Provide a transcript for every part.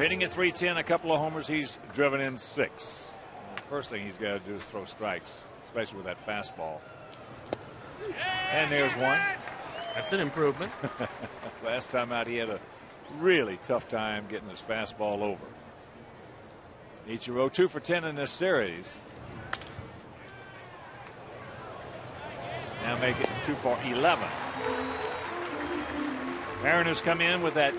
Hitting at 310, a couple of homers. He's driven in 6. The first thing he's got to do is throw strikes, especially with that fastball. And there's one. That's an improvement. Last time out, he had a really tough time getting his fastball over. Ichiro 2 for 10 in this series. Now make it 2 for 11. Mariners come in with that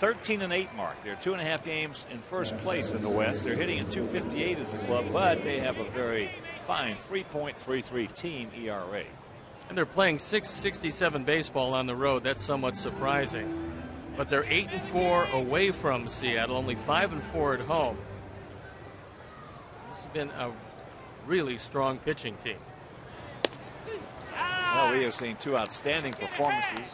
13-8 mark. They're 2.5 games in first place in the West. They're hitting at 258 as a club, but they have a very fine 3.33 team ERA. And they're playing .667 baseball on the road. That's somewhat surprising. But they're 8-4 away from Seattle, only 5-4 at home. This has been a really strong pitching team. Well, we have seen 2 outstanding performances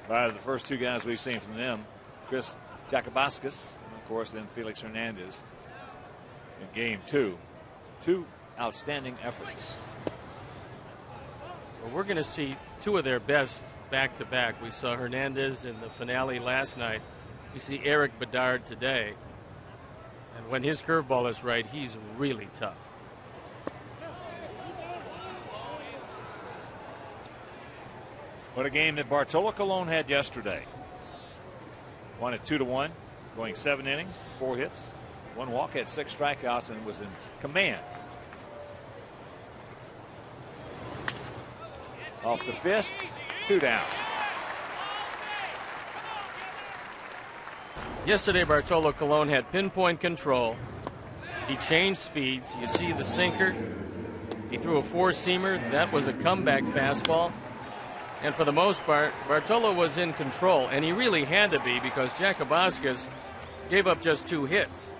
by the first 2 guys we've seen from them. Chris Jacobaskas, and of course, then Felix Hernandez in game 2. 2 outstanding efforts. Well, we're going to see 2 of their best back-to-back. We saw Hernandez in the finale last night. We see Eric Bedard today. And when his curveball is right, he's really tough. What a game that Bartolo Colon had yesterday. Won at 2-1, going 7 innings, 4 hits, 1 walk, had 6 strikeouts, and was in command. Off the fist, 2 down. Yesterday, Bartolo Colon had pinpoint control. He changed speeds. You see the sinker. He threw a 4-seamer. That was a comeback fastball. And for the most part, Bartolo was in control, and he really had to be because Jacobaskas gave up just 2 hits.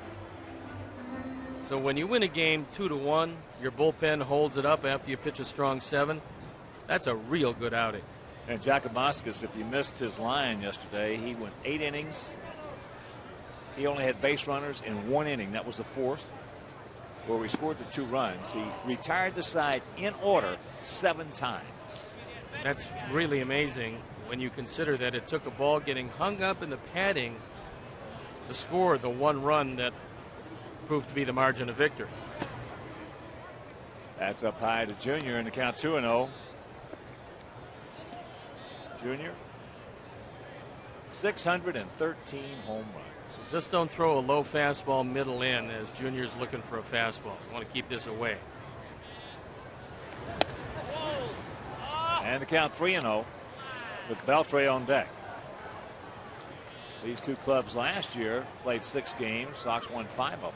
So when you win a game 2-1, your bullpen holds it up after you pitch a strong 7. That's a real good outing. And Jacobaskas, if you missed his line yesterday, he went 8 innings. He only had base runners in 1 inning. That was the 4th, where we scored the 2 runs. He retired the side in order 7 times. That's really amazing when you consider that it took a ball getting hung up in the padding to score the 1 run that proved to be the margin of victory. That's up high to Junior in the count 2-0. Junior, 613 home runs. Just don't throw a low fastball middle in as Junior's looking for a fastball. You want to keep this away. And the count 3-0 with Beltre on deck. These 2 clubs last year played 6 games. Sox won 5 of them.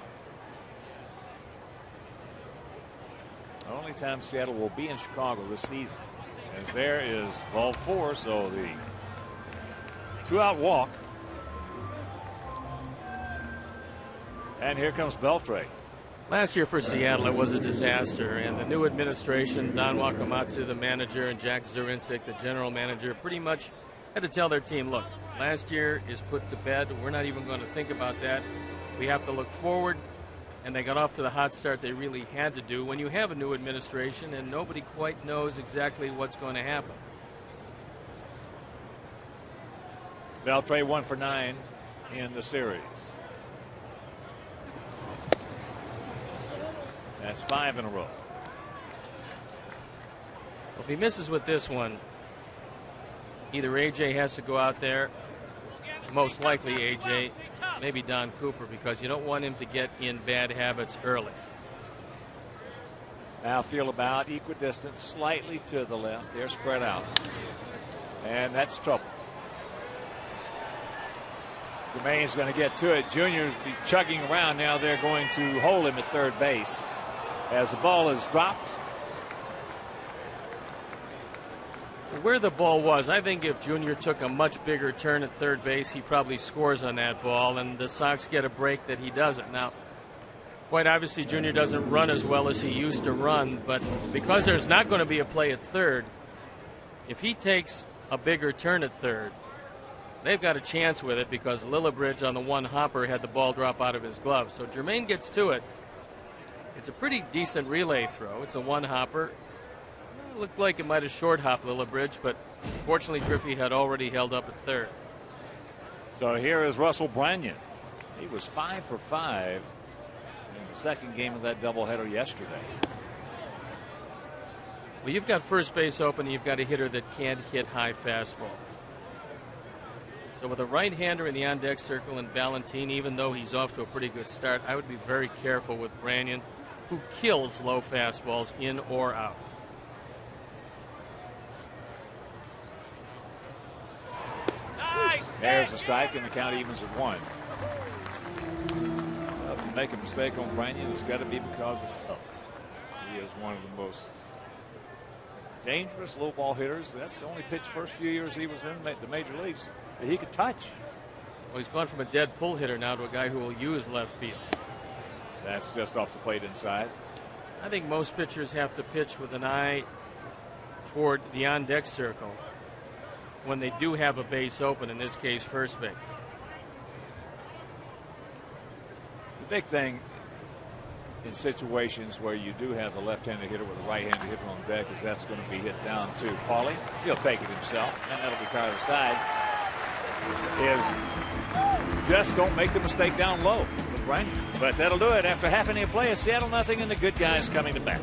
The only time Seattle will be in Chicago this season. As there is ball 4, so the 2-out walk. And here comes Beltre. Last year for Seattle, it was a disaster, and the new administration, Don Wakamatsu, the manager, and Jack Zurinsik, the general manager, pretty much had to tell their team, look, last year is put to bed. We're not even going to think about that. We have to look forward, and they got off to the hot start they really had to do when you have a new administration and nobody quite knows exactly what's going to happen. Beltre 1 for 9 in the series. That's 5 in a row. Well, if he misses with this one, either AJ has to go out there, most likely AJ, maybe Don Cooper, because you don't want him to get in bad habits early. Now feel about equidistant, slightly to the left. They're spread out. And that's trouble. Jermaine's going to get to it. Junior's be chugging around. Now they're going to hold him at third base as the ball is dropped. Where the ball was, I think if Junior took a much bigger turn at third base, he probably scores on that ball, and the Sox get a break that he doesn't. Now, quite obviously, Junior doesn't run as well as he used to run, but because there's not going to be a play at third, if he takes a bigger turn at third, they've got a chance with it because Lillibridge on the one hopper had the ball drop out of his glove. So Jermaine gets to it. It's a pretty decent relay throw. It's a one hopper. It looked like it might have short hopped Lillibridge, but fortunately Griffey had already held up at third. So here is Russell Branyan He was 5 for 5 in the second game of that doubleheader yesterday. Well, you've got first base open. You've got a hitter that can't hit high fastballs. So with a right-hander in the on-deck circle and Valentin, even though he's off to a pretty good start, I would be very careful with Branyan, who kills low fastballs in or out. There's a strike, and the count evens at 1. If you make a mistake on Branyan, it's got to be because of smoke. He is one of the most dangerous low ball hitters. That's the only pitch first few years he was in the major leagues that he could touch. Well, he's gone from a dead pull hitter now to a guy who will use left field. That's just off the plate inside. I think most pitchers have to pitch with an eye toward the on-deck circle when they do have a base open, in this case first base. The big thing in situations where you do have the left-handed hitter with a right-handed hitter on deck is that's going to be hit down to Paulie. He'll take it himself, and that'll be tired aside. Is just don't make the mistake down low with Branyan. But that'll do it after half inning of play. It's Seattle nothing, and the good guys coming to bat.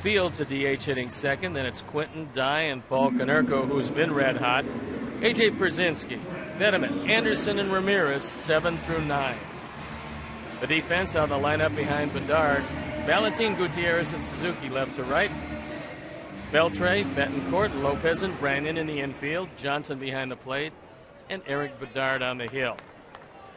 Fields a DH hitting second. Then it's Quinton, Dye, and Paul Konerko, who's been red hot. A.J. Pierzynski, Veteman, Anderson, and Ramirez 7 through 9. The defense on the lineup behind Bedard, Valentin, Gutierrez, and Suzuki left to right. Beltre, Betancourt, Lopez, and Branyan in the infield. Johnson behind the plate, and Eric Bedard on the hill.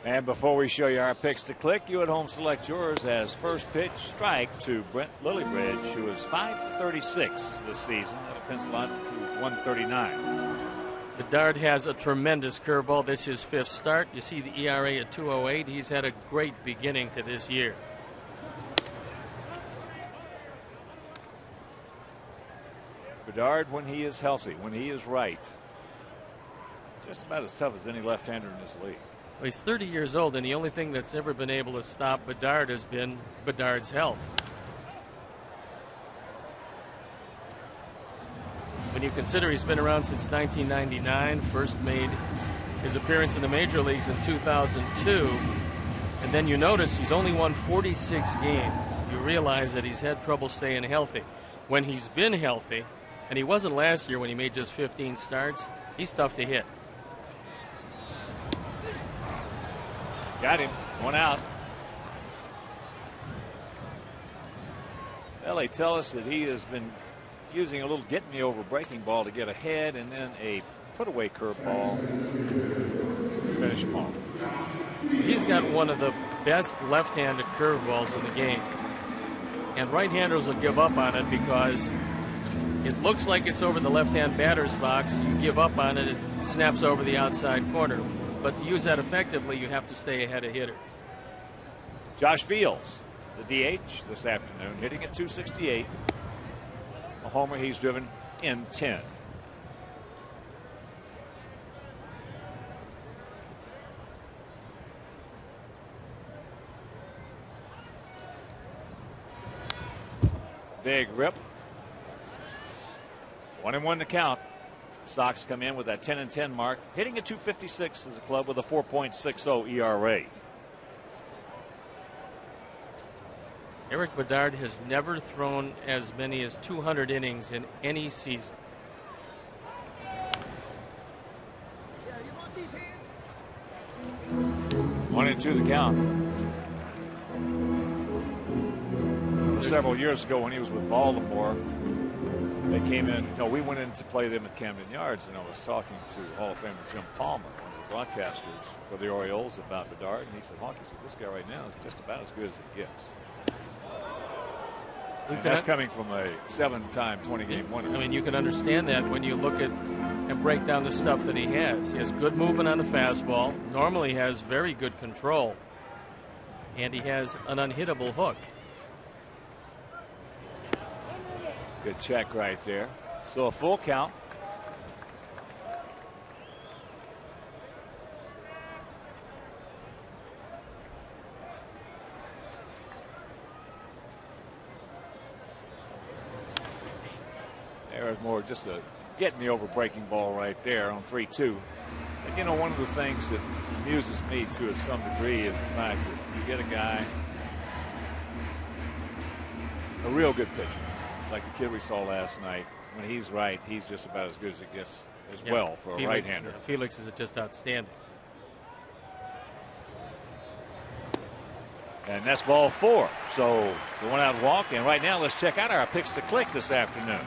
And before we show you our picks to click, you at home select yours as first pitch strike to Brent Lillibridge, who is 5 for 36 this season. That'll pencil out to 139. Bedard has a tremendous curveball. This is his fifth start. You see the ERA at 2.08. He's had a great beginning to this year. Bedard, when he is healthy, when he is right, just about as tough as any left-hander in this league. Well, he's 30 years old, and the only thing that's ever been able to stop Bedard has been Bedard's health. When you consider he's been around since 1999, first made his appearance in the major leagues in 2002, and then you notice he's only won 46 games. You realize that he's had trouble staying healthy. When he's been healthy, and he wasn't last year when he made just 15 starts, he's tough to hit. Got him. One out. Well, they tell us that he has been using a little get-me-over breaking ball to get ahead, and then a put-away curveball to finish him off. He's got one of the best left-handed curveballs in the game. And right-handers will give up on it because it looks like it's over the left-hand batter's box. You give up on it, it snaps over the outside corner. But to use that effectively, you have to stay ahead of hitters. Josh Fields the DH this afternoon, hitting at 268. A homer. He's driven in 10. Big rip. 1-1 to count. Sox come in with that 10-10 mark, hitting at 256 as a club with a 4.60 ERA. Erik Bedard has never thrown as many as 200 innings in any season. One and two the count. Several years ago when he was with Baltimore, they came in. No, we went in to play them at Camden Yards, and I was talking to Hall of Famer Jim Palmer, one of the broadcasters for the Orioles, about Bedard, and he said, "Honky, this guy right now is just about as good as it gets." And that's coming from a 7-time 20-game winner. I mean, you can understand that when you look at and break down the stuff that he has. He has good movement on the fastball. Normally has very good control. And he has an unhittable hook. Good check right there. So a full count. There's more just a get me over breaking ball right there on 3-2. And you know, one of the things that amuses me to some degree is the fact that you get a guy, a real good pitcher, like the kid we saw last night. When he's right, he's just about as good as it gets as well for a right-hander. Yeah, Felix is just outstanding. And that's ball 4. So the one out walk. And right now, let's check out our picks to click this afternoon.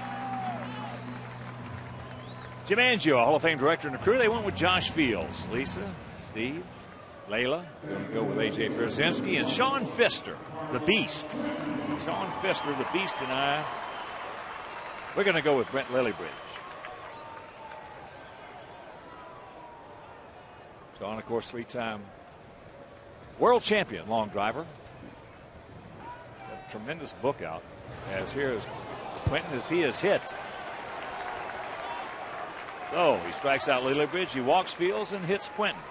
Jim Angio, Hall of Fame director and the crew, they went with Josh Fields. Lisa, Steve, Layla, going to go with A.J. Pierzynski, and Sean Pfister, the Beast. Sean Pfister, the Beast, and I, we're going to go with Brent Lillibridge. Sean, of course, 3-time world champion long driver. A tremendous book out. As here is Quentin as he is hit. So he strikes out Lillibridge, he walks Fields and hits Quentin.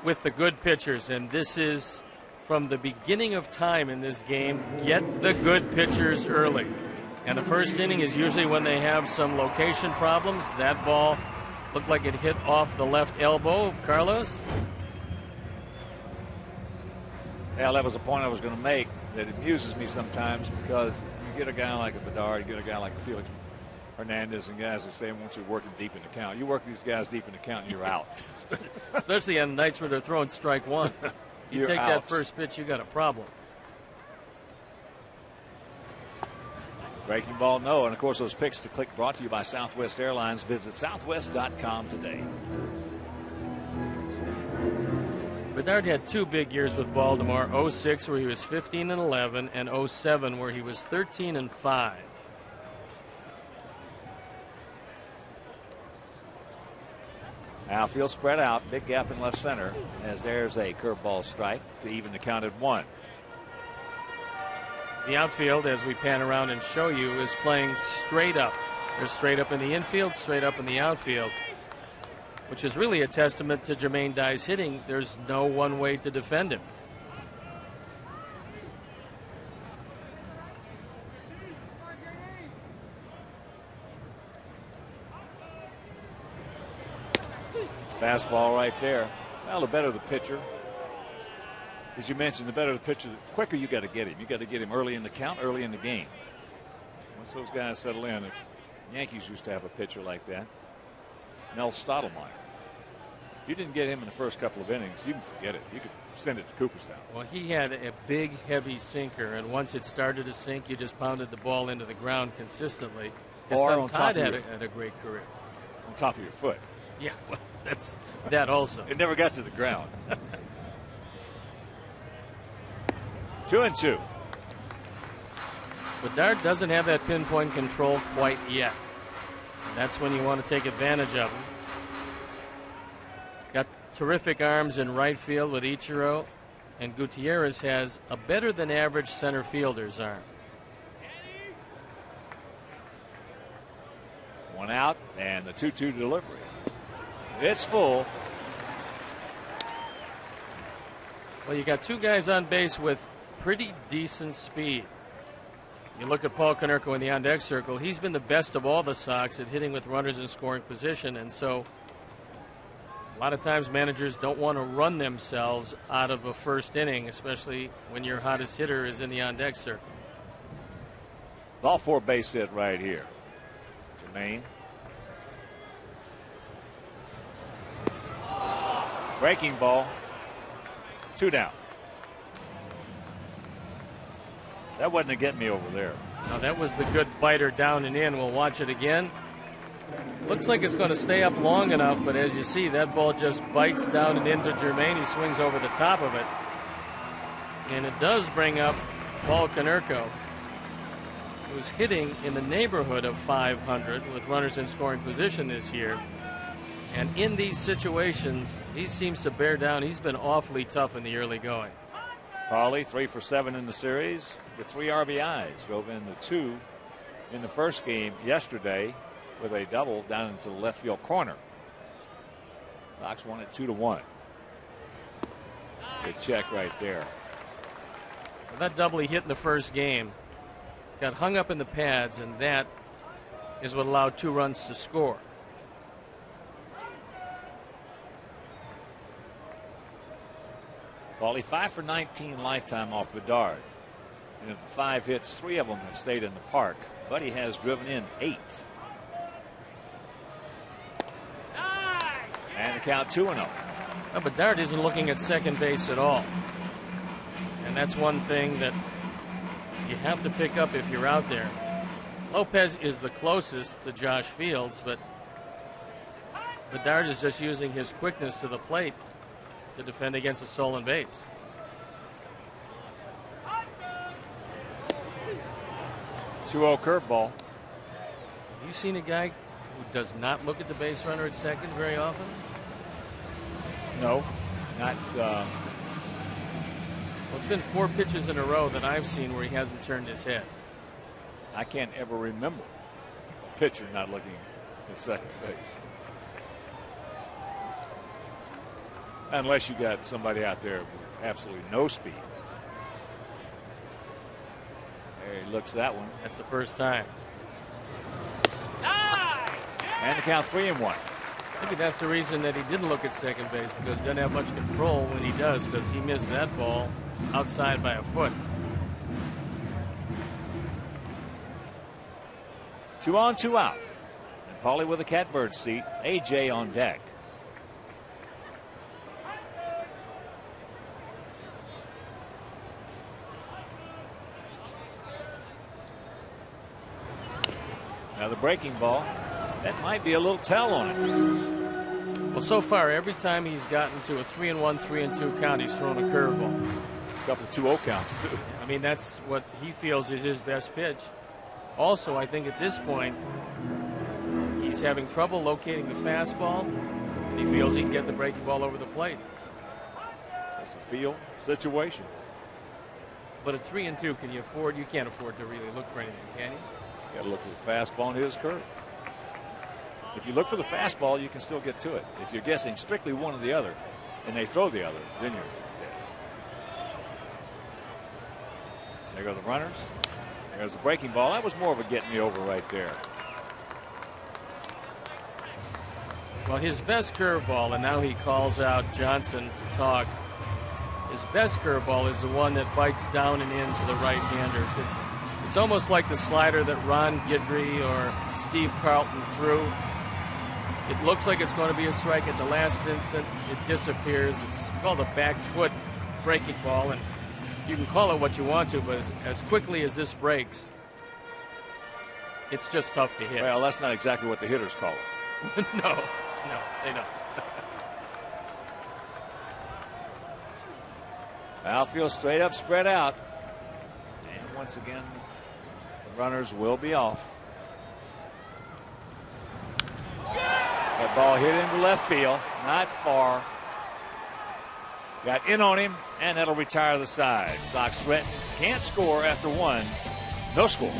With the good pitchers, and this is from the beginning of time in this game, get the good pitchers early. And the first inning is usually when they have some location problems. That ball looked like it hit off the left elbow of Carlos. Yeah, that was a point I was going to make, that it amuses me sometimes because you get a guy like a Bedard, you get a guy like a Felix Hernandez, and guys are saying, "Won't you work him deep in the count?" You work these guys deep in the count, and you're out. Especially on nights where they're throwing strike one. You take that first pitch, you got a problem. Breaking ball, no. And of course, those picks to click brought to you by Southwest Airlines. Visit southwest.com today. Bedard had 2 big years with Baltimore: 06 where he was 15-11, and 07 where he was 13-5. Outfield spread out, big gap in left center, as there's a curveball strike to even the count at 1. The outfield, as we pan around and show you, is playing straight up. They're straight up in the infield, straight up in the outfield, which is really a testament to Jermaine Dye's hitting. There's no one way to defend him. Fastball right there. Well, the better the pitcher, as you mentioned, the better the pitcher, the quicker you got to get him. You got to get him early in the count, early in the game. Once those guys settle in, the Yankees used to have a pitcher like that, Mel Stottlemyre. If you didn't get him in the first couple of innings, you can forget it. You could send it to Cooperstown. Well, he had a big, heavy sinker, and once it started to sink, you just pounded the ball into the ground consistently. His son Todd had a great career. On top of your foot. Yeah, well, that's that also. It never got to the ground. 2-2. Bedard doesn't have that pinpoint control quite yet. That's when you want to take advantage of him. Got terrific arms in right field with Ichiro. and Gutierrez has a better than average center fielder's arm. One out, and the 2-2 delivery. It's full. Well, you got two guys on base with pretty decent speed. You look at Paul Konerko in the on-deck circle. He's been the best of all the Sox at hitting with runners in scoring position, and so a lot of times managers don't want to run themselves out of a first inning, especially when your hottest hitter is in the on-deck circle. Ball 4 base hit right here. Jermaine. Breaking ball. 2 down. That wasn't to get me over there. Now that was the good biter down and in. We'll watch it again. Looks like it's going to stay up long enough, but as you see, that ball just bites down and into Jermaine. He swings over the top of it. And it does bring up Paul Konerko, who's hitting in the neighborhood of 500 with runners in scoring position this year. And in these situations, he seems to bear down. He's been awfully tough in the early going. Paulie, 3 for 7 in the series with 3 RBIs. Drove in the 2 in the first game yesterday with a double down into the left field corner. Sox won it 2-1. Good check right there. Well, that double he hit in the first game got hung up in the pads, and that is what allowed 2 runs to score. Paulie, 5 for 19 lifetime off Bedard. And of the 5 hits, 3 of them have stayed in the park. Buddy has driven in 8. And the count 2-0. Well, Bedard isn't looking at second base at all. And that's one thing that you have to pick up if you're out there. Lopez is the closest to Josh Fields, but Bedard is just using his quickness to the plate to defend against a stolen base. Two-0 curveball. Have you seen a guy who does not look at the base runner at second very often? No, not. Well, it's been 4 pitches in a row that I've seen where he hasn't turned his head. I can't ever remember a pitcher not looking at second base. Unless you got somebody out there with absolutely no speed. There he looks that one. That's the first time. And the count 3-1. Maybe that's the reason that he didn't look at second base, because he doesn't have much control when he does, because he missed that ball outside by a foot. 2 on, 2 out. And Paulie with a catbird seat. AJ on deck. Now the breaking ball, that might be a little tell on it. Well, so far, every time he's gotten to a 3-1, 3-2 count, he's thrown a curveball. A couple of 2-0 counts, too. I mean, that's what he feels is his best pitch. Also, I think at this point, he's having trouble locating the fastball, and he feels he can get the breaking ball over the plate. It's a field situation. But at 3-2, can you afford? You can't afford to really look for anything, can you? You got to look for the fastball and his curve. If you look for the fastball, you can still get to it. If you're guessing strictly one or the other, and they throw the other, then you're dead. There go the runners. There's the breaking ball. That was more of a get me over right there. Well, his best curveball, and now he calls out Johnson to talk. His best curveball is the one that bites down and into the right-handers. It's almost like the slider that Ron Guidry or Steve Carlton threw. It looks like it's going to be a strike at the last instant. It disappears. It's called a back foot breaking ball, and you can call it what you want to, but as quickly as this breaks, it's just tough to hit. Well, that's not exactly what the hitters call it. No, they don't. Outfield straight up, spread out. And once again, the runners will be off. That ball hit into left field, not far. Got in on him, and that'll retire the side. Sox threaten, can't score after one. No score.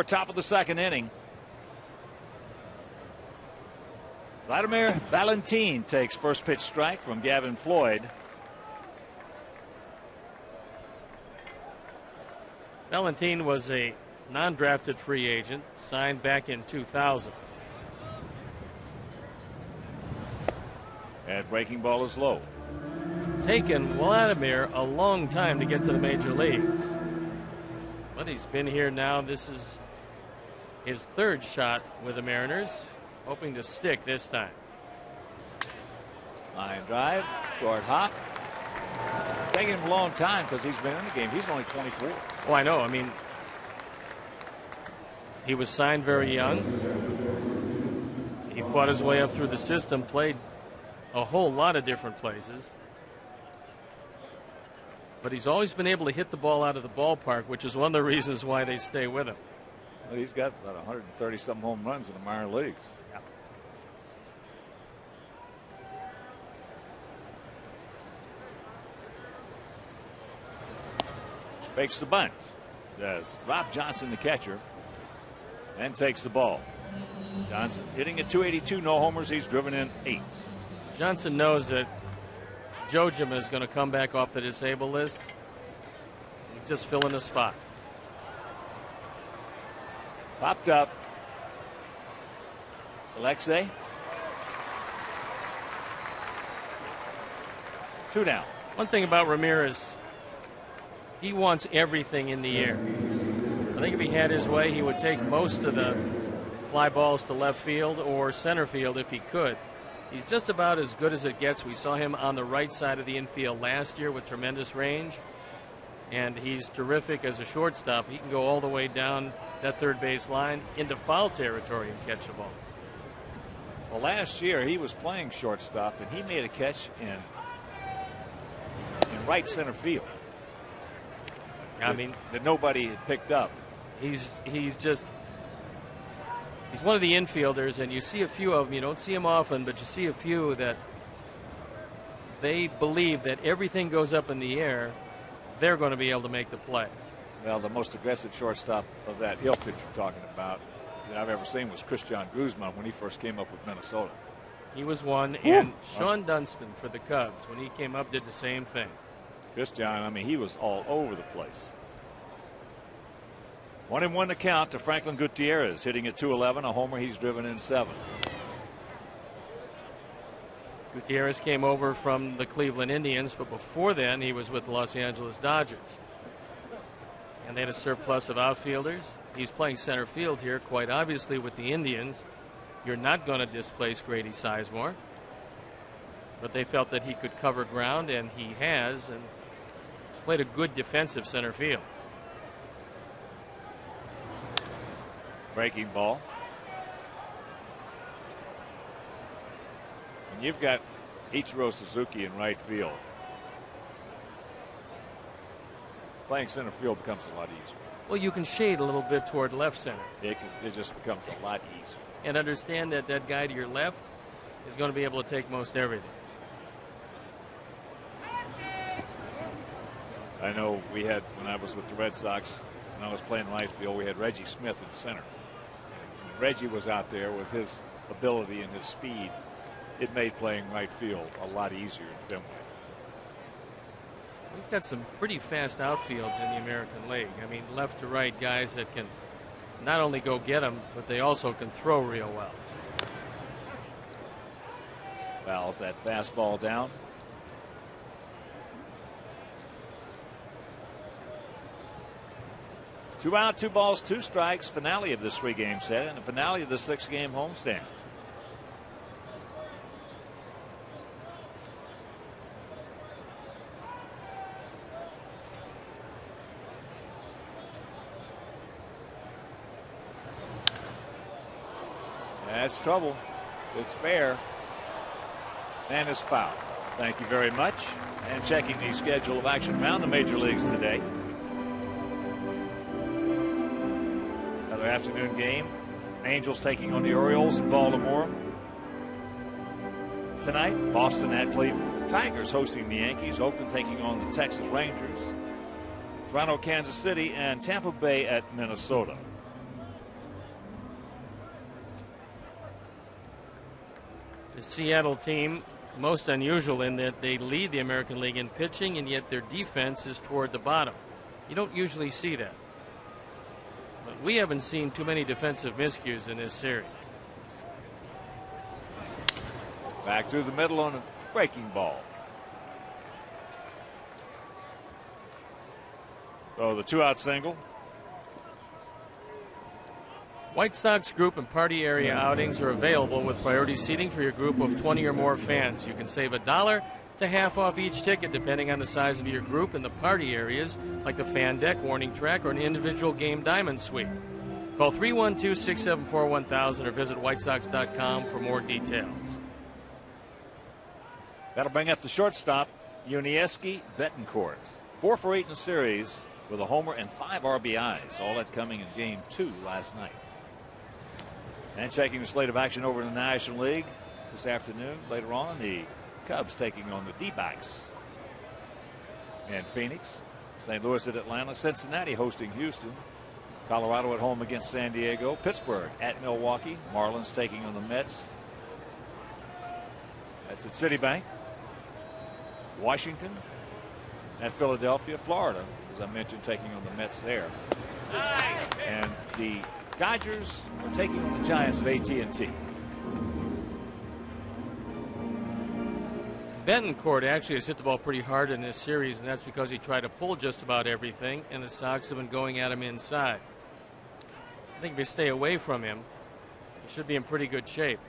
Top of the second inning. Vladimir Valentin takes first pitch strike from Gavin Floyd. Valentin was a non-drafted free agent, signed back in 2000. And breaking ball is low. It's taken Vladimir a long time to get to the major leagues. But he's been here now. This is his third shot with the Mariners, hoping to stick this time. Line drive, short hop. Taking him a long time because he's been in the game. He's only 24. Oh, I know. I mean, he was signed very young. He fought his way up through the system, played a whole lot of different places. But he's always been able to hit the ball out of the ballpark, which is one of the reasons why they stay with him. Well, he's got about 130-some home runs in the minor leagues. Yeah. Fakes the bunt. Does Rob Johnson, the catcher, and takes the ball. Johnson hitting at .282, no homers. He's driven in 8. Johnson knows that Jojima is going to come back off the disabled list. He's just filling a spot. Popped up. Alexei. 2 down. One thing about Ramirez, he wants everything in the air. I think if he had his way, he would take most of the fly balls to left field or center field if he could. He's just about as good as it gets. We saw him on the right side of the infield last year with tremendous range. And he's terrific as a shortstop. He can go all the way down that third base line into foul territory and catch the ball. Well, last year he was playing shortstop, and he made a catch in right center field. I mean, that nobody had picked up. He's one of the infielders, and you see a few of them. You don't see them often, but you see a few that they believe that everything goes up in the air, they're going to be able to make the play. Well, the most aggressive shortstop of that hill pitch you're talking about that I've ever seen was Christian Guzman when he first came up with Minnesota. He was one, and Sean Dunston for the Cubs, when he came up, did the same thing. Christian, I mean, he was all over the place. 1-1 to count to Franklin Gutierrez, hitting at .211, a homer. He's driven in 7. Gutierrez came over from the Cleveland Indians, but before then he was with the Los Angeles Dodgers. And they had a surplus of outfielders. He's playing center field here, quite obviously with the Indians. You're not going to displace Grady Sizemore. But they felt that he could cover ground, and he has, and he's played a good defensive center field. Breaking ball. And you've got Ichiro Suzuki in right field. Playing center field becomes a lot easier. Well, you can shade a little bit toward left center. It just becomes a lot easier. And understand that that guy to your left is going to be able to take most everything. I know we had, when I was with the Red Sox, when I was playing right field, we had Reggie Smith in center. And Reggie was out there with his ability and his speed. It made playing right field a lot easier in Fenway. We've got some pretty fast outfields in the American League. I mean, left to right guys that can not only go get them, but they also can throw real well. Fouls that fastball down. Two out, 2 balls, 2 strikes. Finale of this 3-game set and the finale of the 6-game homestand. That's trouble. It's fair. And it's foul. Thank you very much. And checking the schedule of action around the major leagues today. Another afternoon game. Angels taking on the Orioles in Baltimore. Tonight, Boston at Cleveland. Tigers hosting the Yankees. Oakland taking on the Texas Rangers. Toronto, Kansas City, and Tampa Bay at Minnesota. The Seattle team, most unusual in that they lead the American League in pitching, and yet their defense is toward the bottom. You don't usually see that. But we haven't seen too many defensive miscues in this series. Back through the middle on a breaking ball. So the 2-out single. White Sox group and party area outings are available with priority seating for your group of 20 or more fans. You can save $1 to half off each ticket depending on the size of your group in the party areas like the fan deck, warning track, or an individual game diamond suite. Call 312-674-1000 or visit whitesox.com for more details. That'll bring up the shortstop, Yuniesky Betancourt. 4 for 8 in the series with a homer and 5 RBIs. All that coming in game 2 last night. And checking the slate of action over in the National League this afternoon. Later on, the Cubs taking on the D-backs. And Phoenix, St. Louis at Atlanta, Cincinnati hosting Houston, Colorado at home against San Diego, Pittsburgh at Milwaukee, Marlins taking on the Mets. That's at Citibank. Washington at Philadelphia, Florida, as I mentioned, taking on the Mets there. And the Dodgers are taking on the Giants at AT&T. Betancourt actually has hit the ball pretty hard in this series, and that's because he tried to pull just about everything, and the Sox have been going at him inside. I think if you stay away from him, he should be in pretty good shape.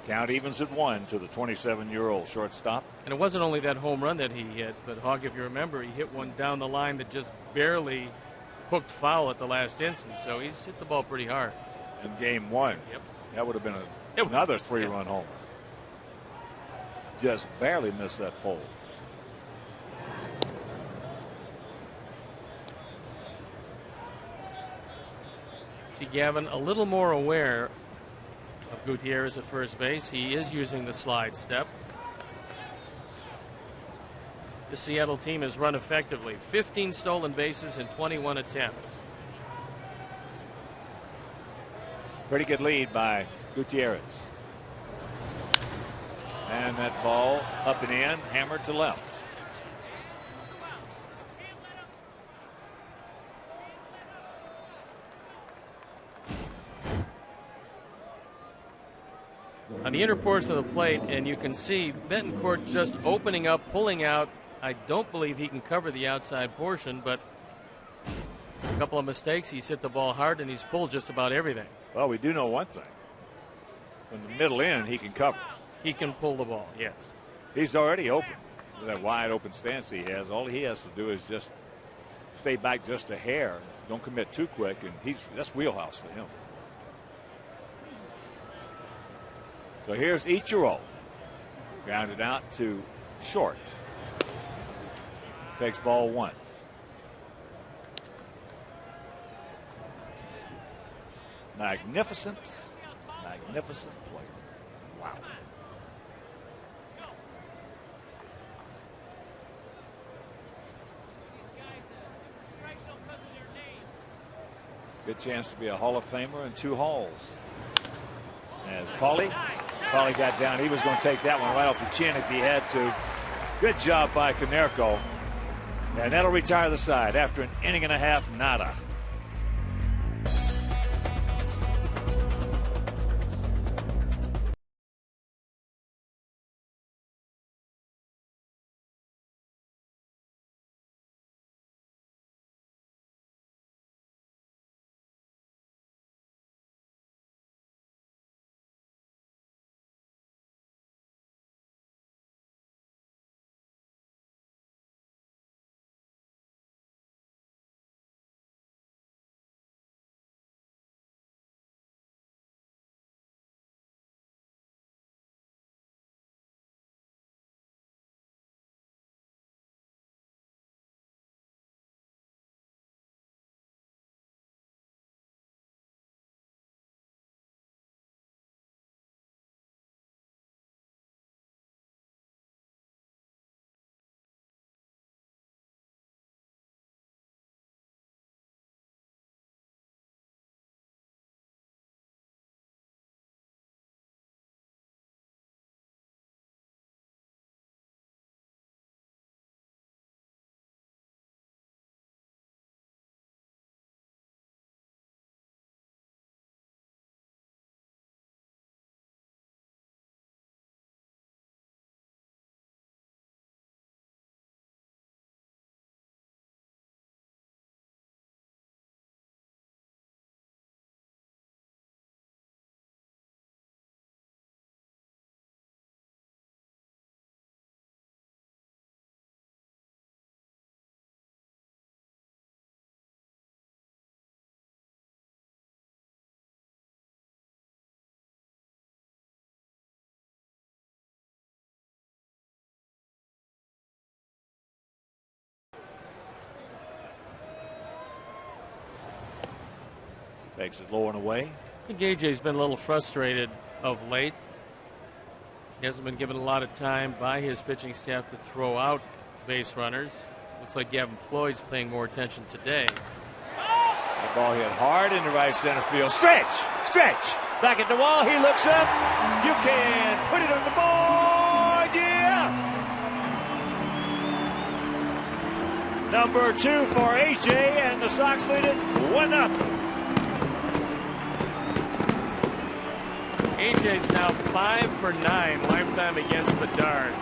Count evens at 1 to the 27-year-old shortstop. And it wasn't only that home run that he hit, but Hawk, if you remember, he hit one down the line that just barely hooked foul at the last instant. So he's hit the ball pretty hard. In game 1, yep. That would have been another 3-run homer. Just barely missed that pole. See, Gavin, a little more aware of Gutierrez at first base. He is using the slide step. The Seattle team has run effectively. 15 stolen bases in 21 attempts. Pretty good lead by Gutierrez. And that ball up and in, hammered to left. On the inner portion of the plate, and you can see Betancourt just opening up, pulling out. I don't believe he can cover the outside portion, but a couple of mistakes. He's hit the ball hard, and he's pulled just about everything. Well, we do know one thing. From the middle end, he can cover. He can pull the ball, yes. He's already open. With that wide open stance he has, all he has to do is just stay back just a hair. Don't commit too quick, and that's wheelhouse for him. So here's Ichiro. Grounded out to short. Takes ball one. Magnificent play. Wow. Good chance to be a Hall of Famer in 2 halls. As Paulie got down, he was going to take that one right off the chin if he had to. Good job by Konerko. And that'll retire the side after an inning and a half, nada. Takes it low and away. I think AJ's been a little frustrated of late. He hasn't been given a lot of time by his pitching staff to throw out base runners. Looks like Gavin Floyd's paying more attention today. The ball hit hard into right center field. Stretch! Back at the wall. He looks up. You can put it on the board. Yeah! Number 2 for AJ, and the Sox lead it 1-0. AJ's now 5 for 9 lifetime against Bedard.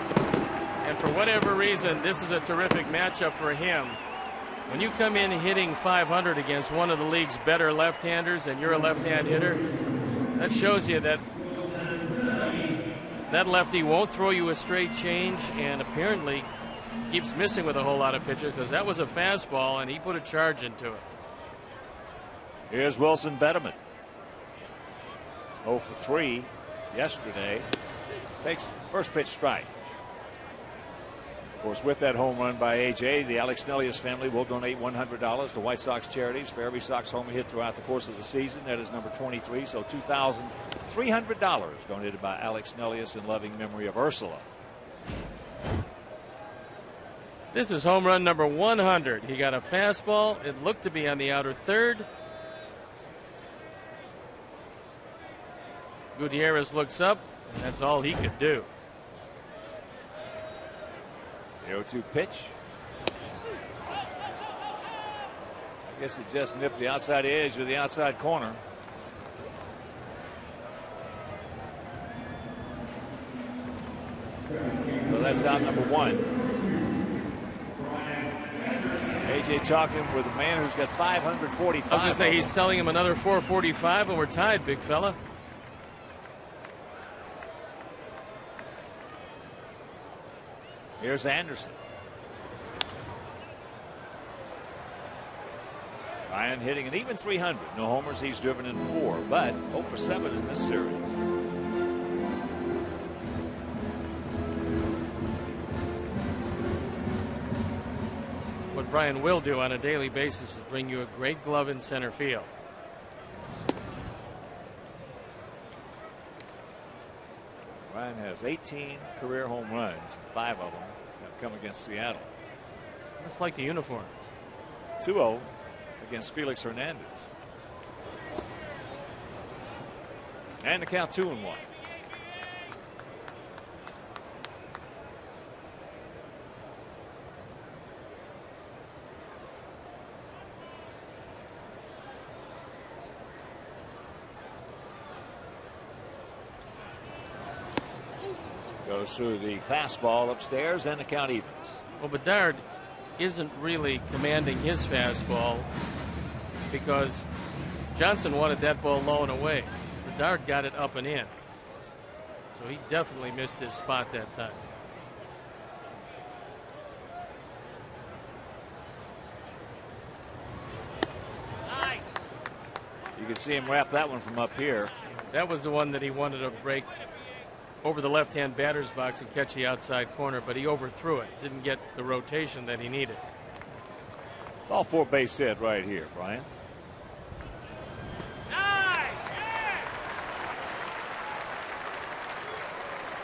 And for whatever reason, this is a terrific matchup for him. When you come in hitting .500 against one of the league's better left-handers and you're a left-hand hitter, that shows you that that lefty won't throw you a straight change and apparently keeps missing with a whole lot of pitches, because that was a fastball and he put a charge into it. Here's Wilson Betterman. 0 for 3 yesterday. Takes first pitch strike. Of course, with that home run by AJ, the Alex Nelius family will donate $100 to White Sox charities for every Sox home hit throughout the course of the season. That is number 23, so $2,300 donated by Alex Nelius in loving memory of Ursula. This is home run number 100. He got a fastball. It looked to be on the outer third. Gutierrez looks up, and that's all he could do. 0-2 pitch. I guess it just nipped the outside edge of the outside corner. So that's out number one. AJ talking with a man who's got 545. I was going to say he's telling him another 445, and we're tied, big fella. Here's Anderson. Ryan hitting an even 300. No homers. He's driven in 4, but 0 for 7 in this series. What Brian will do on a daily basis is bring you a great glove in center field. Ryan has 18 career home runs. 5 of them have come against Seattle. It's like the uniforms. 2-0 against Felix Hernandez. And the count 2-1. Goes through the fastball upstairs, and the count evens. Well, Bedard isn't really commanding his fastball because Johnson wanted that ball low and away. Bedard got it up and in. So he definitely missed his spot that time. Nice. You can see him wrap that one from up here. That was the one that he wanted to break over the left-hand batter's box and catch the outside corner, but he overthrew it. Didn't get the rotation that he needed. All 4 base hit right here, Brian.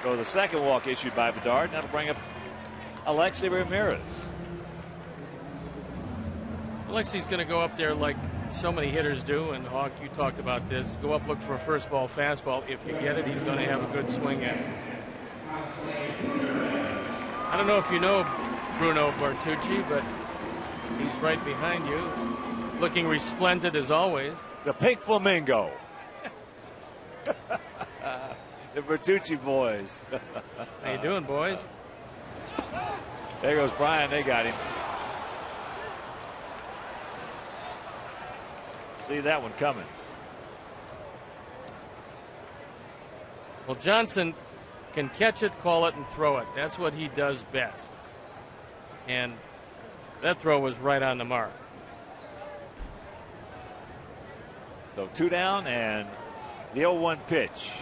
So the second walk issued by Bedard. That'll bring up Alexei Ramirez. Alexi's going to go up there like so many hitters do, and Hawk, you talked about this. Go up, look for a first ball fastball. If you get it, he's going to have a good swing at it. I don't know if you know Bruno Bertucci, but he's right behind you, looking resplendent as always. The pink flamingo. The Bertucci boys. How you doing, boys? There goes Brian. They got him. See that one coming. Well, Johnson can catch it, call it, and throw it. That's what he does best. And that throw was right on the mark. So 2 down and the 0-1 pitch.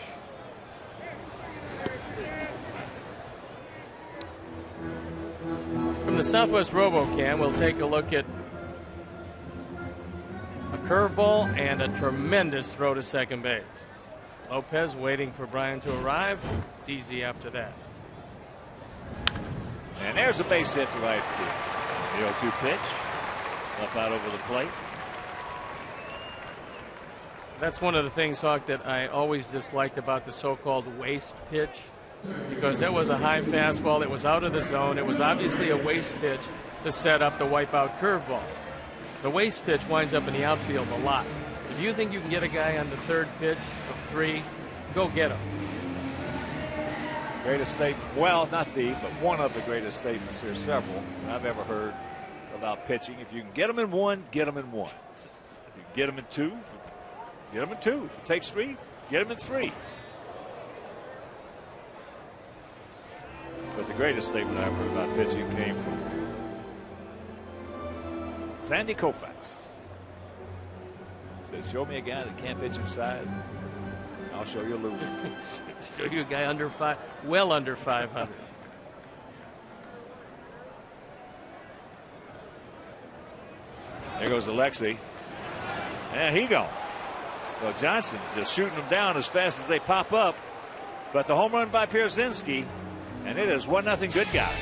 From the Southwest RoboCam, we'll take a look at a curveball and a tremendous throw to second base. Lopez waiting for Brian to arrive. It's easy after that. And there's a base hit to right field. The 0-2 pitch. Up out over the plate. That's one of the things, Hawk, that I always disliked about the so-called waste pitch, because that was a high fastball that was out of the zone. It was obviously a waste pitch to set up the wipeout curveball. The waste pitch winds up in the outfield a lot. If you think you can get a guy on the third pitch of 3, go get him. Greatest statement, well, not the, but one of the greatest statements here, several I've ever heard about pitching. If you can get them in 1, get them in 1. If you can get them in 2, get them in 2. If it takes 3, get them in 3. But the greatest statement I've heard about pitching came from Sandy Koufax. He said, show me a guy that can't pitch inside, I'll show you a loser. Show you a guy well under 500. There goes Alexei. And he gone. Well, Johnson's just shooting them down as fast as they pop up. But the home run by Pierzynski, and it is 1-0 good guy.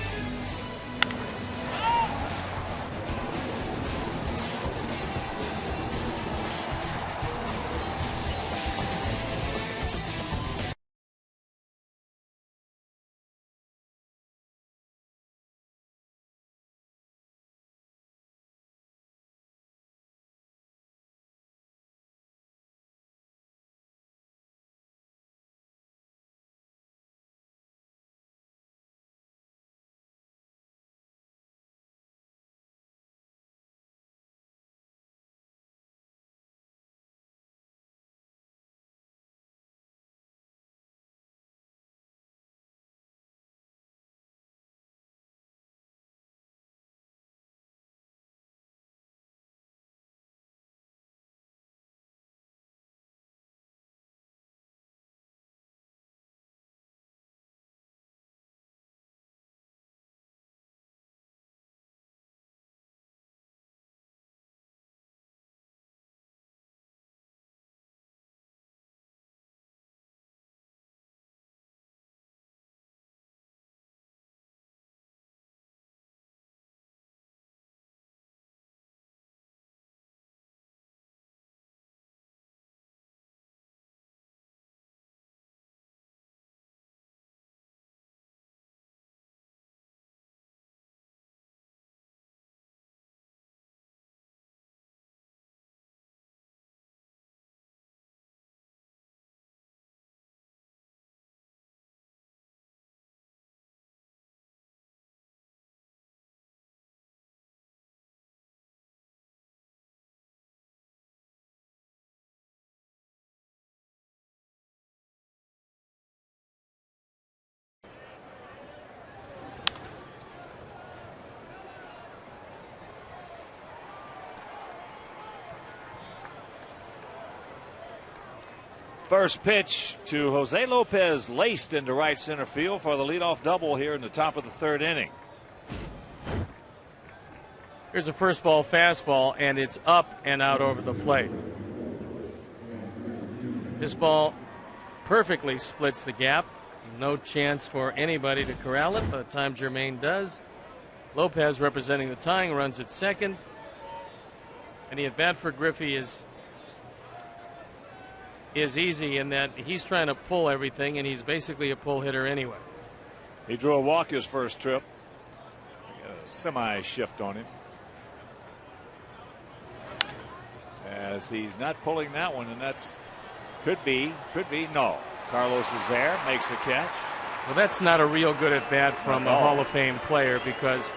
First pitch to Jose Lopez, laced into right center field for the leadoff double here in the top of the third inning. Here's a first ball fastball, and it's up and out over the plate. This ball perfectly splits the gap. No chance for anybody to corral it by the time Jermaine does. Lopez, representing the tying runs at second. And the at bat for Griffey is easy in that he's trying to pull everything, and he's basically a pull hitter anyway. He drew a walk his first trip. Got a semi shift on him. As he's not pulling that one, and that's could be no. Carlos is there, makes the catch. Well, that's not a real good at bat from a Hall of Fame player, because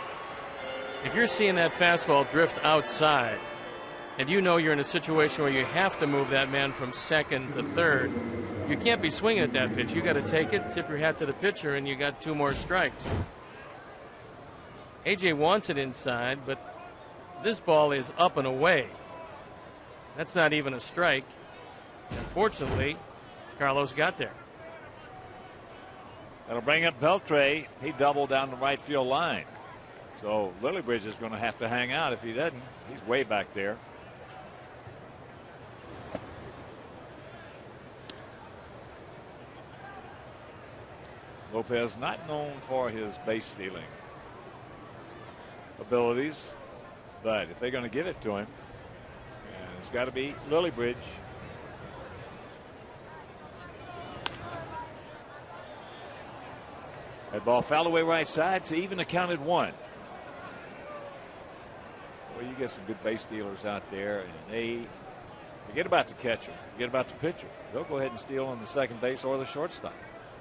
if you're seeing that fastball drift outside, and you know you're in a situation where you have to move that man from second to third, you can't be swinging at that pitch. You got to take it, tip your hat to the pitcher, and you got 2 more strikes. AJ wants it inside, but this ball is up and away. That's not even a strike. Unfortunately, Carlos got there. That'll bring up Beltre. He doubled down the right field line. So Lillibridge is going to have to hang out if he doesn't. He's way back there. Lopez not known for his base stealing abilities, but if they're going to give it to him, and it's got to be Lillibridge. That ball fouled away right side to even accounted 1. Well, you get some good base stealers out there, and they forget about the catcher, forget about the pitcher. They'll go ahead and steal on the second base or the shortstop.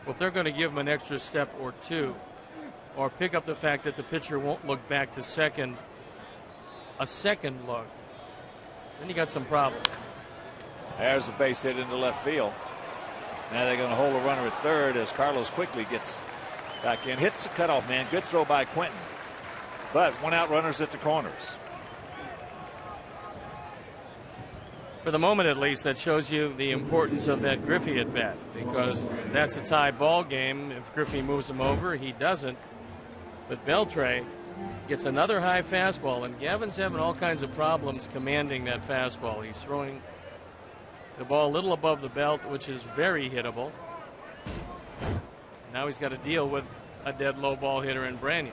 Well, if they're going to give him an extra step or 2, or pick up the fact that the pitcher won't look back to second, a second look, then you got some problems. There's a base hit into left field. Now they're going to hold a runner at third as Carlos quickly gets back in. Hits the cutoff man. Good throw by Quentin. But 1 out, runners at the corners. For the moment, at least, that shows you the importance of that Griffey at bat, because that's a tie ball game. If Griffey moves him over, he doesn't. But Beltre gets another high fastball, and Gavin's having all kinds of problems commanding that fastball. He's throwing the ball a little above the belt, which is very hittable. Now he's got to deal with a dead low ball hitter in Branyan.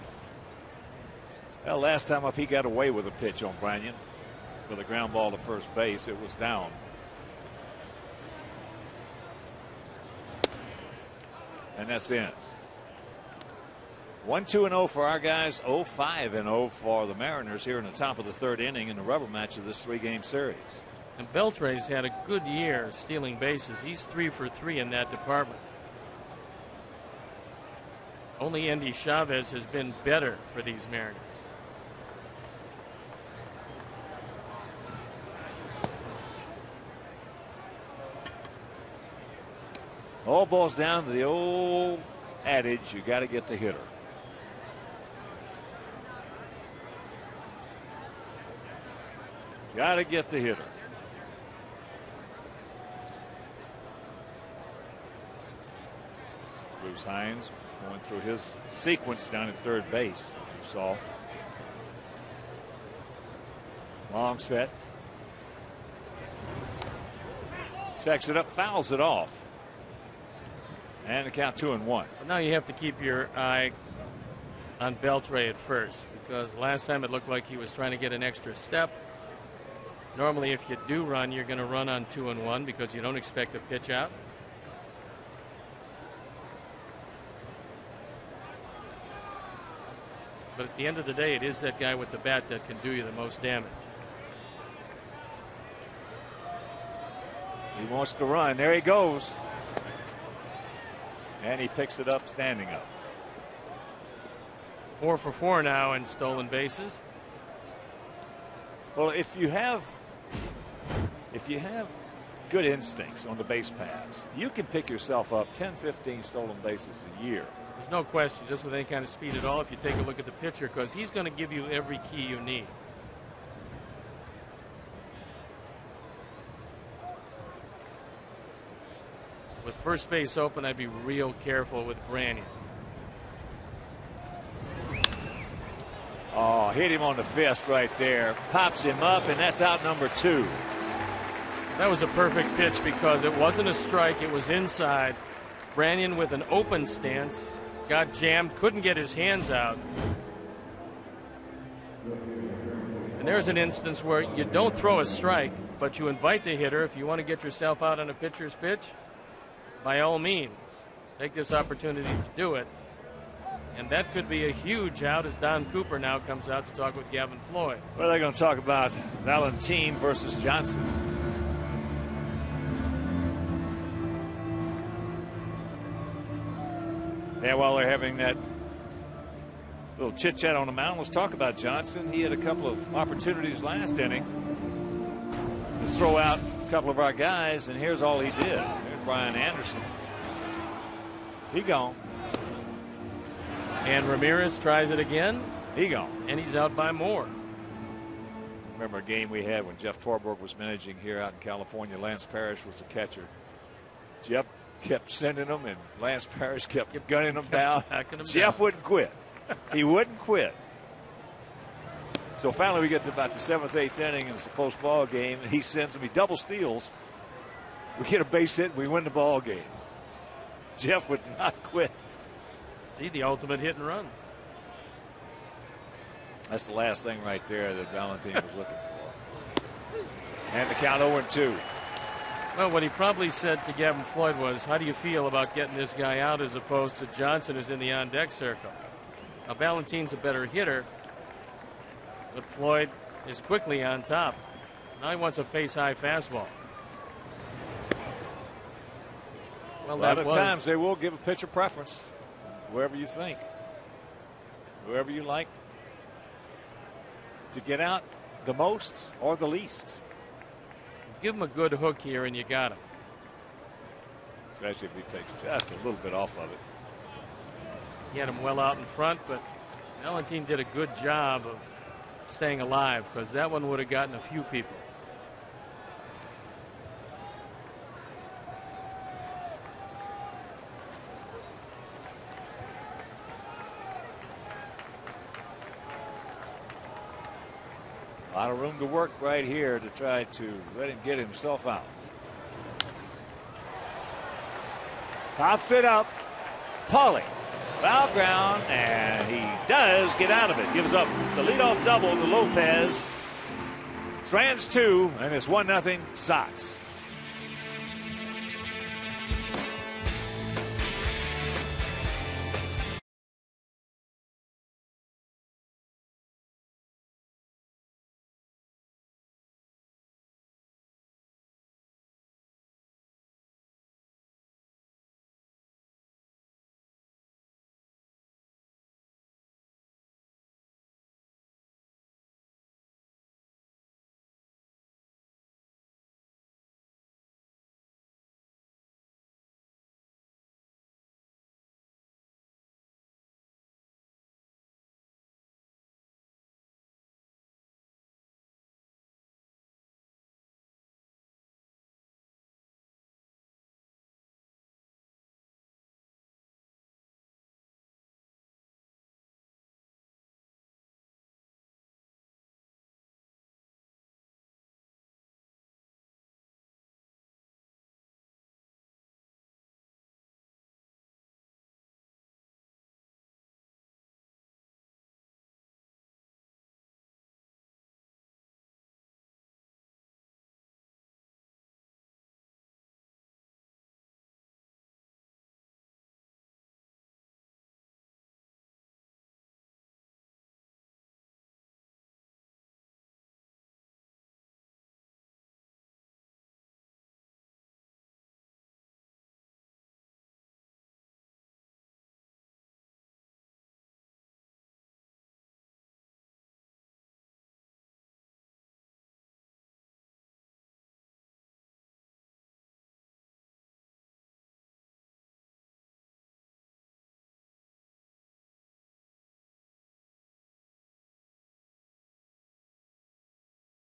Well, last time up he got away with a pitch on Branyan for the ground ball to first base. It was down. And that's in. 1-2-0 for our guys. 0-5-0 for the Mariners here in the top of the third inning in the rubber match of this 3-game series. And Beltre's had a good year stealing bases. He's 3 for 3 in that department. Only Andy Chavez has been better for these Mariners. All boils down to the old adage, you got to get the hitter. Got to get the hitter. Bruce Hines going through his sequence down at third base, as you saw. Long set. Checks it up, fouls it off. And the count 2-1. Well, now you have to keep your eye on Beltre at first, because last time it looked like he was trying to get an extra step. Normally, if you do run, you're going to run on 2-1 because you don't expect a pitch out. But at the end of the day, it is that guy with the bat that can do you the most damage. He wants to run. There he goes. And he picks it up standing up. 4 for 4 now in stolen bases. Well, if you have good instincts on the base paths, you can pick yourself up 10-15 stolen bases a year. There's no question, just with any kind of speed at all, if you take a look at the pitcher, because he's going to give you every key you need. With first base open, I'd be real careful with Branyan. Oh, hit him on the fist right there. Pops him up, and that's out number 2. That was a perfect pitch because it wasn't a strike. It was inside. Branyan with an open stance. Got jammed. Couldn't get his hands out. And there's an instance where you don't throw a strike, but you invite the hitter. If you want to get yourself out on a pitcher's pitch, by all means, take this opportunity to do it. And that could be a huge out as Don Cooper now comes out to talk with Gavin Floyd. Well, they're going to talk about Valentine versus Johnson. Yeah, while they're having that little chit-chat on the mound, let's talk about Johnson. He had a couple of opportunities last inning to throw out a couple of our guys, and here's all he did. There's Brian Anderson. He gone. And Ramirez tries it again. He gone. And he's out by more. Remember a game we had when Jeff Torborg was managing here out in California. Lance Parrish was the catcher. Jeff kept sending them, and Lance Parrish kept gunning them down. Jeff wouldn't quit. He wouldn't quit. So finally we get to about the 7th, 8th inning, and it's a close ball game. And he sends them. He double steals. We get a base hit, and we win the ball game. Jeff would not quit. See, the ultimate hit and run. That's the last thing right there that Valentine was looking for. And the count 0-2. Well, what he probably said to Gavin Floyd was, how do you feel about getting this guy out as opposed to Johnson who's in the on-deck circle? Now, Valentine's a better hitter, but Floyd is quickly on top. Now he wants a face-high fastball. Well, a lot of times they will give a pitcher preference. Whoever you think. Whoever you like to get out the most or the least. Give him a good hook here and you got him. Especially if he takes just a little bit off of it. He had him well out in front, but Valentine did a good job of staying alive because that one would have gotten a few people. A lot of room to work right here to try to let him get himself out. Pops it up. Pauly. Foul ground, and he does get out of it. Gives up the leadoff double to Lopez. Strands 2, and it's 1-0 Sox.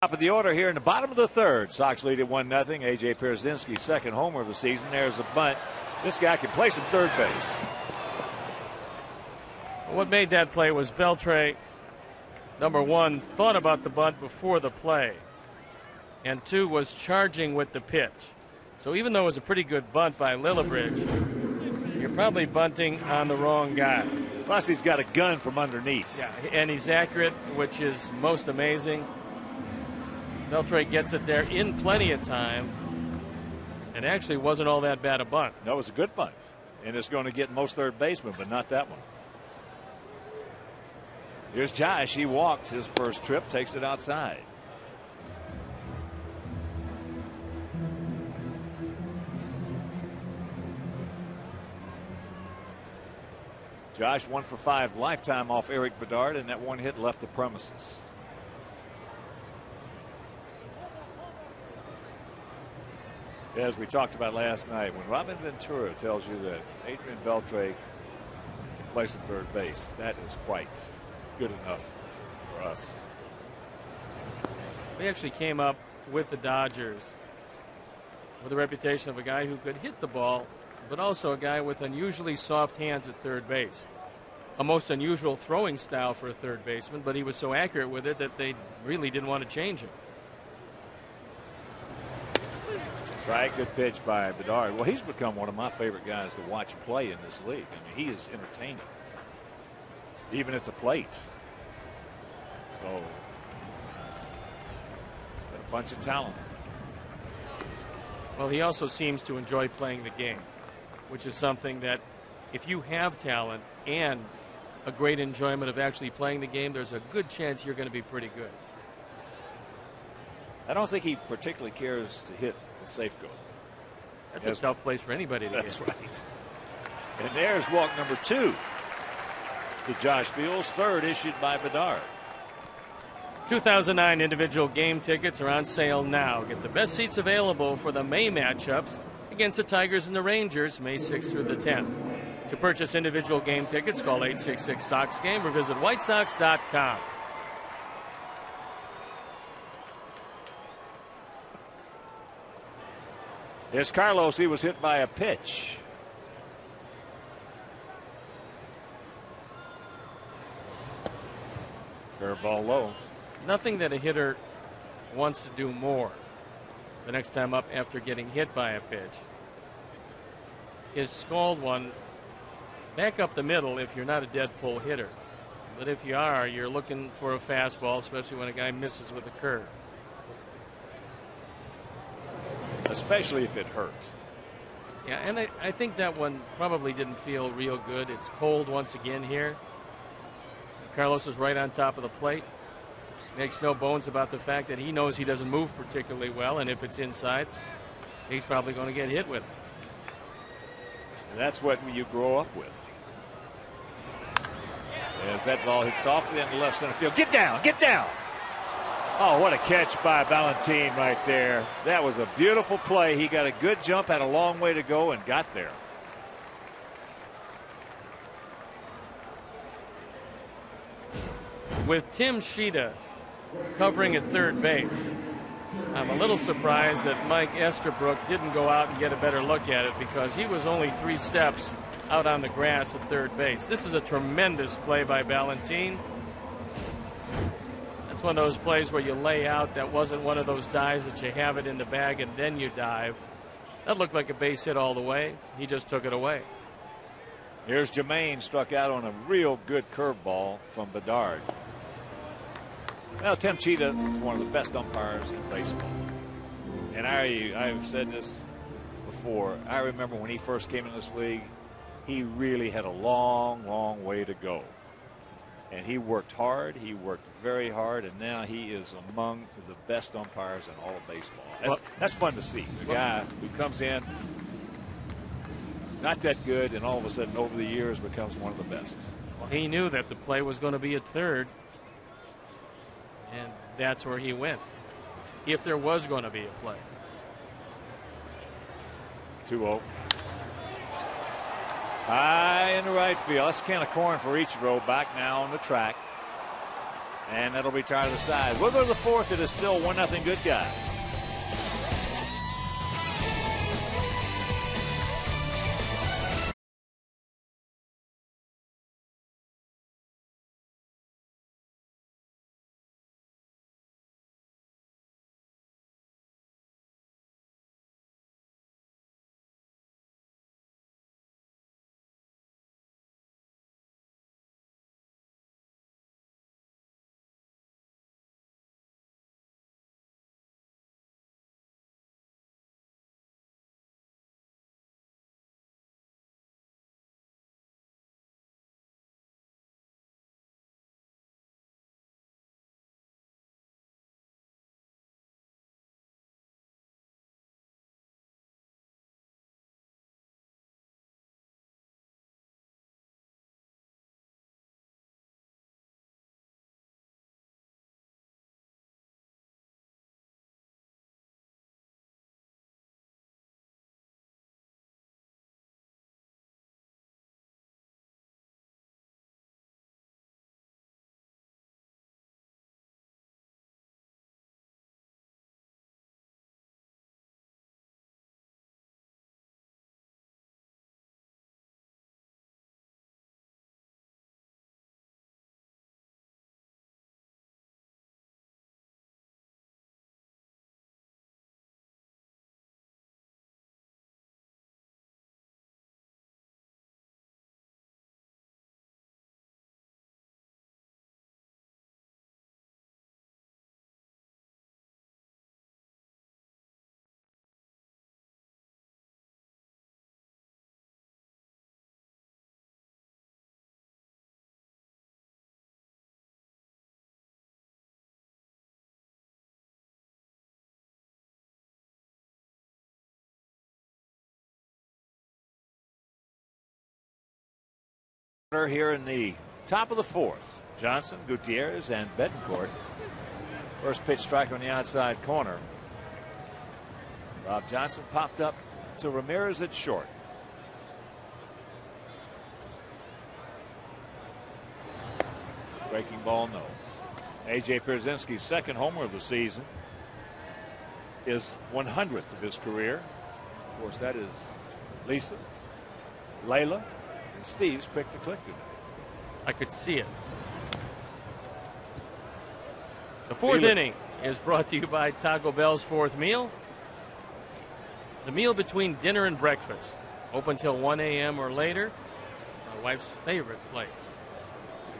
Top of the order here in the bottom of the third. Sox lead at 1-0. A.J. Pierzynski's second homer of the season. There's a bunt. This guy can play some third base. What made that play was Beltre, number one, thought about the bunt before the play, and two, was charging with the pitch. So even though it was a pretty good bunt by Lillibridge, you're probably bunting on the wrong guy. Plus, he's got a gun from underneath. Yeah, and he's accurate, which is most amazing. Beltre gets it there in plenty of time, and actually wasn't all that bad a bunt. No, it was a good bunt, and it's going to get most third basemen, but not that one. Here's Josh. He walked his first trip, takes it outside. Josh 1 for 5 lifetime off Eric Bedard, and that one hit left the premises. As we talked about last night, when Robin Ventura tells you that Adrian Beltre can play some third base, that is quite good enough for us. He actually came up with the Dodgers with a reputation of a guy who could hit the ball, but also a guy with unusually soft hands at third base. A most unusual throwing style for a third baseman, but he was so accurate with it that they really didn't want to change him. Right, good pitch by Bedard. Well, he's become one of my favorite guys to watch play in this league. I mean, he is entertaining, even at the plate. So, a bunch of talent. Well, he also seems to enjoy playing the game, which is something that if you have talent and a great enjoyment of actually playing the game, there's a good chance you're going to be pretty good. I don't think he particularly cares to hit the safe go. That's a tough place for anybody to That's hit. right. And there's walk number 2 to Josh Fields, third issued by Bedard. 2009 individual game tickets are on sale now. Get the best seats available for the May matchups against the Tigers and the Rangers, May 6th through the 10th. To purchase individual game tickets, call 866-SOX-GAME or visit whitesox.com. Here's Carlos. He was hit by a pitch. Curveball low. Nothing that a hitter wants to do more the next time up after getting hit by a pitch is scald one back up the middle if you're not a dead pull hitter. But if you are, you're looking for a fastball, especially when a guy misses with a curve. Especially if it hurts. Yeah, and I think that one probably didn't feel real good. It's cold once again here. Carlos is right on top of the plate. Makes no bones about the fact that he knows he doesn't move particularly well, and if it's inside, he's probably going to get hit with it. And that's what you grow up with. As that ball hits softly into left center field. Get down, get down. Oh, what a catch by Valentin right there. That was a beautiful play. He got a good jump, had a long way to go, and got there. With Tim Sheeta covering at third base, I'm a little surprised that Mike Estabrook didn't go out and get a better look at it, because he was only 3 steps out on the grass at third base. This is a tremendous play by Valentin. It's one of those plays where you lay out. That wasn't one of those dives that you have it in the bag and then you dive. That looked like a base hit all the way. He just took it away. Here's Jermaine, struck out on a real good curveball from Bedard. Well, Tim Sheeta is one of the best umpires in baseball. And I've said this before. I remember when he first came in this league, he really had a long, long way to go. And he worked hard. He worked very hard. And now he is among the best umpires in all of baseball. That's fun to see. The guy who comes in not that good, and all of a sudden over the years becomes one of the best. Well, he knew that the play was going to be at third. And that's where he went, if there was going to be a play. 2-0. High in the right field. That's a can of corn for Ichiro, back now on the track. And that'll retire the side. We'll go to the fourth. It is still 1-0 Good Guys. Here in the top of the fourth, Johnson, Gutierrez, and Betancourt. First pitch strike on the outside corner. Rob Johnson popped up to Ramirez at short. Breaking ball, no. A.J. Pierzynski's second homer of the season. His 100th of his career. Of course, that is Lisa, Layla, and Steve's pick to click today. I could see it. The fourth inning is brought to you by Taco Bell's Fourth Meal. The meal between dinner and breakfast. Open till 1 a.m. or later. My wife's favorite place.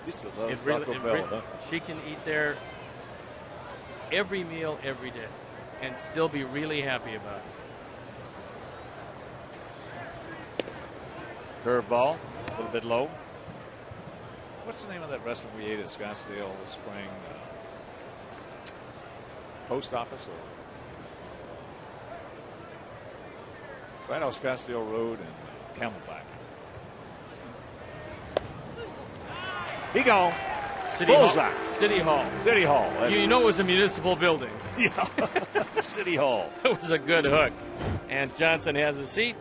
Used to love Taco Bell, huh? She can eat there every meal every day and still be really happy about it. Curveball, a little bit low. What's the name of that restaurant we ate at Scottsdale this spring? Post Office? Or right off Scottsdale Road and Camelback. He gone. City Bullseye. Hall. City Hall. City Hall. You know it was a municipal building. Yeah. City Hall. It was a good hook. And Johnson has a seat.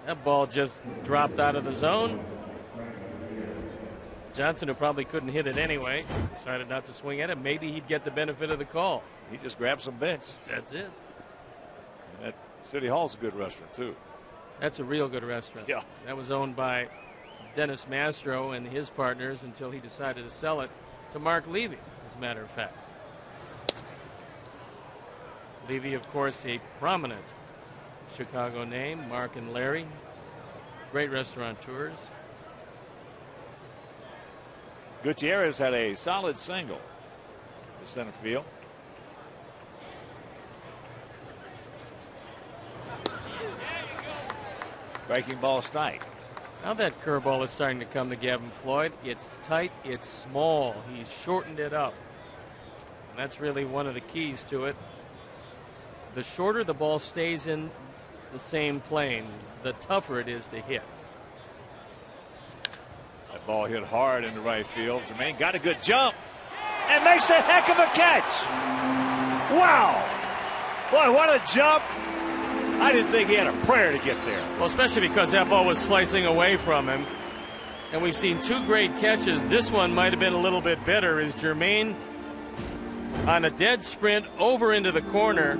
That ball just dropped out of the zone. Johnson, who probably couldn't hit it anyway, decided not to swing at it. Maybe he'd get the benefit of the call. He just grabbed some bench. That's it. And that City Hall's a good restaurant, too. That's a real good restaurant. Yeah. That was owned by Dennis Mastro and his partners until he decided to sell it to Mark Levy, as a matter of fact. Levy, of course, a prominent Chicago name. Mark and Larry, great restaurateurs. Gutierrez had a solid single to center field. Breaking ball strike. Now that curveball is starting to come to Gavin Floyd. It's tight, it's small. He's shortened it up. And that's really one of the keys to it. The shorter the ball stays in the same plane, the tougher it is to hit. That ball hit hard into right field. Jermaine got a good jump and makes a heck of a catch. Wow. Boy, what a jump. I didn't think he had a prayer to get there. Well, especially because that ball was slicing away from him. and we've seen two great catches. This one might have been a little bit better. Is Jermaine on a dead sprint over into the corner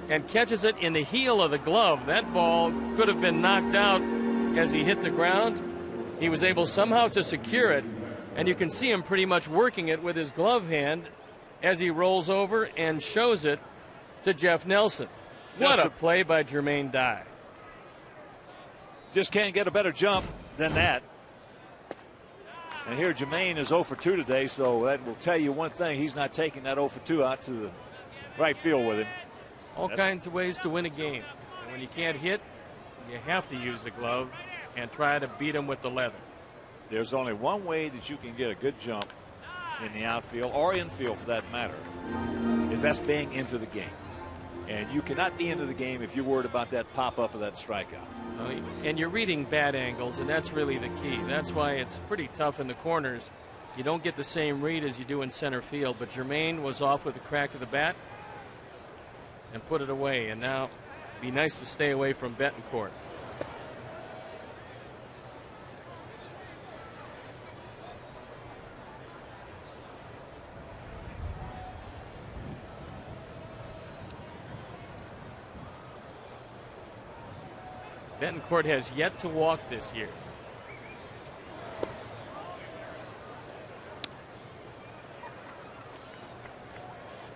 and catches it in the heel of the glove. That ball could have been knocked out as he hit the ground. He was able somehow to secure it, and you can see him pretty much working it with his glove hand as he rolls over and shows it to Jeff Nelson. What a play by Jermaine Dye. Just can't get a better jump than that. And here Jermaine is 0 for 2 today, so that will tell you one thing. He's not taking that 0 for 2 out to the right field with him. All kinds of ways to win a game. And when you can't hit, you have to use the glove and try to beat him with the leather. There's only one way that you can get a good jump in the outfield or infield for that matter, is that's being into the game. And you cannot be into the game if you're worried about that pop-up of that strikeout. And you're reading bad angles, and that's really the key. That's why it's pretty tough in the corners. You don't get the same read as you do in center field. But Jermaine was off with a crack of the bat and put it away. And now it'd be nice to stay away from Betancourt. Betancourt has yet to walk this year.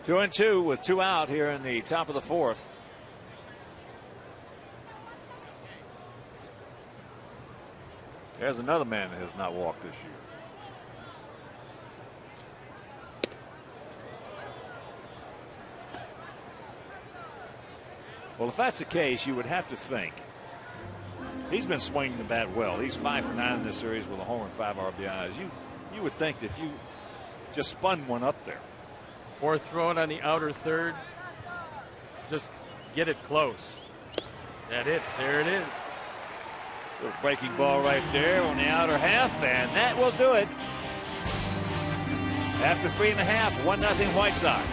Two and two with 2 out here in the top of the 4th. There's another man that has not walked this year. Well, if that's the case, you would have to think he's been swinging the bat well. He's 5 for 9 in this series with a homer and 5 RBIs. You would think if you just spun one up there, or throw it on the outer third, just get it close. That's it. There it is. Little breaking ball right there on the outer half, and that will do it. After 3.5, 1-0 White Sox.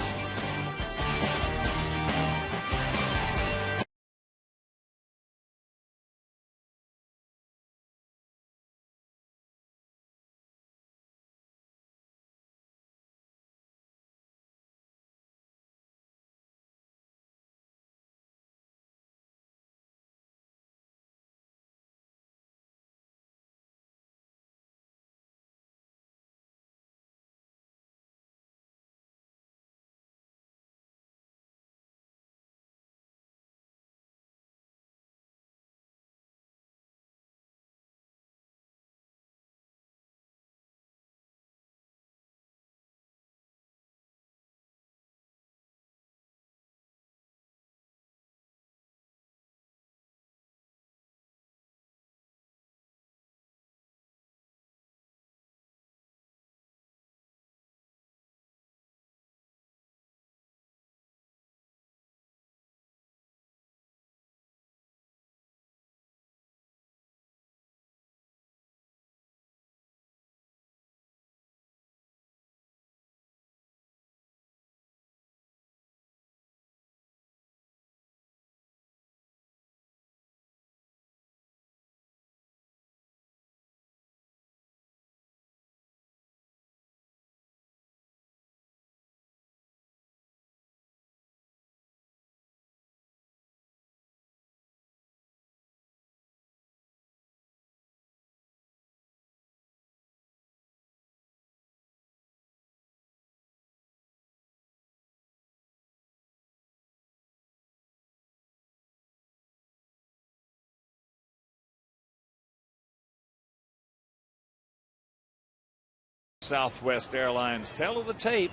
Southwest Airlines tail of the tape.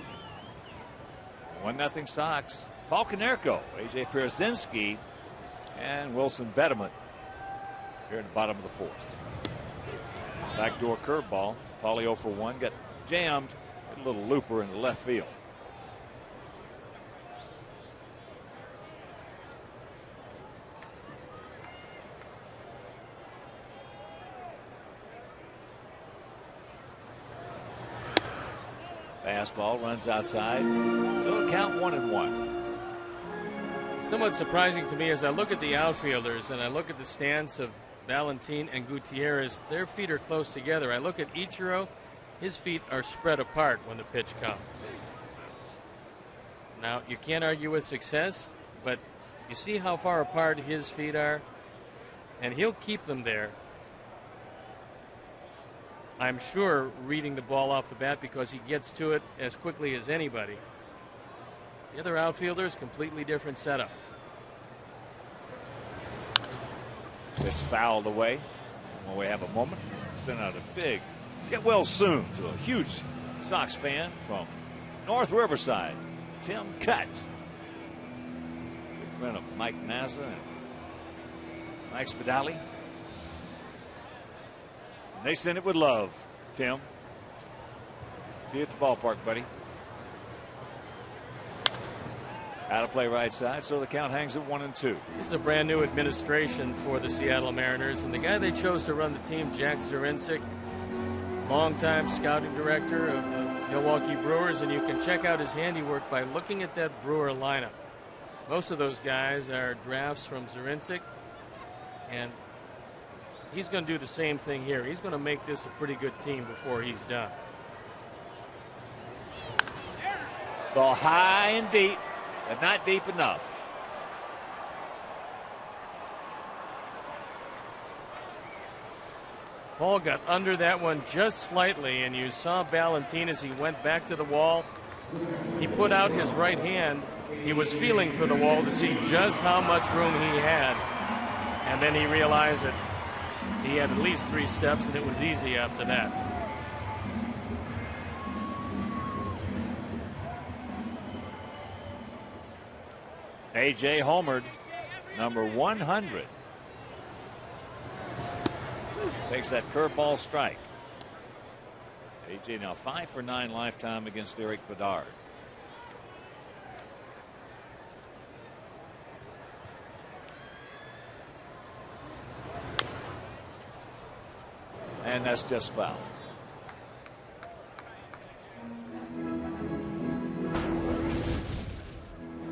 1-0 Sox. Paul Konerko, A.J. Pierzynski, and Wilson Betterman here at the bottom of the 4th. Backdoor curveball. Paulie 0 for 1. Got jammed. A little looper in the left field. Fastball runs outside. So count 1-1. Somewhat surprising to me as I look at the outfielders and I look at the stance of Valentin and Gutierrez, their feet are close together. I look at Ichiro, his feet are spread apart when the pitch comes. Now, you can't argue with success, but you see how far apart his feet are, and he'll keep them there. I'm sure reading the ball off the bat because he gets to it as quickly as anybody. The other outfielders, completely different setup. It's fouled away. Well, we have a moment. Send out a big get well soon to a huge Sox fan from North Riverside, Tim Cutt. Good friend of Mike Mazza and Mike Spadali. And they send it with love, Tim. See you at the ballpark, buddy. Out of play right side, so the count hangs at 1-2. This is a brand new administration for the Seattle Mariners, and the guy they chose to run the team, Jack Zurinsik, longtime scouting director of the Milwaukee Brewers, and you can check out his handiwork by looking at that Brewer lineup. Most of those guys are drafts from Zurinsik, and he's going to do the same thing here. He's going to make this a pretty good team before he's done. Ball high and deep, but not deep enough. Paul got under that one just slightly, and you saw Valentin as he went back to the wall. He put out his right hand. He was feeling for the wall to see just how much room he had, and then he realized that he had at least 3 steps, and it was easy after that. A.J. homered, number 100. Takes that curveball strike. A.J. now 5 for 9 lifetime against Eric Bedard. And that's just foul.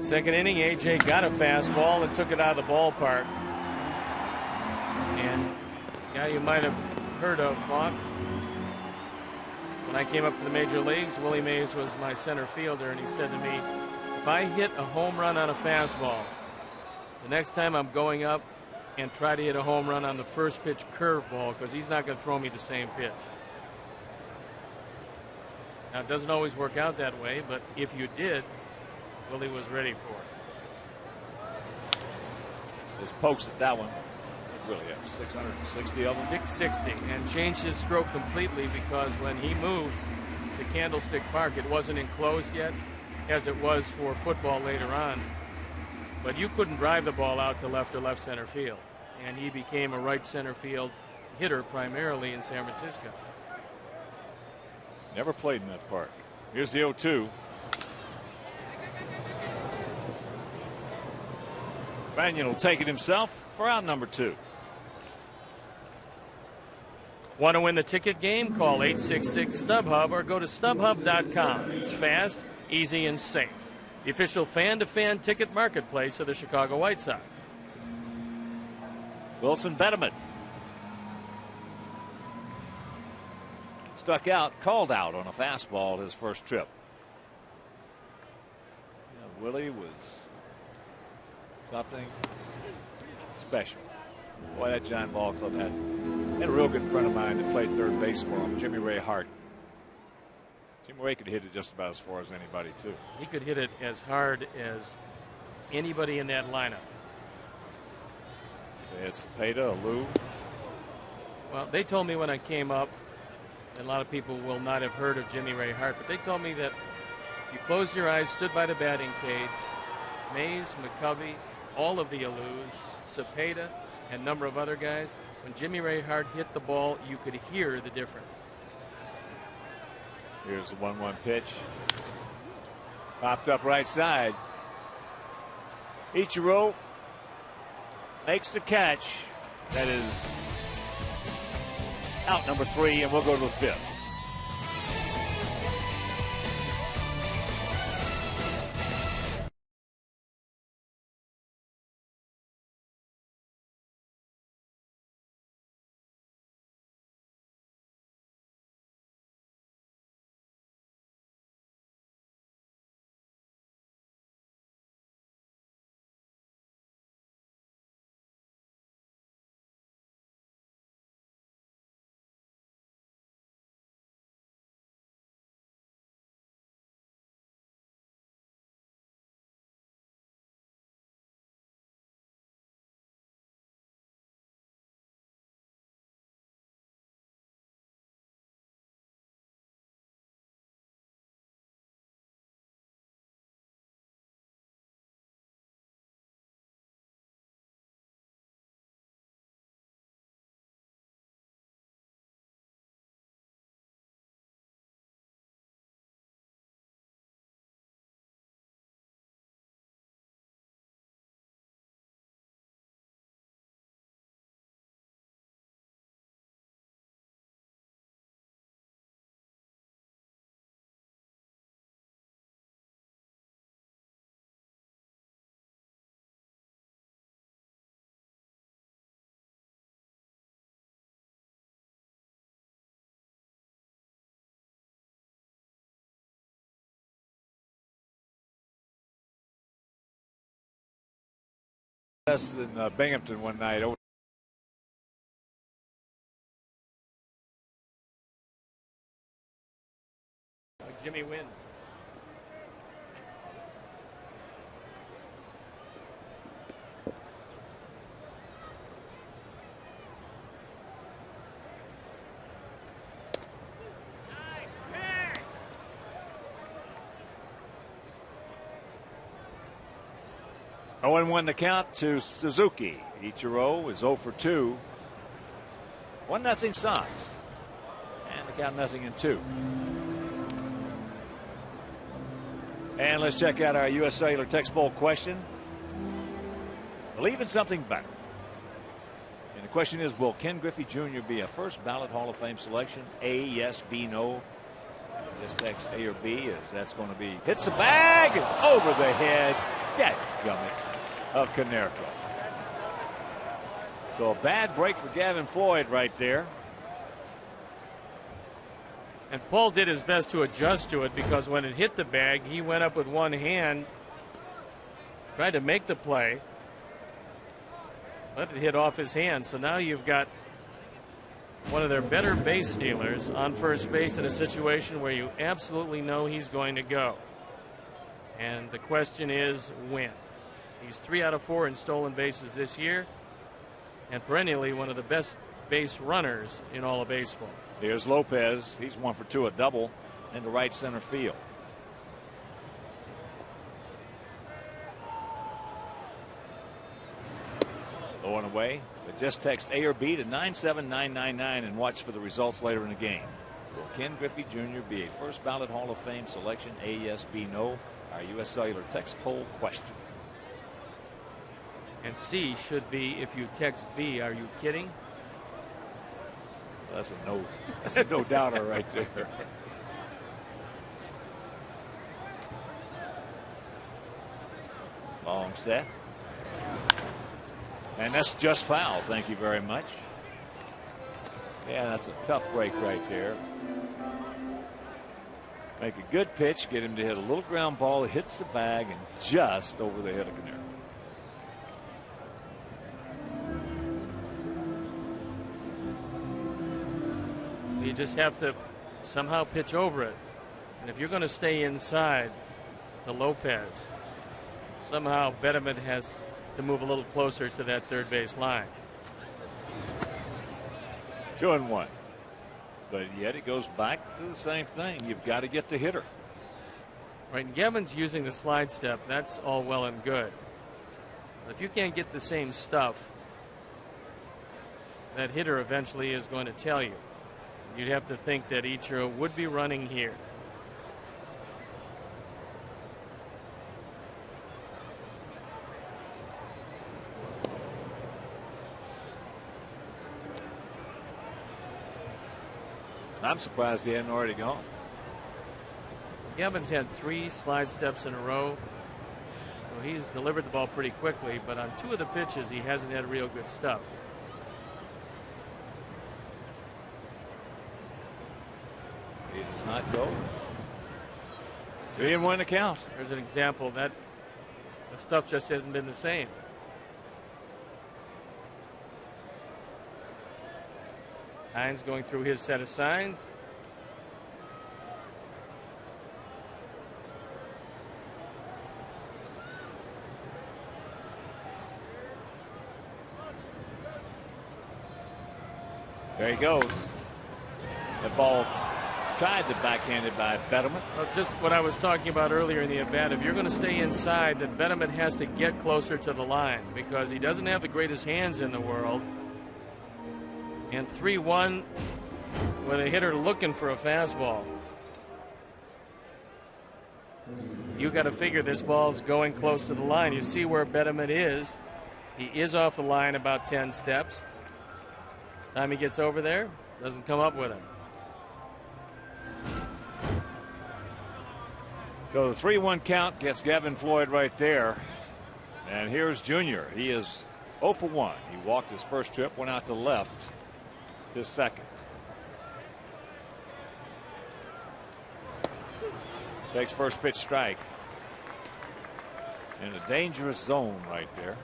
Second inning, A.J. got a fastball and took it out of the ballpark. And a guy you might have heard of, Vaughn, when I came up to the major leagues, Willie Mays was my center fielder, and he said to me, if I hit a home run on a fastball, the next time I'm going up and try to hit a home run on the first pitch curveball, because he's not going to throw me the same pitch. Now, it doesn't always work out that way, but if you did, Willie was ready for it. Just pokes at that one. Really, 660 of them. 660, and changed his stroke completely because when he moved to Candlestick Park, it wasn't enclosed yet, as it was for football later on. But you couldn't drive the ball out to left or left center field, and he became a right center field hitter primarily in San Francisco. Never played in that park. Here's the 0-2. Banyan will take it himself for out number 2. Want to win the ticket game? Call 866-STUBHUB or go to StubHub.com. It's fast, easy, and safe. The official fan-to-fan ticket marketplace of the Chicago White Sox. Wilson Betterman. Struck out, called out on a fastball his first trip. Yeah, Willie was something special. Boy, that Giant Ball Club had a real good friend of mine that played third base for him, Jimmy Ray Hart. Jimmy Ray could hit it just about as far as anybody, too. He could hit it as hard as anybody in that lineup. They had Cepeda, Lou. Well, they told me when I came up, and a lot of people will not have heard of Jimmy Ray Hart, but they told me that if you closed your eyes, stood by the batting cage, Mays, McCovey, all of the Alous, Cepeda, and a number of other guys, when Jimmy Ray Hart hit the ball, you could hear the difference. Here's the 1-1 pitch. Popped up right side. Ichiro makes the catch. That is out number 3, and we'll go to the 5th. us in Binghamton one night. Jimmy Wynn. Oh, and 1 to count to Suzuki. Ichiro is 0 for 2. 1-0 Sox. And the count 0-2. And let's check out our U.S. Cellular text poll question. Believe in something better. And the question is, will Ken Griffey Jr. be a first ballot Hall of Fame selection? A, yes, B, no. Just text A or B, as that's going to be hits the bag over the head. Dadgummit of Konerko. So a bad break for Gavin Floyd right there. And Paul did his best to adjust to it, because when it hit the bag, he went up with one hand, tried to make the play, let it hit off his hand. So now you've got one of their better base stealers on first base in a situation where you absolutely know he's going to go. And the question is, when? He's 3 out of 4 in stolen bases this year, and perennially one of the best base runners in all of baseball. Here's Lopez. He's 1 for 2, a double into right center field. Low and away, but just text A or B to 97999 and watch for the results later in the game. Will Ken Griffey Jr. be a first ballot Hall of Fame selection? A, yes, B, no. Our U.S. Cellular text poll question. And C should be, if you text B, are you kidding? That's a no. That's a no doubter right there. Long set. And that's just foul. Thank you very much. Yeah, that's a tough break right there. Make a good pitch, get him to hit a little ground ball, hits the bag, and just over the head of Konerko. You just have to somehow pitch over it. And if you're going to stay inside to Lopez, somehow Betterman has to move a little closer to that third base line. 2-1. But yet it goes back to the same thing. You've got to get the hitter. Right, and Gavin's using the slide step. That's all well and good. But if you can't get the same stuff, that hitter eventually is going to tell you. You'd have to think that Ichiro would be running here. I'm surprised he hadn't already gone. Gavin's had 3 slide steps in a row, so he's delivered the ball pretty quickly, but on 2 of the pitches he hasn't had real good stuff. He does not go. 3-1 to count. There's an example that the stuff just hasn't been the same. Hines going through his set of signs. There he goes. The ball tried to backhand it by Betterman. Well, just what I was talking about earlier in the at-bat. If you're going to stay inside, then Betterman has to get closer to the line because he doesn't have the greatest hands in the world. And 3-1 with a hitter looking for a fastball. You got to figure this ball's going close to the line. You see where Betterman is. He is off the line about 10 steps. Time he gets over there, doesn't come up with him. So the 3-1 count gets Gavin Floyd right there. And here's Junior. He is 0 for 1. He walked his first trip, went out to left his second. Takes first pitch strike. In a dangerous zone right there.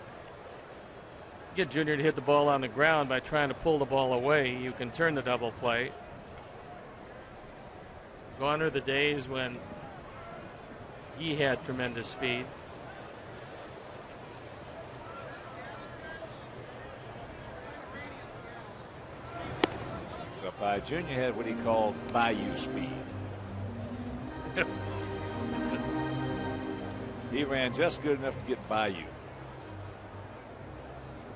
get Junior to hit the ball on the ground by trying to pull the ball away, you can turn the double play. Gone are the days when he had tremendous speed. So Junior had what he called bayou speed. He ran just good enough to get by you.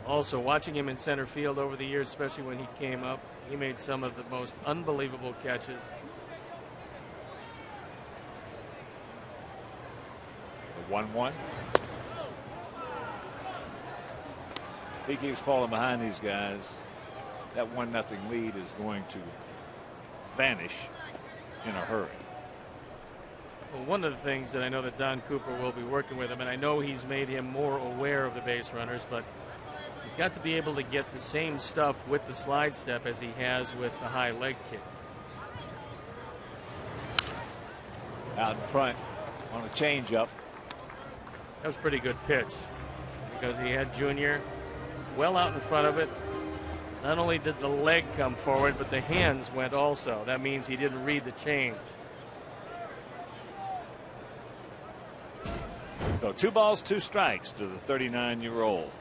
Also, watching him in center field over the years, especially when he came up, he made some of the most unbelievable catches. The 1-1. He keeps falling behind these guys. That 1-0 lead is going to vanish in a hurry. Well, one of the things that I know that Don Cooper will be working with him, and I know he's made him more aware of the base runners, but he's got to be able to get the same stuff with the slide step as he has with the high leg kick. Out in front on a changeup. That was a pretty good pitch because he had Junior well out in front of it. Not only did the leg come forward, but the hands went also. That means he didn't read the change. So 2 balls, 2 strikes to the 39-year-old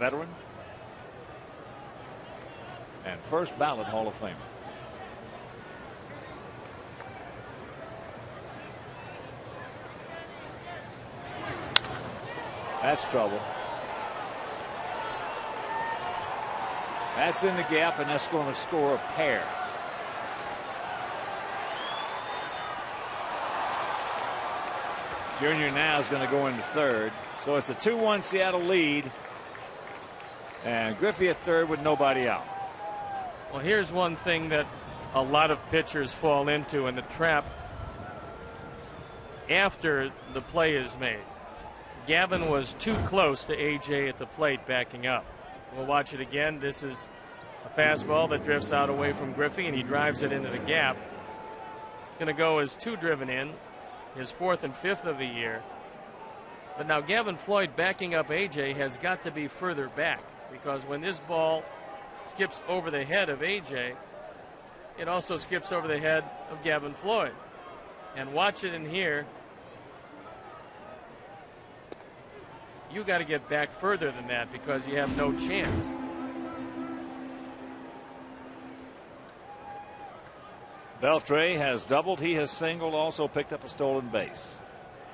veteran and first ballot Hall of Famer. That's trouble. That's in the gap, and that's going to score a pair. Junior now is going to go into third. So it's a 2-1 Seattle lead. And Griffey at third with nobody out. Well, here's one thing that a lot of pitchers fall into in the trap after the play is made. Gavin was too close to A.J. at the plate backing up. We'll watch it again. This is a fastball that drifts out away from Griffey, and he drives it into the gap. It's going to go as 2 driven in, his 4th and 5th of the year. But now Gavin Floyd backing up A.J. has got to be further back, because when this ball skips over the head of A.J., it also skips over the head of Gavin Floyd. And watch it in here. You got to get back further than that because you have no chance. Beltre has doubled. He has singled, also picked up a stolen base.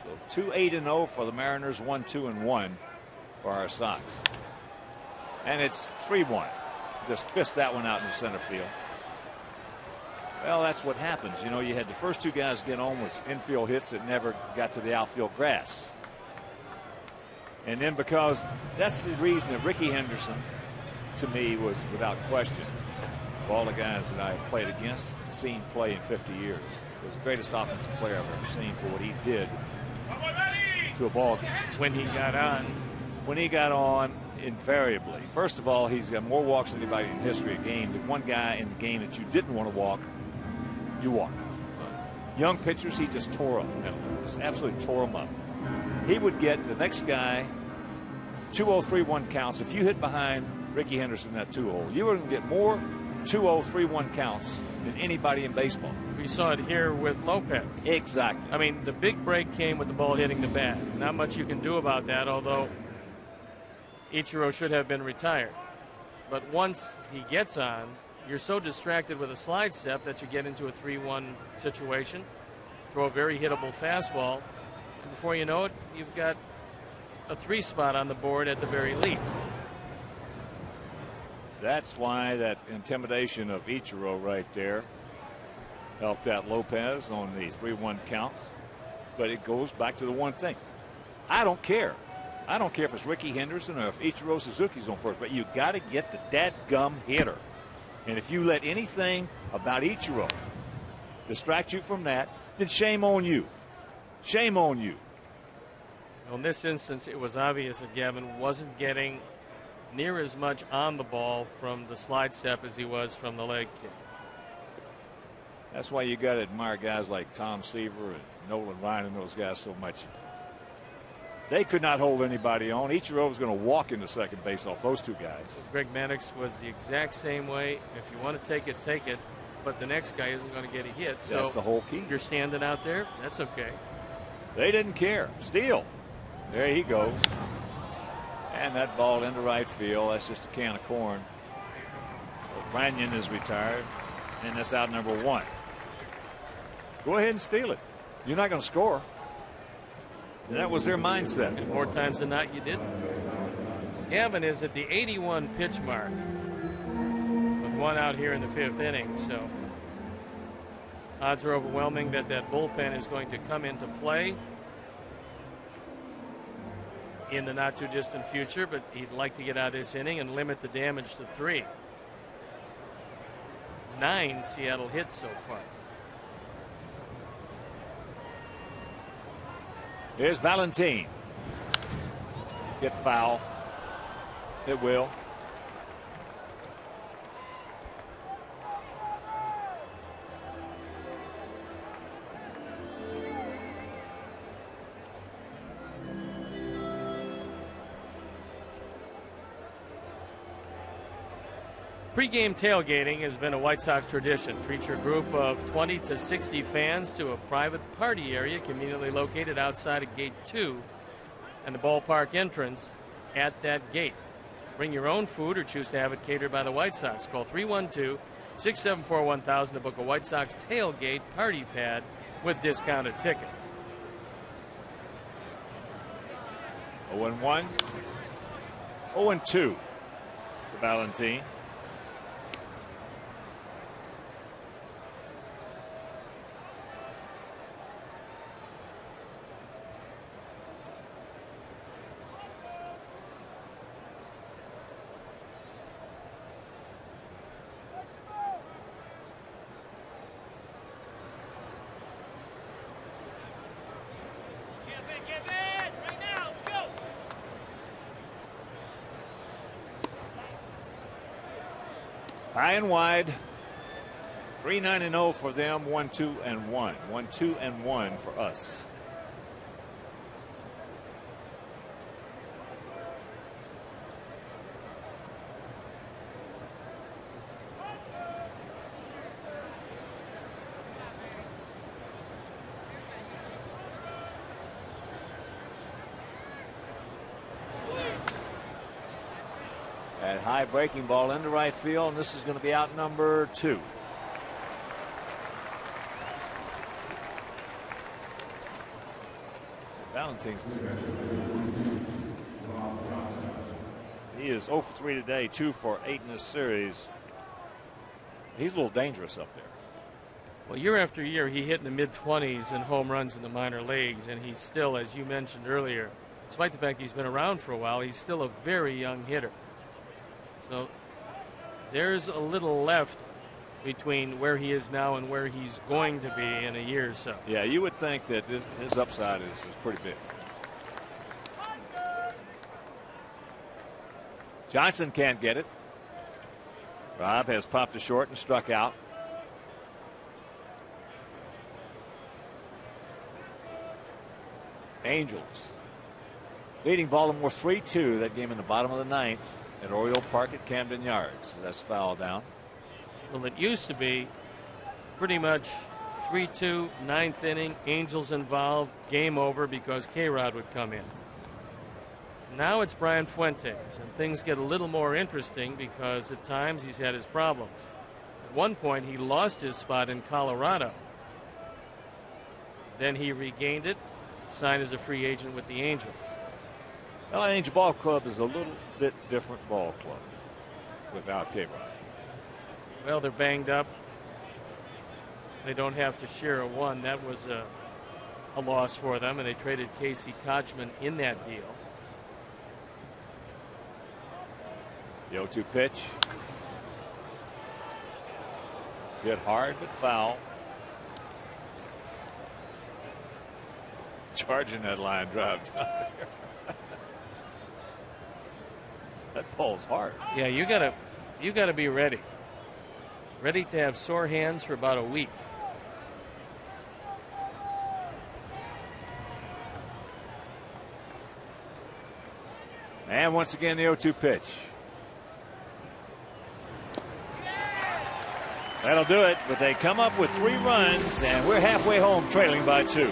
So 2-8-0 for the Mariners, 1-2-1 for our Sox. And it's 3-1. Just fist that one out in the center field. Well, that's what happens. You know, you had the first 2 guys get on with infield hits that never got to the outfield grass. And then because that's the reason that Rickey Henderson, to me, was without question, of all the guys that I've played against, seen play in 50 years, was the greatest offensive player I've ever seen for what he did to a ball game. When he got on. When he got on, invariably. First of all, he's got more walks than anybody in the history of the game. The one guy in the game that you didn't want to walk, you walked. Young pitchers, he just tore up. Just absolutely tore them up. He would get the next guy 2-0, 3-1 counts. If you hit behind Rickey Henderson in that 2-hole, you were going to get more 2-0, 3-1 counts than anybody in baseball. We saw it here with Lopez. Exactly. I mean, the big break came with the ball hitting the bat. Not much you can do about that, although Ichiro should have been retired. But once he gets on, you're so distracted with a slide step that you get into a 3-1 situation, throw a very hittable fastball, and before you know it, you've got a 3 spot on the board at the very least. That's why that intimidation of Ichiro right there helped out Lopez on the 3-1 count. But it goes back to the one thing. I don't care. I don't care if it's Rickey Henderson or if Ichiro Suzuki's on first, but you got to get the dadgum hitter. And if you let anything about Ichiro distract you from that, then shame on you. Shame on you. In this instance, it was obvious that Gavin wasn't getting near as much on the ball from the slide step as he was from the leg kick. That's why you got to admire guys like Tom Seaver and Nolan Ryan and those guys so much. They could not hold anybody on. Ichiro was going to walk into second base off those two guys. Greg Maddux was the exact same way. If you want to take it, take it. But the next guy isn't going to get a hit. So that's the whole key. If you're standing out there, that's okay. They didn't care. Steele. There he goes. And that ball into right field. That's just a can of corn. So Branyan is retired. And that's out number 1. Go ahead and steal it. You're not going to score. And that was their mindset. And more times than not, you didn't. Gavin is at the 81 pitch mark with 1 out here in the 5th inning. So odds are overwhelming that that bullpen is going to come into play in the not too distant future, but he'd like to get out of this inning and limit the damage to 3. 9 Seattle hits so far. Here's Valentin. Get foul. It will. Pre-game tailgating has been a White Sox tradition. Treat your group of 20 to 60 fans to a private party area conveniently located outside of Gate 2 and the ballpark entrance at that gate. Bring your own food or choose to have it catered by the White Sox. Call 312-674-1000 to book a White Sox tailgate party pad with discounted tickets. 0-1. 0-2 to Valentin. High and wide. 3-9-0 for them. 1-2-1. 1-2-1 for us. That high breaking ball into right field, and this is going to be out number 2. Valentin's. He is 0 for 3 today, 2 for 8 in this series. He's a little dangerous up there. Well, year after year, he hit in the mid-20s in home runs in the minor leagues, and he's still, as you mentioned earlier, despite the fact he's been around for a while, he's still a very young hitter. So there's a little left between where he is now and where he's going to be in a year or so. Yeah, you would think that his upside is pretty big. Johnson can't get it. Rob has popped to short and struck out. Angels leading Baltimore 3-2 that game in the bottom of the 9th at Oriole Park at Camden Yards. That's foul down. Well, it used to be pretty much 3-2, 9th inning, Angels involved, game over because K-Rod would come in. Now it's Brian Fuentes, and things get a little more interesting because at times he's had his problems. At one point, he lost his spot in Colorado. Then he regained it, signed as a free agent with the Angels. Well, Angel Ball Club is a little bit different ball club without K-Rod. Well, they're banged up. They don't have to share a one. That was a loss for them, and they traded Casey Kochman in that deal. The 0-2 pitch. Hit hard but foul. Charging that line drive down there. That ball's hard. Yeah, you gotta be ready. Ready to have sore hands for about a week. And once again, the 0-2 pitch. That'll do it, but they come up with 3 runs, and we're halfway home trailing by 2.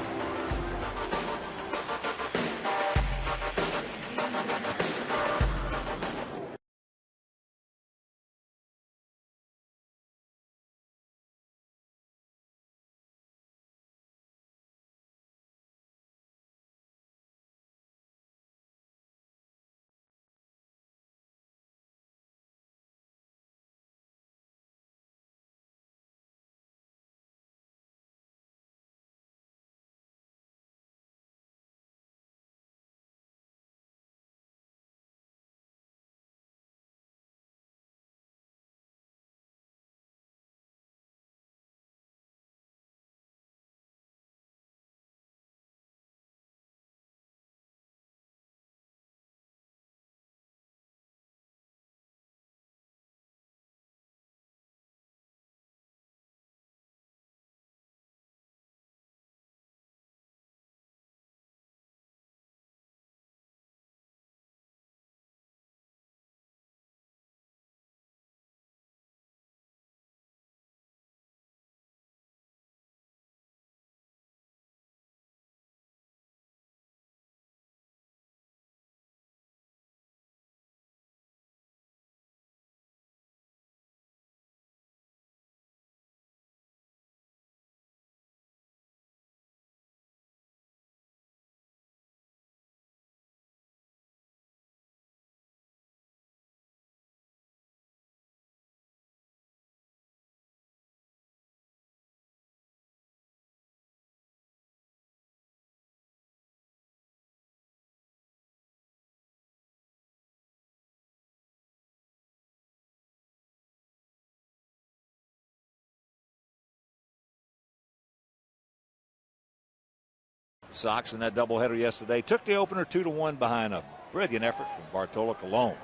Sox in that doubleheader yesterday took the opener 2-1 behind a brilliant effort from Bartolo Colon.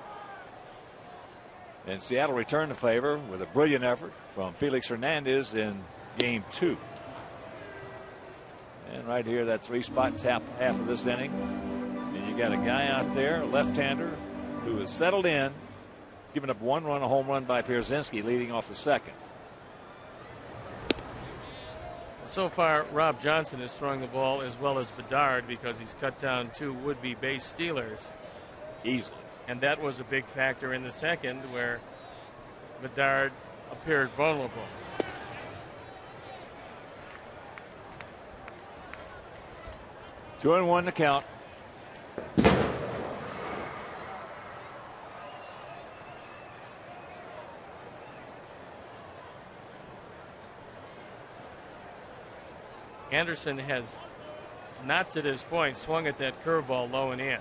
And Seattle returned the favor with a brilliant effort from Felix Hernandez in game 2. And right here, that 3-spot tap half of this inning. And you got a guy out there, a left-hander, who is settled in, giving up 1 run, a home run by Pierzynski, leading off the second. So far, Rob Johnson is throwing the ball as well as Bedard because he's cut down 2 would-be base stealers. Easily. And that was a big factor in the second where Bedard appeared vulnerable. Two and one to count. Anderson has not to this point swung at that curveball low and in.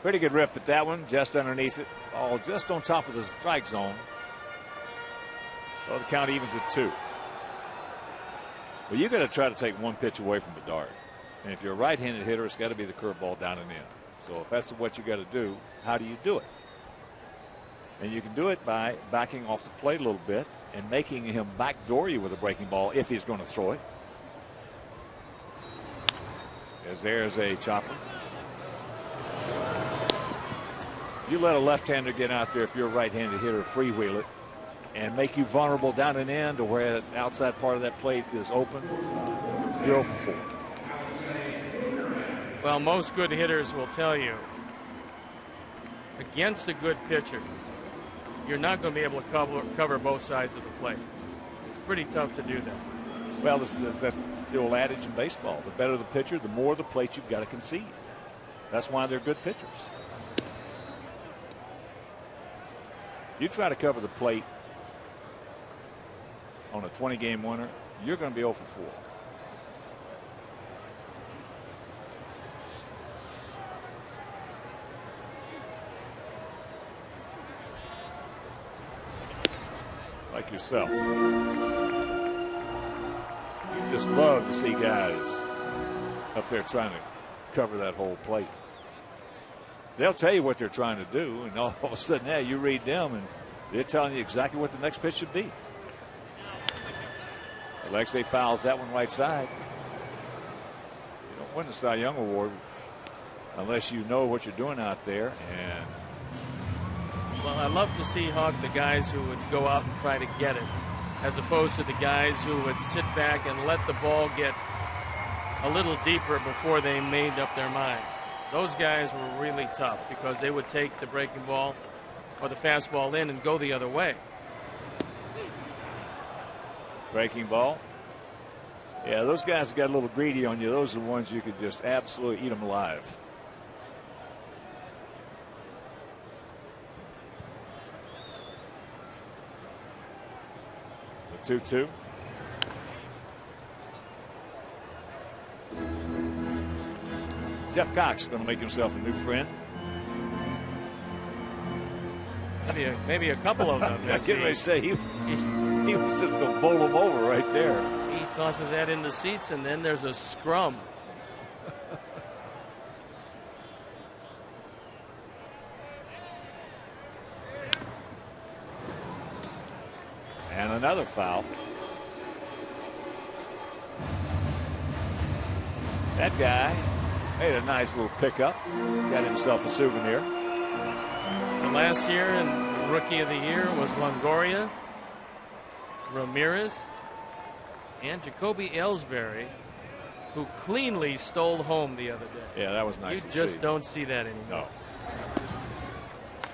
Pretty good rip at that one, just underneath it. All just on top of the strike zone. So the count evens at 2. Well, you got to try to take 1 pitch away from Bedard. And if you're a right-handed hitter, it's got to be the curveball down and in. So if that's what you got to do, how do you do it? And you can do it by backing off the plate a little bit and making him backdoor you with a breaking ball if he's going to throw it. As there's a chopper. You let a left-hander get out there if you're a right-handed hitter, freewheel it, and make you vulnerable down and in to where the outside part of that plate is open. 0 for 4. Well, most good hitters will tell you, against a good pitcher, you're not going to be able to cover both sides of the plate. It's pretty tough to do that. Well, that's the old adage in baseball. The better the pitcher, the more the plate you've got to concede. That's why they're good pitchers. You try to cover the plate on a 20-game winner, you're going to be 0 for 4. Like yourself. You just love to see guys up there trying to cover that whole plate. They'll tell you what they're trying to do, and all of a sudden, yeah, you read them, and They're telling you exactly what the next pitch should be. Alexei fouls that one right side. You don't win the Cy Young Award unless you know what you're doing out there. And well, I love to see, Hawk, the guys who would go out and try to get it, as opposed to the guys who would sit back and let the ball get a little deeper before they made up their mind. Those guys were really tough because they would take the breaking ball or the fastball in and go the other way. Breaking ball. Yeah, those guys got a little greedy on you. Those are the ones you could just absolutely eat them alive. The 2-2. Jeff Cox is going to make himself a new friend. Maybe a couple of them. I can't really say he was just going to bowl him over right there. He tosses that in the seats, and then there's a scrum. And another foul. That guy made a nice little pickup. Got himself a souvenir. And last year, and Rookie of the Year was Longoria, Ramirez, and Jacoby Ellsbury, who cleanly stole home the other day. Yeah, that was nice. You just don't see that anymore. No.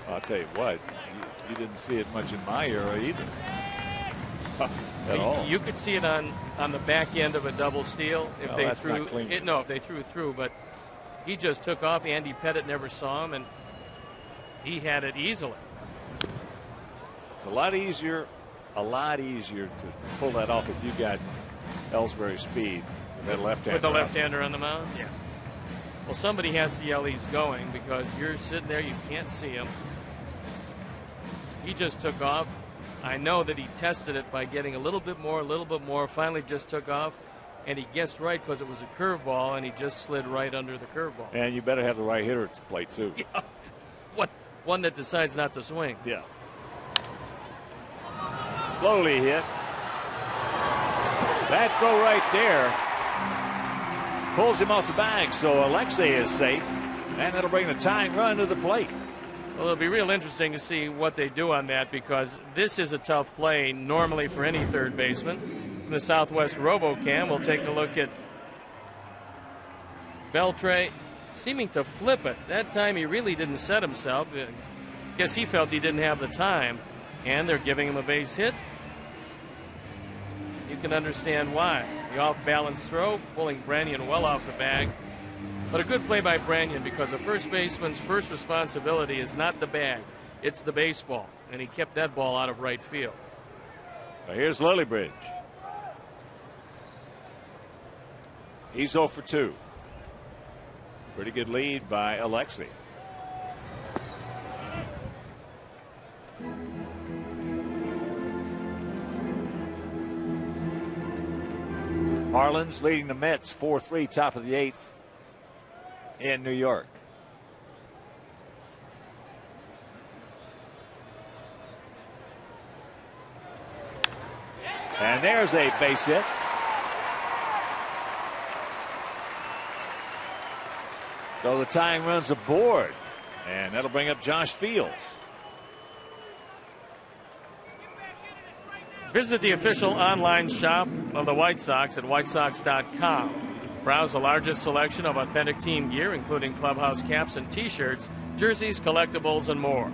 I'll tell you what, you didn't see it much in my era either. At all. You could see it on the back end of a double steal if they that's threw not clean. it. No, if they threw through, but he just took off. Andy Pettit never saw him, and he had it easily. It's a lot easier to pull that off if you got Ellsbury's speed with that left-hander. With the left-hander on the mound? Yeah. Well, somebody has to yell he's going because you're sitting there, you can't see him. He just took off. I know that he tested it by getting a little bit more, finally just took off, and he guessed right because it was a curveball, and he just slid right under the curveball. And you better have the right hitter at the plate, too. Yeah. One that decides not to swing. Yeah. Slowly hit. That throw right there pulls him off the bag, so Alexei is safe, and that'll bring the tying run to the plate. Well, it'll be real interesting to see what they do on that because this is a tough play normally for any third baseman. From the Southwest RoboCam, we'll take a look at Beltre seeming to flip it. That time he really didn't set himself. I guess he felt he didn't have the time, and they're giving him a base hit. You can understand why. The off-balance throw, pulling Branyan well off the bag. But a good play by Branyan because a first baseman's first responsibility is not the bag, it's the baseball. And he kept that ball out of right field. Well, here's Lillibridge. He's 0 for 2. Pretty good lead by Alexei. Marlins leading the Mets 4-3, top of the 8th in New York. And there's a base hit. So the tying run's aboard, and that'll bring up Josh Fields. Visit the official online shop of the White Sox at whitesox.com. Browse the largest selection of authentic team gear, including clubhouse caps and T-shirts, jerseys, collectibles, and more.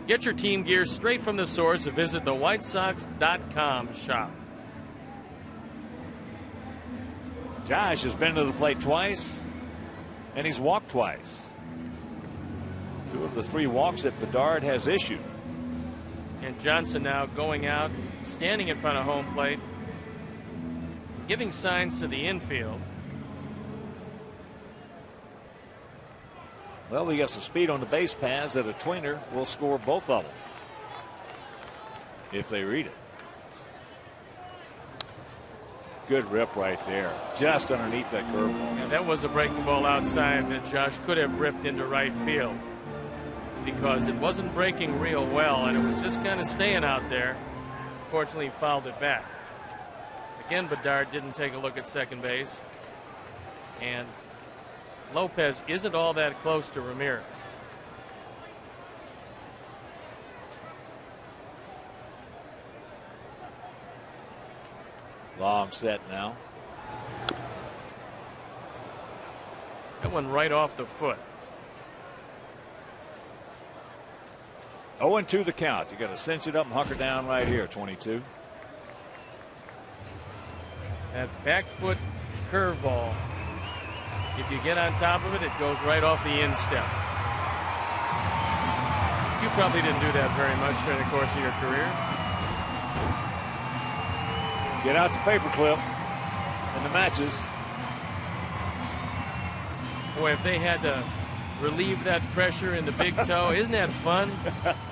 Get your team gear straight from the source and visit the whitesox.com shop. Josh has been to the plate twice, and he's walked twice. 2 of the 3 walks that Bedard has issued. And Johnson now going out, standing in front of home plate, giving signs to the infield. Well, we got some speed on the base paths that a tweener will score both of them if they read it. Good rip right there, just underneath that curveball. And that was a breaking ball outside that Josh could have ripped into right field. because it wasn't breaking real well, and it was just kind of staying out there. Fortunately, he fouled it back. Again, Bedard didn't take a look at second base, and Lopez isn't all that close to Ramirez. Long set now. That one right off the foot. 0-2 the count. You got to cinch it up and hunker down right here. 22. That back foot curveball. If you get on top of it, it goes right off the instep. You probably didn't do that very much during the course of your career. Get out the paperclip and the matches. Boy, if they had to relieve that pressure in the big toe, isn't that fun?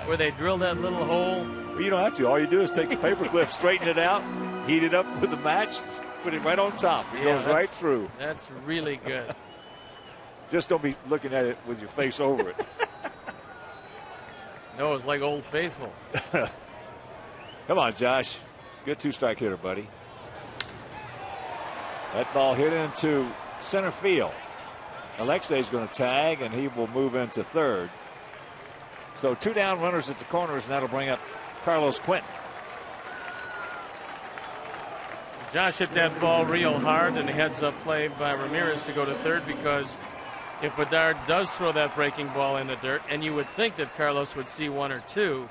Where they drill that little hole. Well, you don't have to. All you do is take the paperclip, straighten it out, heat it up with the match, put it right on top. It goes right through. That's really good. Just don't be looking at it with your face over it. No, it's like Old Faithful. Come on, Josh. Good two-strike hitter, buddy. That ball hit into center field. Alexei's going to tag, and he will move into third. So 2 down runners at the corners, and that'll bring up Carlos Quentin. Josh hit that ball real hard, and a heads-up play by Ramirez to go to third, because if Bedard does throw that breaking ball in the dirt, and you would think that Carlos would see 1 or 2,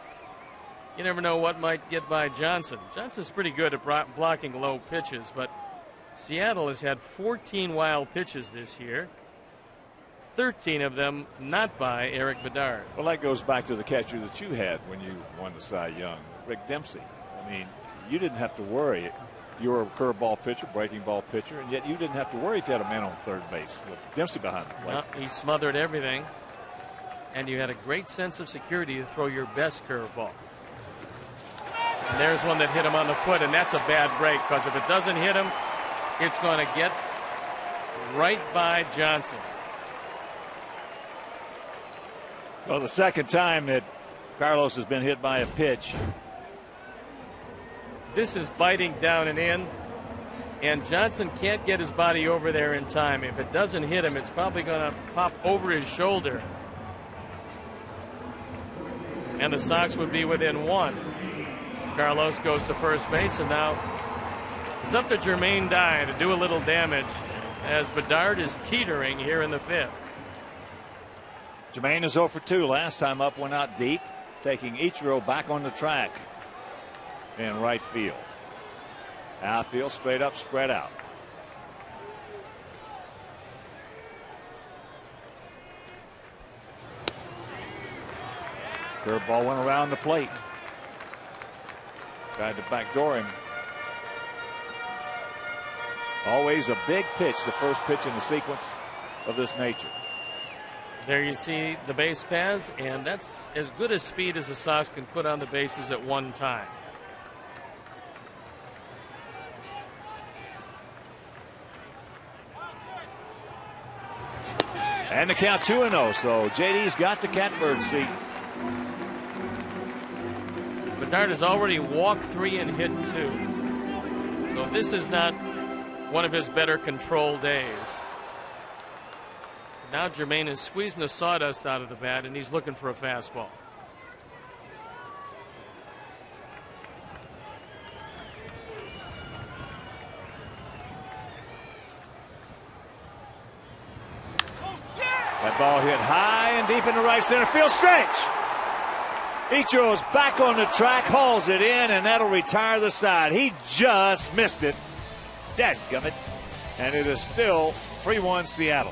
you never know what might get by Johnson. Johnson's pretty good at blocking low pitches, but Seattle has had 14 wild pitches this year. 13 of them not by Eric Bedard. Well, that goes back to the catcher that you had when you won the Cy Young, Rick Dempsey. I mean, you didn't have to worry. You were a curveball pitcher, breaking ball pitcher, and yet you didn't have to worry if you had a man on third base with Dempsey behind the plate. No, he smothered everything, and you had a great sense of security to throw your best curveball. And there's one that hit him on the foot, and that's a bad break, because if it doesn't hit him, it's going to get right by Johnson. So the second time that Carlos has been hit by a pitch. This is biting down and in, and Johnson can't get his body over there in time. If it doesn't hit him, it's probably going to pop over his shoulder, and the Sox would be within 1. Carlos goes to first base, and now it's up to Jermaine Dye to do a little damage as Bedard is teetering here in the 5th. Jermaine is 0 for 2. Last time up, went out deep, taking Ichiro back on the track in right field. Outfield straight up, spread out. Curveball went around the plate. Tried to backdoor him. Always a big pitch, the first pitch in the sequence of this nature. There you see the base paths, and that's as good a speed as the Sox can put on the bases at one time. And the count 2-0, so JD's got the catbird seat. Bedard has already walked 3 and hit 2. So this is not one of his better control days. Now Jermaine is squeezing the sawdust out of the bat, and he's looking for a fastball. That ball hit high and deep in the right center field stretch. Ichiro's back on the track, hauls it in, and that'll retire the side. He just missed it. Dadgummit. And it is still 3-1 Seattle.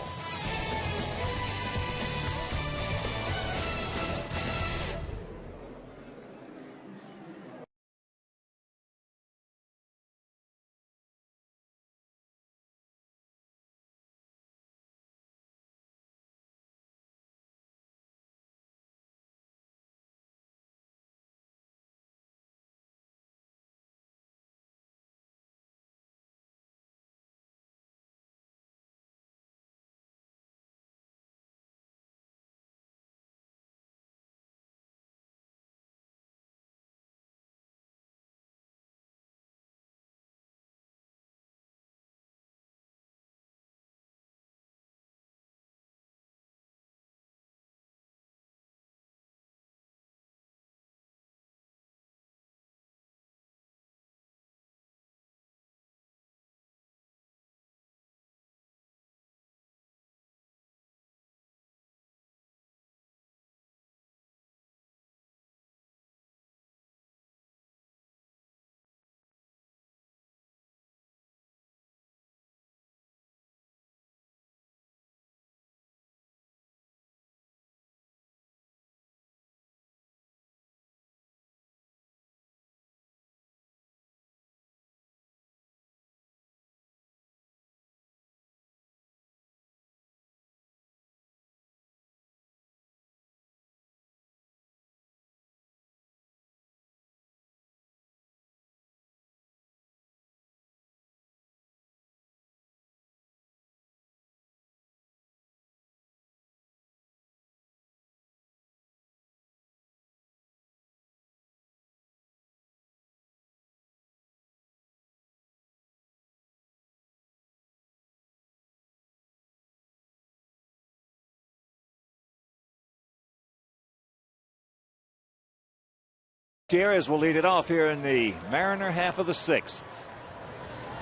Gutierrez will lead it off here in the Mariner half of the 6th.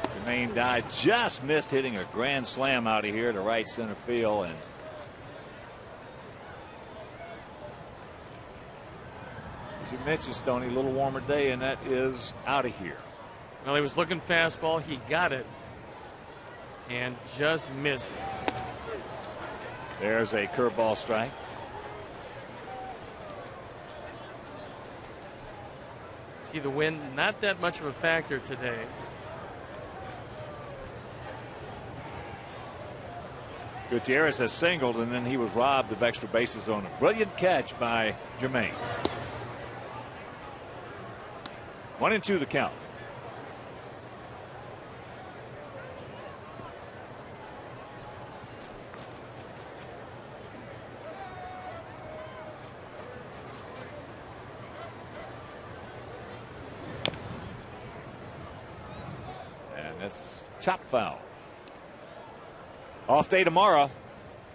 Jermaine Dye just missed hitting a grand slam out of here to right center field, and as you mentioned, Stoney, a little warmer day, and that is out of here. Well, he was looking fastball. He got it and just missed it. There's a curveball strike. See, the wind, not that much of a factor today. Gutierrez has singled, and then he was robbed of extra bases on a brilliant catch by Jermaine. 1-2 the count. And that's chop foul. Off day tomorrow,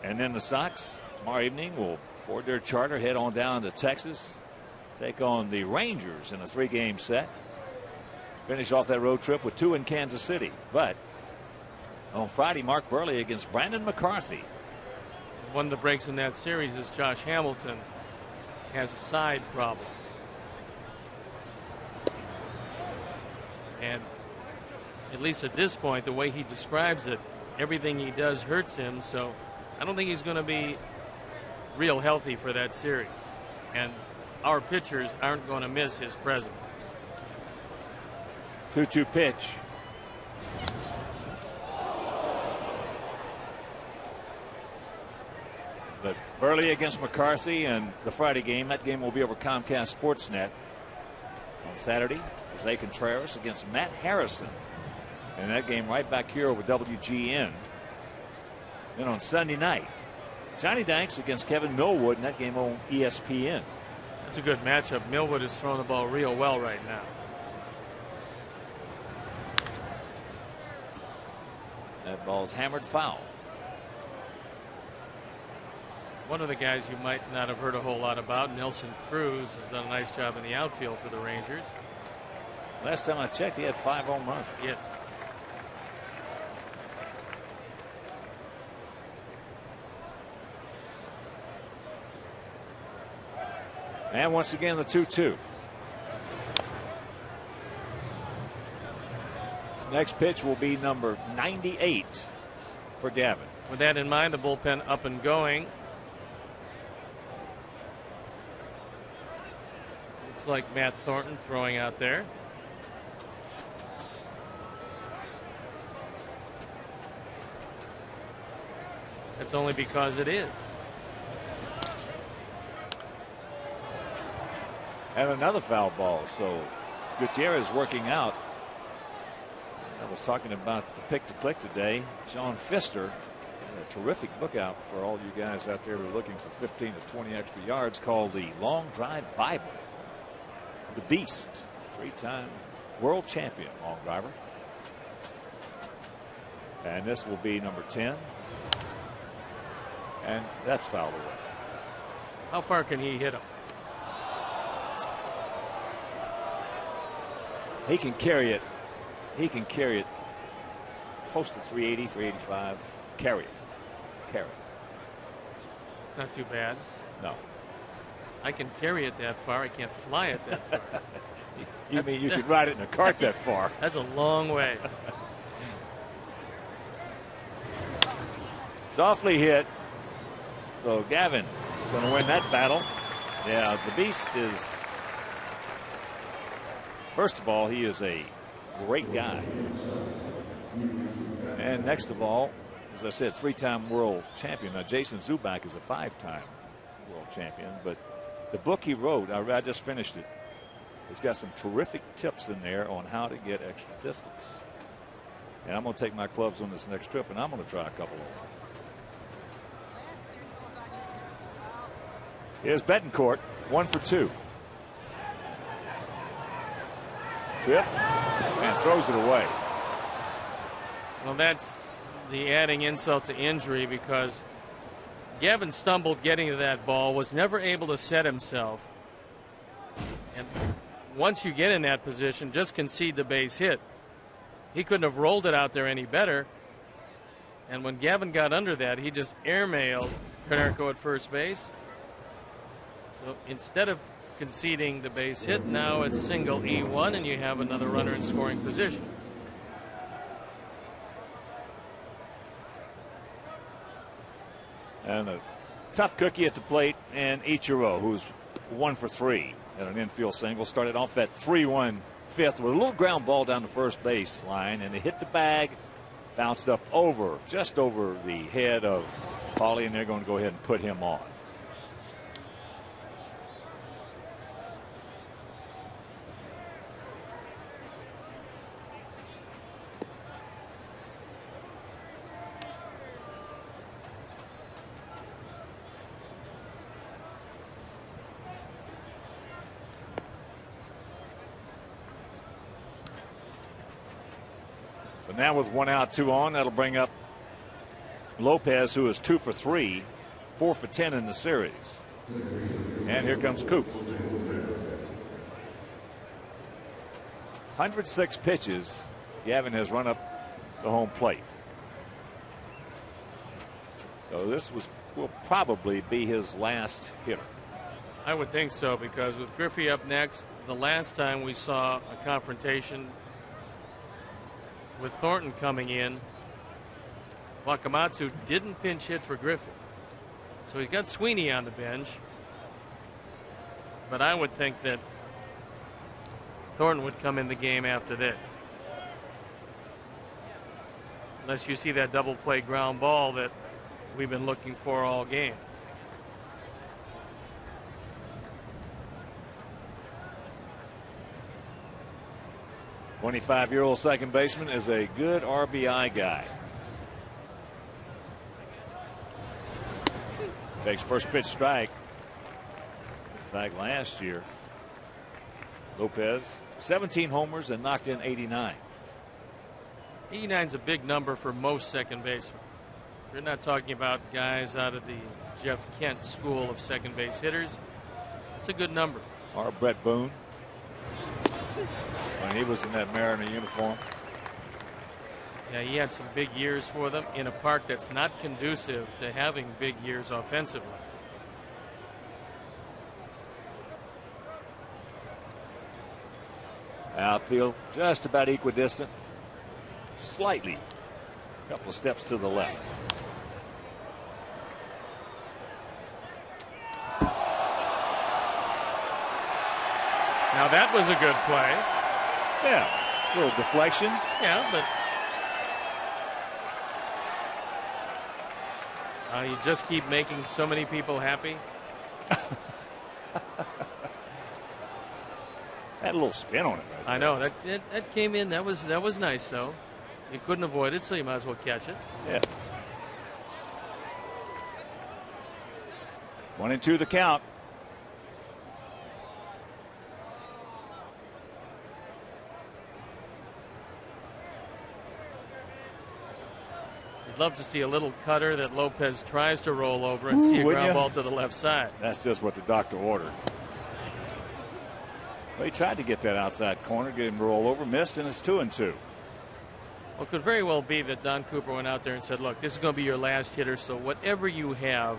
and then the Sox tomorrow evening will board their charter, head on down to Texas, take on the Rangers in a 3-game set. Finish off that road trip with 2 in Kansas City. But on Friday, Mark Buehrle against Brandon McCarthy. One of the breaks in that series is Josh Hamilton has a side problem. And at least at this point, the way he describes it, everything he does hurts him, so I don't think he's going to be real healthy for that series. And our pitchers aren't going to miss his presence. 2-2 pitch. But Buehrle against McCarthy and the Friday game, that game will be over Comcast Sportsnet. On Saturday, Jose Contreras against Matt Harrison. And that game right back here over WGN. Then on Sunday night, Johnny Danks against Kevin Millwood, and that game on ESPN. That's a good matchup. Millwood is throwing the ball real well right now. That ball's hammered foul. One of the guys you might not have heard a whole lot about, Nelson Cruz, has done a nice job in the outfield for the Rangers. Last time I checked, he had 5 home runs. Yes. And once again, the 2-2. Next pitch will be number 98 for Gavin. With that in mind, the bullpen up and going. Looks like Matt Thornton throwing out there. That's only because it is. And another foul ball. So Gutierrez working out. I was talking about the pick to click today. Sean Pfister, a terrific book out for all you guys out there who are looking for 15 to 20 extra yards, called the Long Drive Bible. The Beast, 3-time world champion long driver. And this will be number 10. And that's fouled away. How far can he hit him? He can carry it. He can carry it close to 380, 385. Carry it. Carry it. It's not too bad. No. I can carry it that far. I can't fly it that far. You mean you could ride it in a cart that far? That's a long way. Softly hit. So Gavin is going to win that battle. Yeah, the Beast is, first of all, he is a great guy. And next of all, as I said, 3-time world champion. Now, Jason Zuback is a 5-time world champion, but the book he wrote, I just finished it. It's got some terrific tips in there on how to get extra distance. And I'm going to take my clubs on this next trip, and I'm going to try a couple of them. Here's Betancourt, 1 for 2. Tripped and throws it away. Well, that's the adding insult to injury, because Gavin stumbled getting to that ball, was never able to set himself, and once you get in that position, just concede the base hit. He couldn't have rolled it out there any better. And when Gavin got under that, he just airmailed Konerko at first base. So instead of conceding the base hit, now it's single E1, and you have another runner in scoring position. And a tough cookie at the plate, and Ichiro, who's 1 for 3 at an infield single, started off that 3-1 fifth with a little ground ball down the first base line, and it hit the bag, bounced up just over the head of Paulie, and they're going to go ahead and put him on. So now with 1 out, 2 on, that'll bring up Lopez, who is 2 for 3, 4 for 10 in the series. And here comes Coop. 106 pitches Gavin has run up the home plate. So this will probably be his last hitter. I would think so, because with Griffey up next, the last time we saw a confrontation with Thornton coming in, Wakamatsu didn't pinch hit for Griffey. So he's got Sweeney on the bench. But I would think that Thornton would come in the game after this. Unless you see that double play ground ball that we've been looking for all game. '25-year-old second baseman is a good RBI guy. Takes first pitch strike. In fact, last year, Lopez 17 homers and knocked in 89. 89 is a big number for most second basemen. You're not talking about guys out of the Jeff Kent school of second base hitters. It's a good number. Or Brett Boone, when he was in that Mariner uniform. Yeah, he had some big years for them in a park that's not conducive to having big years offensively. Outfield just about equidistant. Slightly. A couple of steps to the left. Now that was a good play. Yeah, a little deflection. Yeah, but you just keep making so many people happy. Had a little spin on it. Right I know that came in. That was nice though. You couldn't avoid it, so you might as well catch it. Yeah. 1-2 the count. I'd love to see a little cutter that Lopez tries to roll over and see a ground ball to the left side. That's just what the doctor ordered. Well, he tried to get that outside corner, get him to roll over, missed, and it's 2-2. Well, it could very well be that Don Cooper went out there and said, look, this is going to be your last hitter, so whatever you have,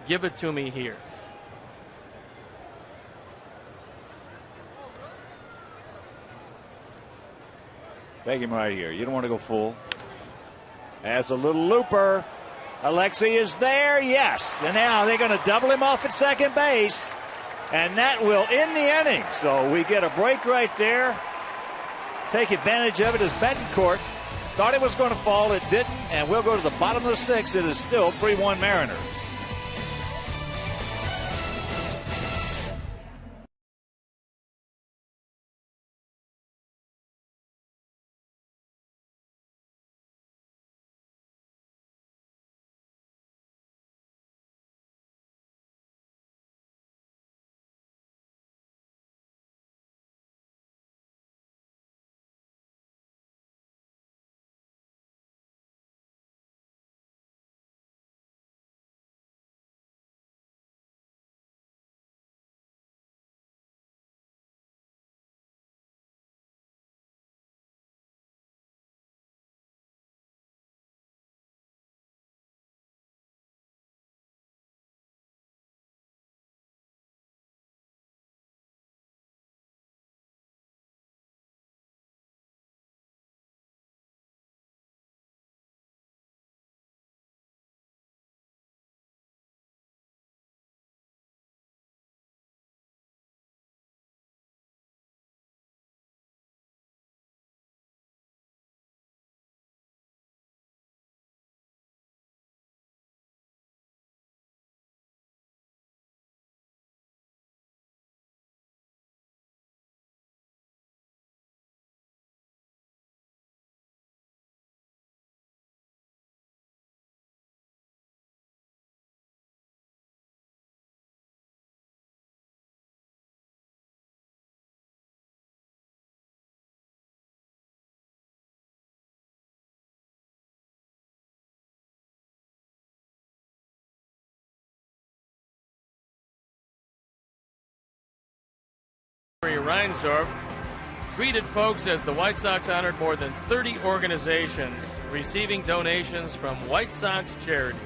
give it to me here. Take him right here. You don't want to go full. As a little looper. Alexei is there. Yes. And now they're going to double him off at second base. And that will end the inning. So we get a break right there. Take advantage of it as Betancourt thought it was going to fall. It didn't. And we'll go to the bottom of the sixth. It is still 3-1 Mariners. Reinsdorf greeted folks as the White Sox honored more than 30 organizations receiving donations from White Sox charities.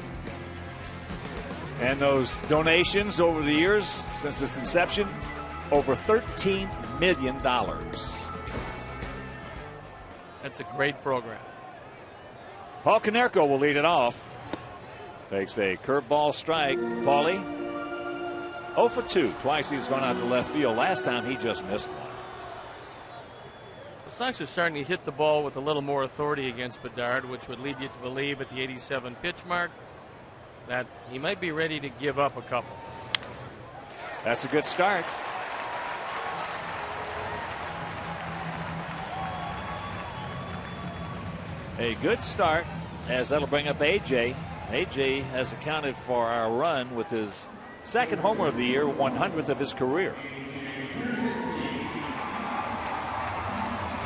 And those donations over the years, since its inception, over $13 million. That's a great program. Paul Konerko will lead it off. Takes a curveball strike. Paulie, 0 for 2. Twice he's gone out to left field. Last time he just missed one. The Sox are starting to hit the ball with a little more authority against Bedard, which would lead you to believe at the 87 pitch mark that he might be ready to give up a couple. That's a good start. A good start, as that'll bring up A.J. A.J. has accounted for our run with his second homer of the year, 100th of his career.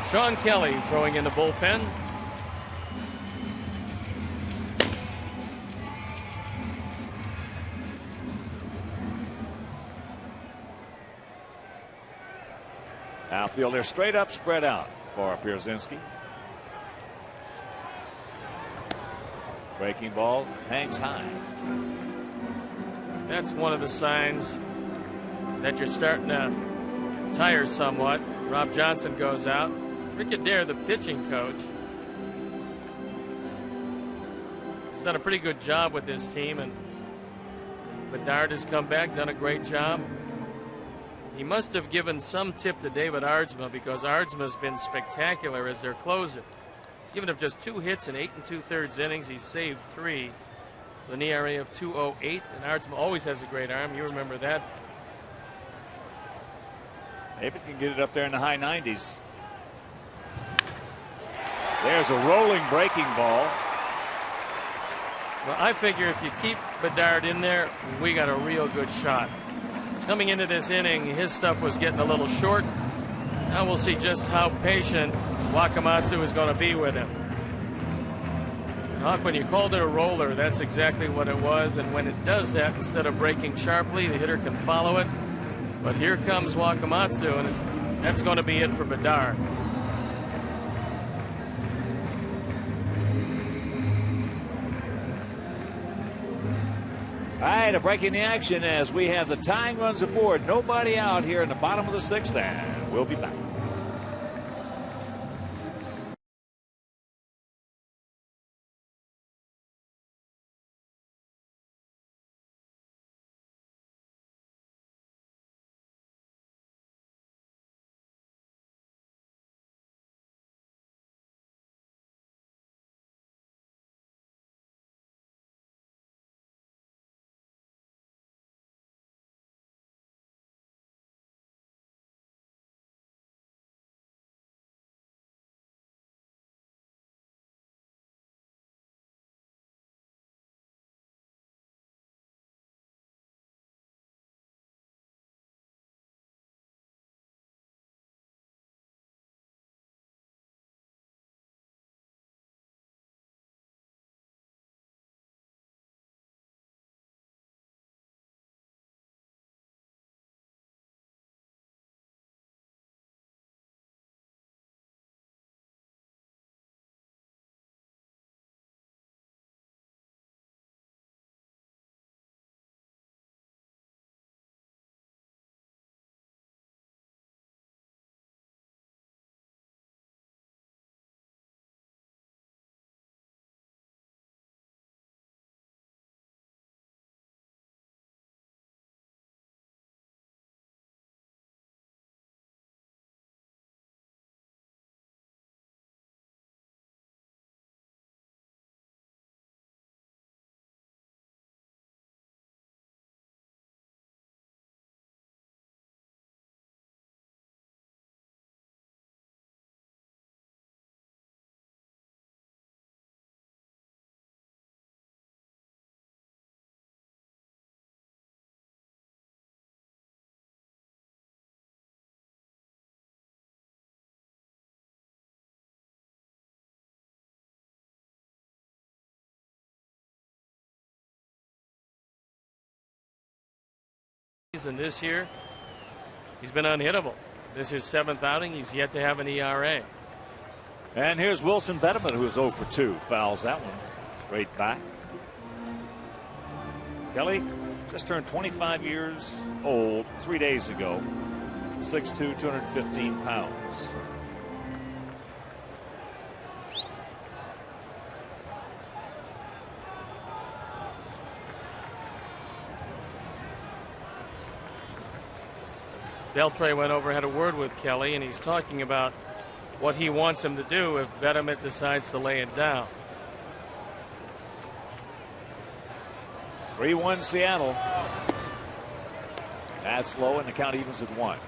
Sean Kelly throwing in the bullpen. Outfielder straight up, spread out for Pierzynski. Breaking ball hangs high. That's one of the signs that you're starting to tire somewhat. Rob Johnson goes out. Rick Adair, the pitching coach, has done a pretty good job with this team, and Bedard has come back, done a great job. He must have given some tip to David Aardsma, because Aardsma's been spectacular as their closer. He's given up just 2 hits in 8 2/3 innings. He's saved 3 with an ERA of 2.08, and Aardsma always has a great arm. You remember that. David can get it up there in the high 90s. There's a rolling breaking ball. Well, I figure if you keep Bedard in there, we got a real good shot. Coming into this inning, his stuff was getting a little short. Now we'll see just how patient Wakamatsu is going to be with him. Hawk, when you called it a roller, that's exactly what it was. And when it does that, instead of breaking sharply, the hitter can follow it. But here comes Wakamatsu, and that's going to be it for Bedard. All right, a break in the action as we have the tying runs aboard. Nobody out here in the bottom of the 6th, and we'll be back. And this year, he's been unhittable. This is his 7th outing. He's yet to have an ERA. And here's Wilson Betterman, who is 0 for 2. Fouls that one straight back. Kelly just turned 25 years old 3 days ago. 6'2", 215 pounds. Beltre went over, had a word with Kelly, and he's talking about what he wants him to do if Betterman decides to lay it down. 3-1 Seattle. That's low, and the count evens at 1.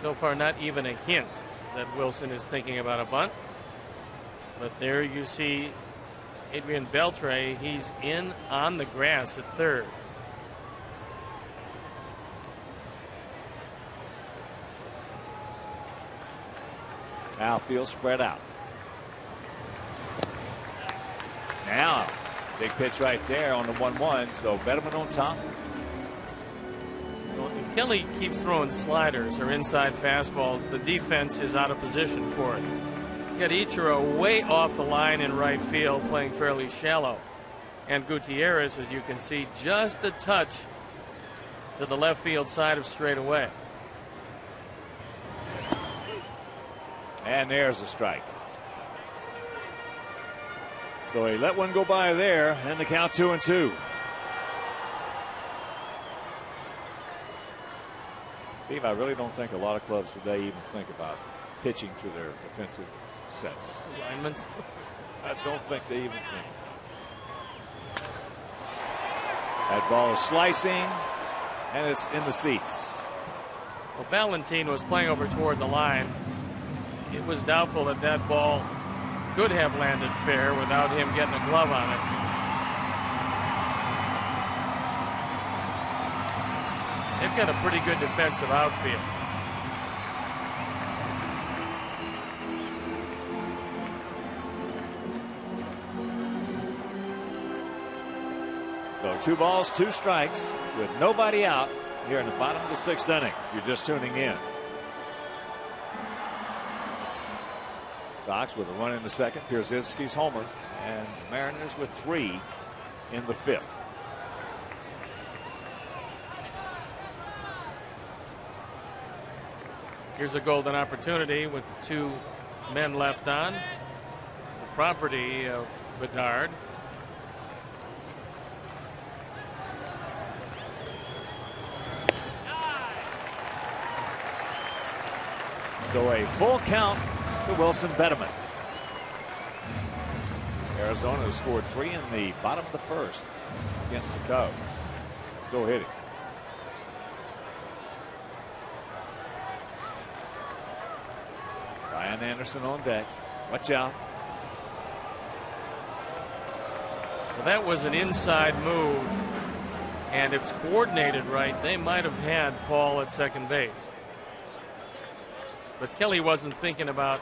So far, not even a hint that Wilson is thinking about a bunt. But there you see Adrian Beltre. He's in on the grass at third. Outfield spread out. Now, big pitch right there on the 1-1. So Betterman on top. Well, if Kelly keeps throwing sliders or inside fastballs, the defense is out of position for it. You got Ichiro way off the line in right field, playing fairly shallow. And Gutierrez, as you can see, just a touch to the left field side of straightaway. And there's a strike. So he let one go by there, and the count 2-2. Steve, I really don't think a lot of clubs today even think about pitching to their defensive sets. Alignments. I don't think they even think. That ball is slicing, and it's in the seats. Well, Valentin was playing over toward the line. It was doubtful that that ball could have landed fair without him getting a glove on it. They've got a pretty good defensive outfield. So 2 balls, 2 strikes with nobody out here in the bottom of the 6th inning, if you're just tuning in. Sox with a run in the 2nd. Pierzynski's homer, and the Mariners with 3 in the 5th. Here's a golden opportunity with 2 men left on. The property of Bedard. So a full count to Wilson Betterman. Arizona has scored 3 in the bottom of the 1st against the Cubs. Still hitting. Ryan Anderson on deck. Watch out. Well, that was an inside move, and if it's coordinated right, they might have had Paul at second base. But Kelly wasn't thinking about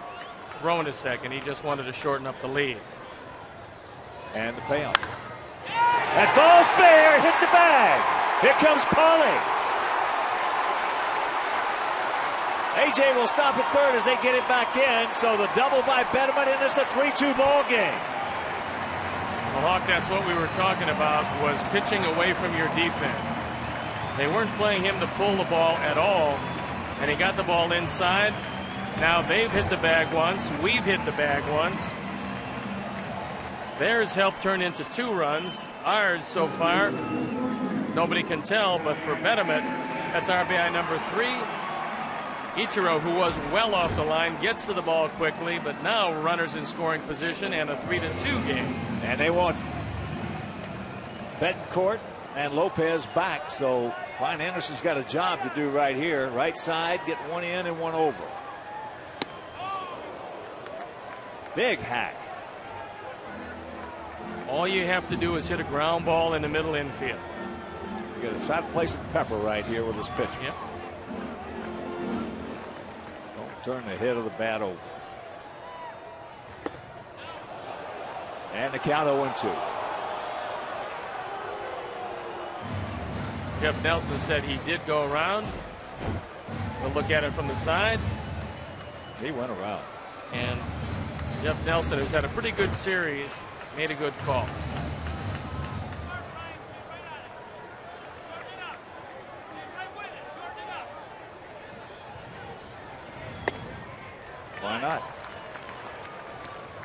throwing to second. He just wanted to shorten up the lead. And the payoff. That ball's fair. Hit the bag. Here comes Paulie. AJ will stop at third as they get it back in. So the double by Betterman, and it's a 3-2 ball game. Well, Hawk, that's what we were talking about, was pitching away from your defense. They weren't playing him to pull the ball at all, and he got the ball inside. Now they've hit the bag once. We've hit the bag once. Theirs helped turn into 2 runs. Ours so far, nobody can tell, but for Betterman, that's RBI number 3. Ichiro, who was well off the line, gets to the ball quickly, but now runners in scoring position and a 3-2 game. And they want Betancourt and Lopez back, so Ryan Anderson's got a job to do right here. Right side, get 1 in and 1 over. Big hack. All you have to do is hit a ground ball in the middle infield. You got to try to play some pepper right here with this pitcher. Yep. Don't turn the head of the bat over. And the count 0-2. Jeff Nelson said he did go around. We'll look at it from the side. He went around. And Jeff Nelson, who's had a pretty good series, made a good call. Why not?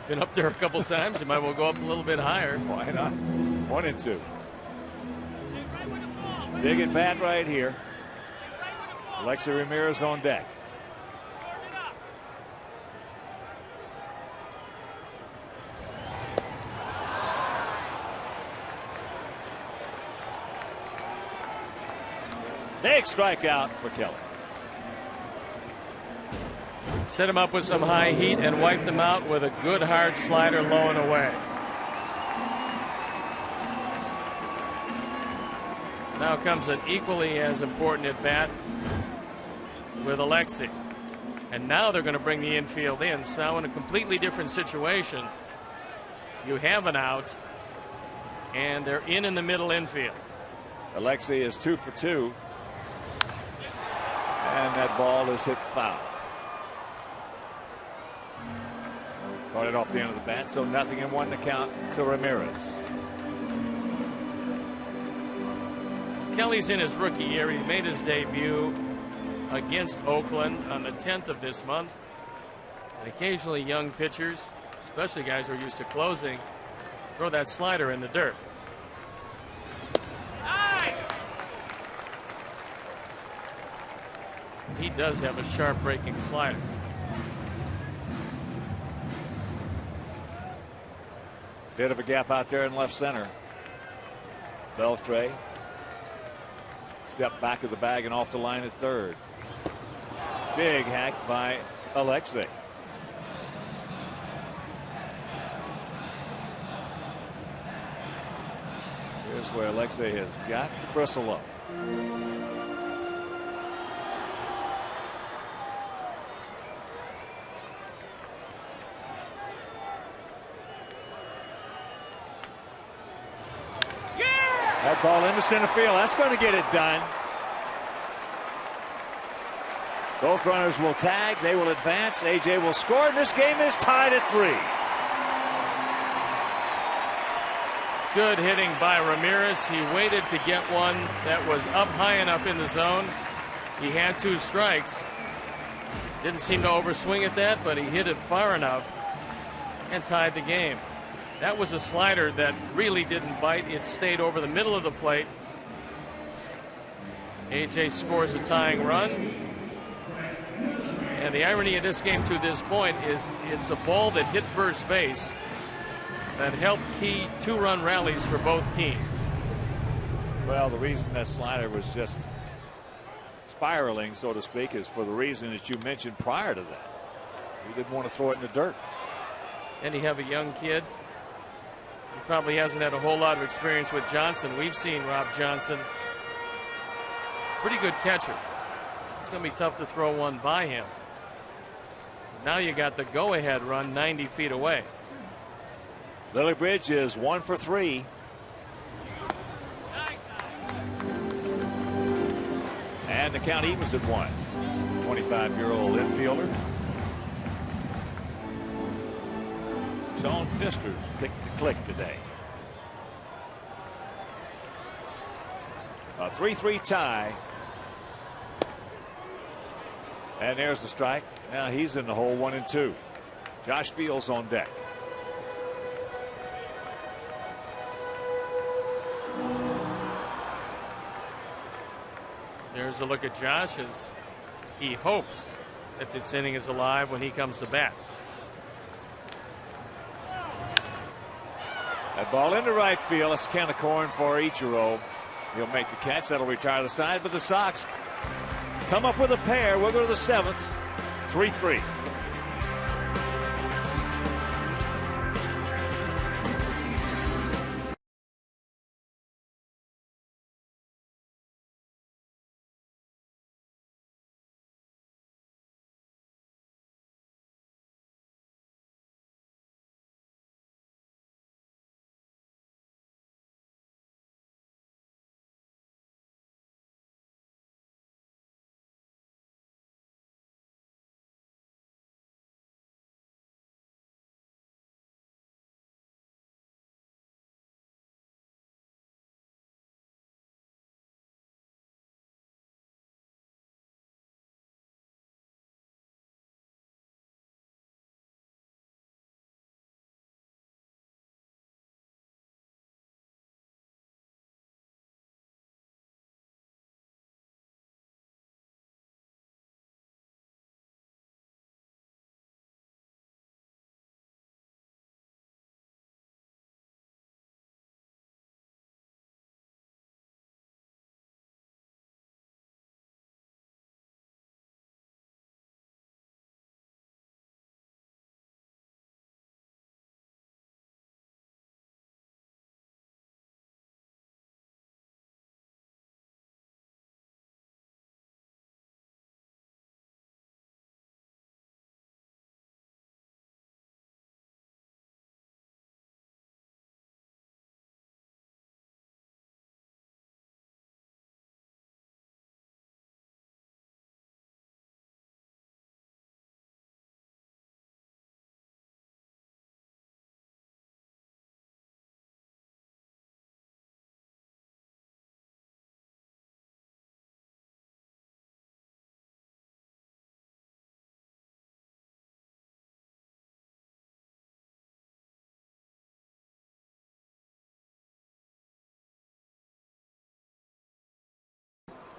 Been up there a couple times. You might well go up a little bit higher. Why not? 1-2. Big at bat right here. Alexei Ramirez on deck. Big strikeout for Kelly. Set him up with some high heat and wiped him out with a good hard slider low and away. Now comes an equally as important at bat with Alexei. And now they're going to bring the infield in. So now in a completely different situation. You have an out, and they're in the middle infield. Alexei is 2 for 2. And that ball is hit foul. Caught it off the end of the bat, so 0-1 to count to Ramirez. Kelly's in his rookie year. He made his debut against Oakland on the 10th of this month. And occasionally young pitchers, especially guys who are used to closing, throw that slider in the dirt. He does have a sharp breaking slider. Bit of a gap out there in left center. Beltre. Step back of the bag and off the line at third. Big hack by Alexei. Here's where Alexei has got to bristle up. That ball into center field. That's going to get it done. Both runners will tag. They will advance. AJ will score. And this game is tied at 3. Good hitting by Ramirez. He waited to get one that was up high enough in the zone. He had 2 strikes. Didn't seem to overswing at that, but he hit it far enough and tied the game. That was a slider that really didn't bite. It stayed over the middle of the plate. AJ scores a tying run. And the irony of this game to this point is it's a ball that hit first base that helped key 2-run rallies for both teams. Well, the reason that slider was just spiraling, so to speak, is for the reason that you mentioned prior to that. He didn't want to throw it in the dirt. And you have a young kid. He probably hasn't had a whole lot of experience with Johnson. We've seen Rob Johnson. Pretty good catcher. It's going to be tough to throw one by him. Now you got the go-ahead run 90 feet away. Lillibridge is 1 for 3. And the count evens at 1. 25-year-old infielder. Sean Fister's picked the click today. A 3-3 tie. And there's the strike. Now he's in the hole, 1-2. Josh Fields on deck. There's a look at Josh as he hopes that this inning is alive when he comes to bat. That ball into right field. That's a can of corn for Ichiro. He'll make the catch. That'll retire the side. But the Sox come up with a pair. We'll go to the 7th. 3-3.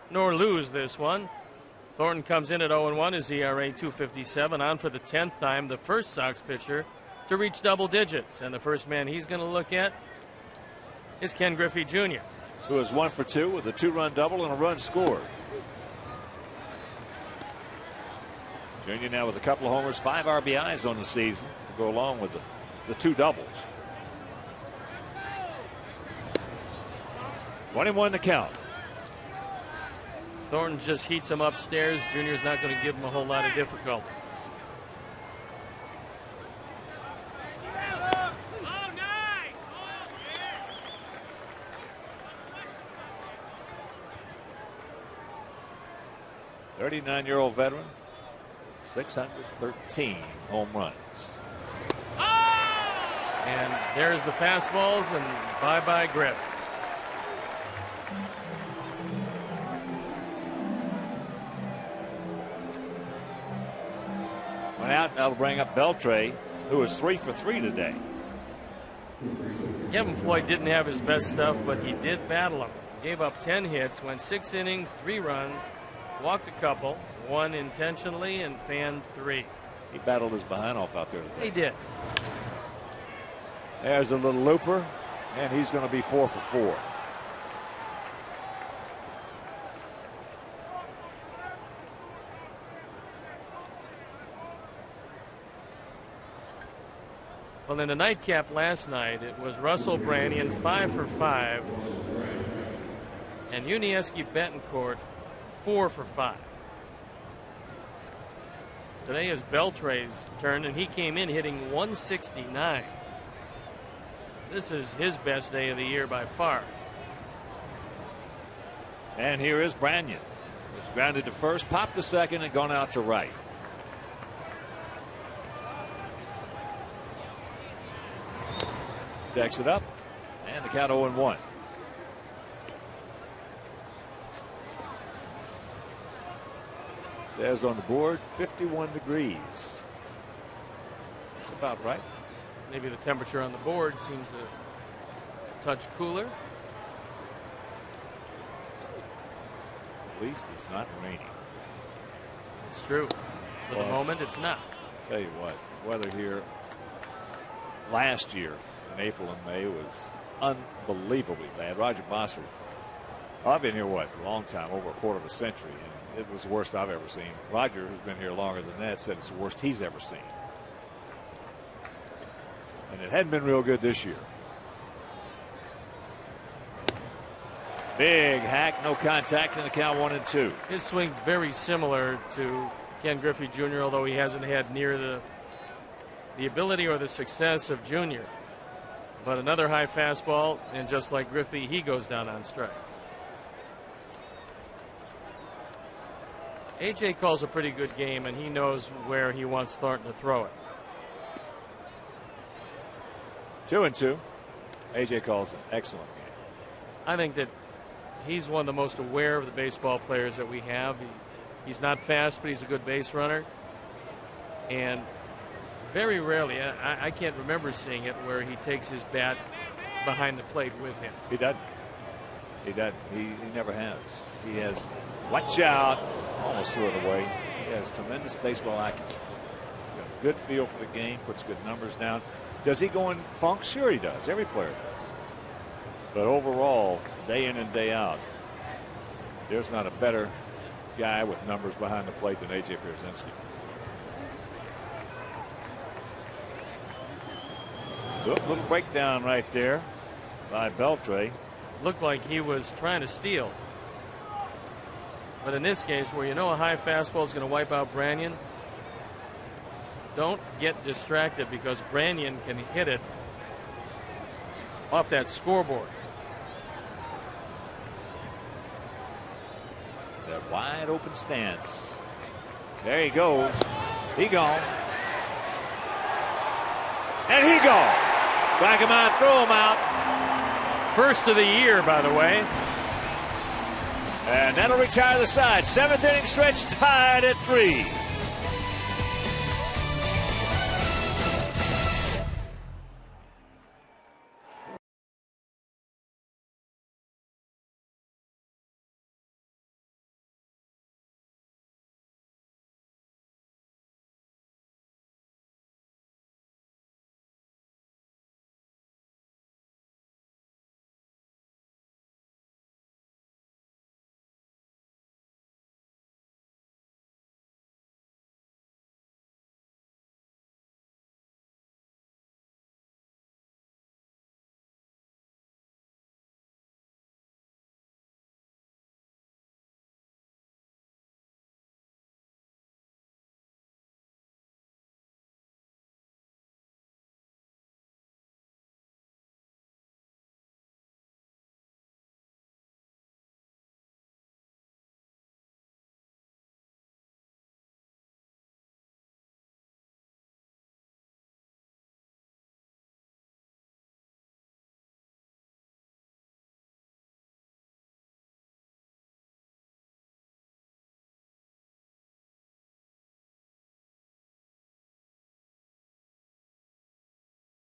nor lose this one. Thornton comes in at 0-1, his ERA 2.57, on for the 10th time, the first Sox pitcher to reach double digits. And the first man he's going to look at is Ken Griffey Jr., who is 1 for 2 with a 2-run double and a run scored. Jr. now with a couple of homers, 5 RBIs on the season to go along with the 2 doubles. 1-1 the count. Thornton just heats him upstairs. Junior's not going to give him a whole lot of difficulty. Oh, 39-year-old veteran, 613 home runs. And there's the fastballs, and bye-bye Griff. Went out, and that'll bring up Beltre, who is 3 for 3 today. Kevin Floyd didn't have his best stuff, but he did battle him. Gave up 10 hits, went 6 innings, 3 runs, walked a couple, 1 intentionally, and fanned 3. He battled his behind off out there today. He did. There's a little looper, and he's going to be 4 for 4. Well, in the nightcap last night, it was Russell Branyan 5 for 5, and Yuniesky Betancourt 4 for 5. Today is Beltre's turn, and he came in hitting 169. This is his best day of the year by far. And here is Branyan. He's grounded to first, popped to second, and gone out to right. Checks it up, and the count 0-1. Says on the board 51 degrees. That's about right. Maybe the temperature on the board seems a touch cooler. At least it's not raining. It's true. For the moment, it's not. I'll tell you what, weather here last year in April and May was unbelievably bad. Roger Bossert, I've been here, a long time, over a quarter of a century, and it was the worst I've ever seen. Roger, who's been here longer than that, said it's the worst he's ever seen. And it hadn't been real good this year. Big hack, no contact, and the count 1-2. His swing very similar to Ken Griffey Jr., although he hasn't had near the ability or the success of Jr. But another high fastball, and just like Griffey, he goes down on strikes. AJ calls a pretty good game, and he knows where he wants Thornton to throw it. 2-2. AJ calls an excellent game. I think that he's one of the most aware of the baseball players that we have. He's not fast, but he's a good base runner. And very rarely, I can't remember seeing it, where he takes his bat behind the plate with him. He doesn't. He doesn't. He never has. He has, watch out, almost threw it away. He has tremendous baseball acumen. Got a good feel for the game, puts good numbers down. Does he go in funk? Sure he does. Every player does. But overall, day in and day out, there's not a better guy with numbers behind the plate than A.J. Pierzynski. Little breakdown right there by Beltre. Looked like he was trying to steal. But in this case, where you know a high fastball is going to wipe out Branyan, don't get distracted, because Branyan can hit it off that scoreboard. That wide open stance. There he goes. He gone. And he gone. Strike him out, throw him out. First of the year, by the way. And that'll retire the side. 7th inning stretch, tied at 3.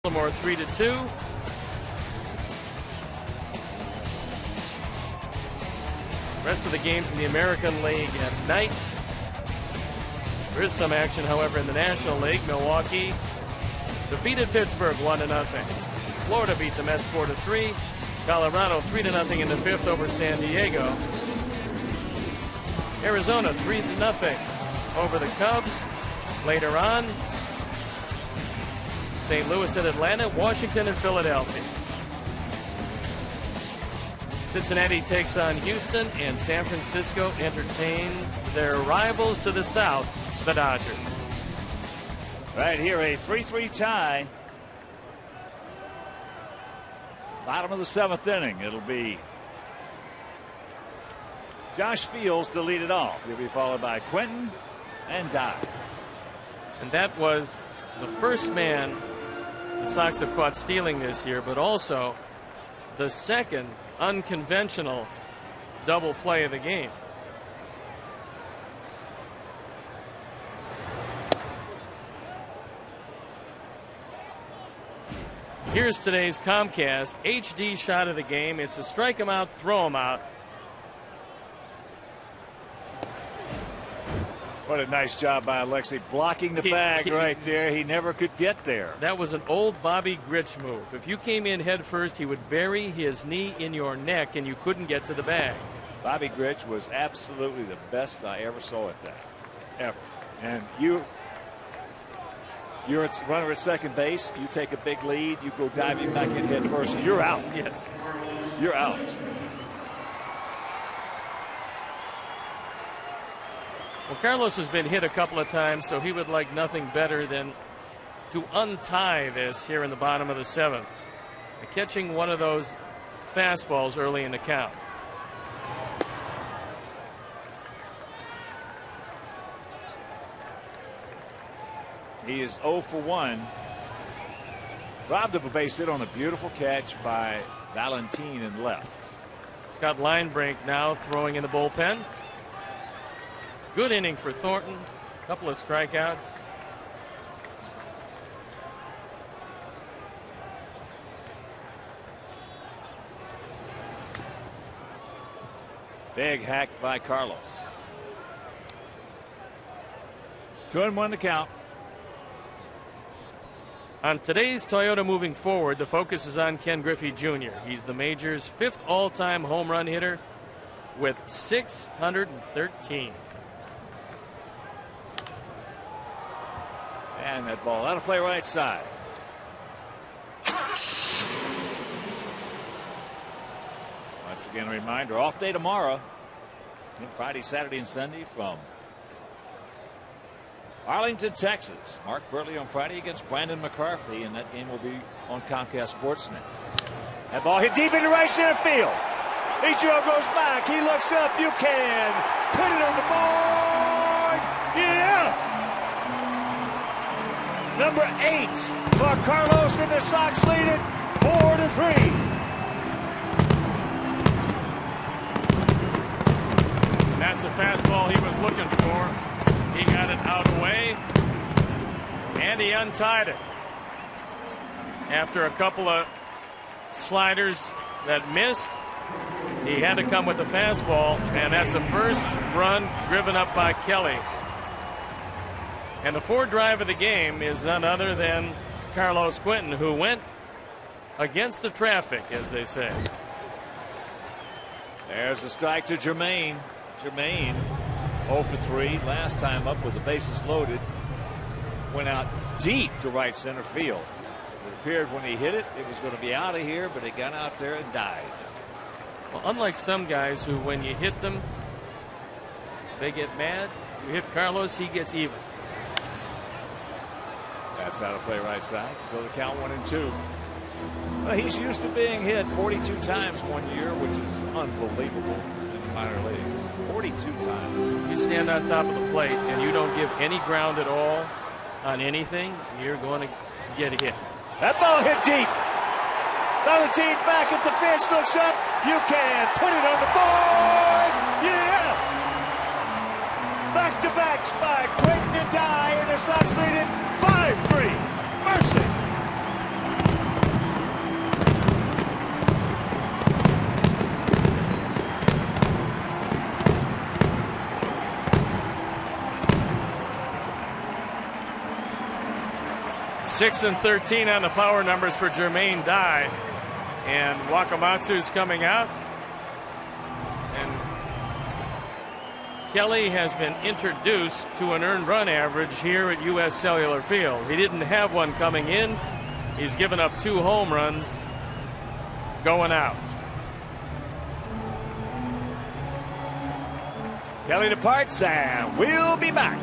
Baltimore 3-2. Rest of the games in the American League at night. There is some action, however, in the National League. Milwaukee defeated Pittsburgh 1-0. Florida beat the Mets 4-3. Colorado 3-0 in the fifth over San Diego. Arizona 3-0 over the Cubs. Later on, St. Louis and Atlanta, Washington and Philadelphia. Cincinnati takes on Houston, and San Francisco entertains their rivals to the south, the Dodgers. Right here, a 3-3 tie. Bottom of the seventh inning. It'll be Josh Fields to lead it off. He'll be followed by Quentin and Dye. And that was the first man the Sox have caught stealing this year, but also the second unconventional double play of the game. Here's today's Comcast HD shot of the game. It's a strike 'em out, throw 'em out. What a nice job by Alexi blocking the bag right there. He never could get there. That was an old Bobby Grich move. If you came in head first, he would bury his knee in your neck and you couldn't get to the bag. Bobby Grich was absolutely the best I ever saw at that. Ever. And you're a runner at second base. You take a big lead. You go diving back in head first. You're out. Yes. You're out. Well, Carlos has been hit a couple of times, so he would like nothing better than to untie this here in the bottom of the seventh. Catching one of those fastballs early in the count. He is 0 for 1. Robbed of a base hit on a beautiful catch by Valentin in left. Scott Linebrink now throwing in the bullpen. Good inning for Thornton. A couple of strikeouts. Big hack by Carlos. 2-1 to count. On today's Toyota Moving Forward, the focus is on Ken Griffey Jr. He's the major's fifth all-time home run hitter with 613. And that ball out of play right side. Once again, a reminder, off day tomorrow. And Friday, Saturday, and Sunday from Arlington, Texas. Mark Burley on Friday against Brandon McCarthy, and that game will be on Comcast Sportsnet. That ball hit deep into right center field. Ichiro goes back. He looks up. You can put it on the board. Yes! Number 8 for Carlos, and the Sox lead it 4-3. That's a fastball he was looking for. He got it out away, and he untied it. After a couple of sliders that missed, he had to come with the fastball, and that's a first run driven up by Kelly. And the fourth drive of the game is none other than Carlos Quentin, who went against the traffic, as they say. There's a strike to Jermaine. Jermaine 0 for 3. Last time up with the bases loaded. Went out deep to right center field. It appeared when he hit it, it was going to be out of here, but it got out there and died. Well, unlike some guys who, when you hit them, they get mad. You hit Carlos, he gets even. That's out of play right side. So the count 1-2. Well, he's used to being hit 42 times one year, which is unbelievable in the minor leagues. 42 times. If you stand on top of the plate and you don't give any ground at all on anything, you're going to get hit. That ball hit deep. Valentin back at the fence, looks up. You can put it on the board. Yes! Back-to-backs by Quentin and Dye, and the Sox lead it 5-3. Mercy. 6 and 13 on the power numbers for Jermaine Dye. And Wakamatsu's coming out. And Kelly has been introduced to an earned run average here at U.S. Cellular Field. He didn't have one coming in. He's given up 2 home runs going out. Kelly departs, and we'll be back.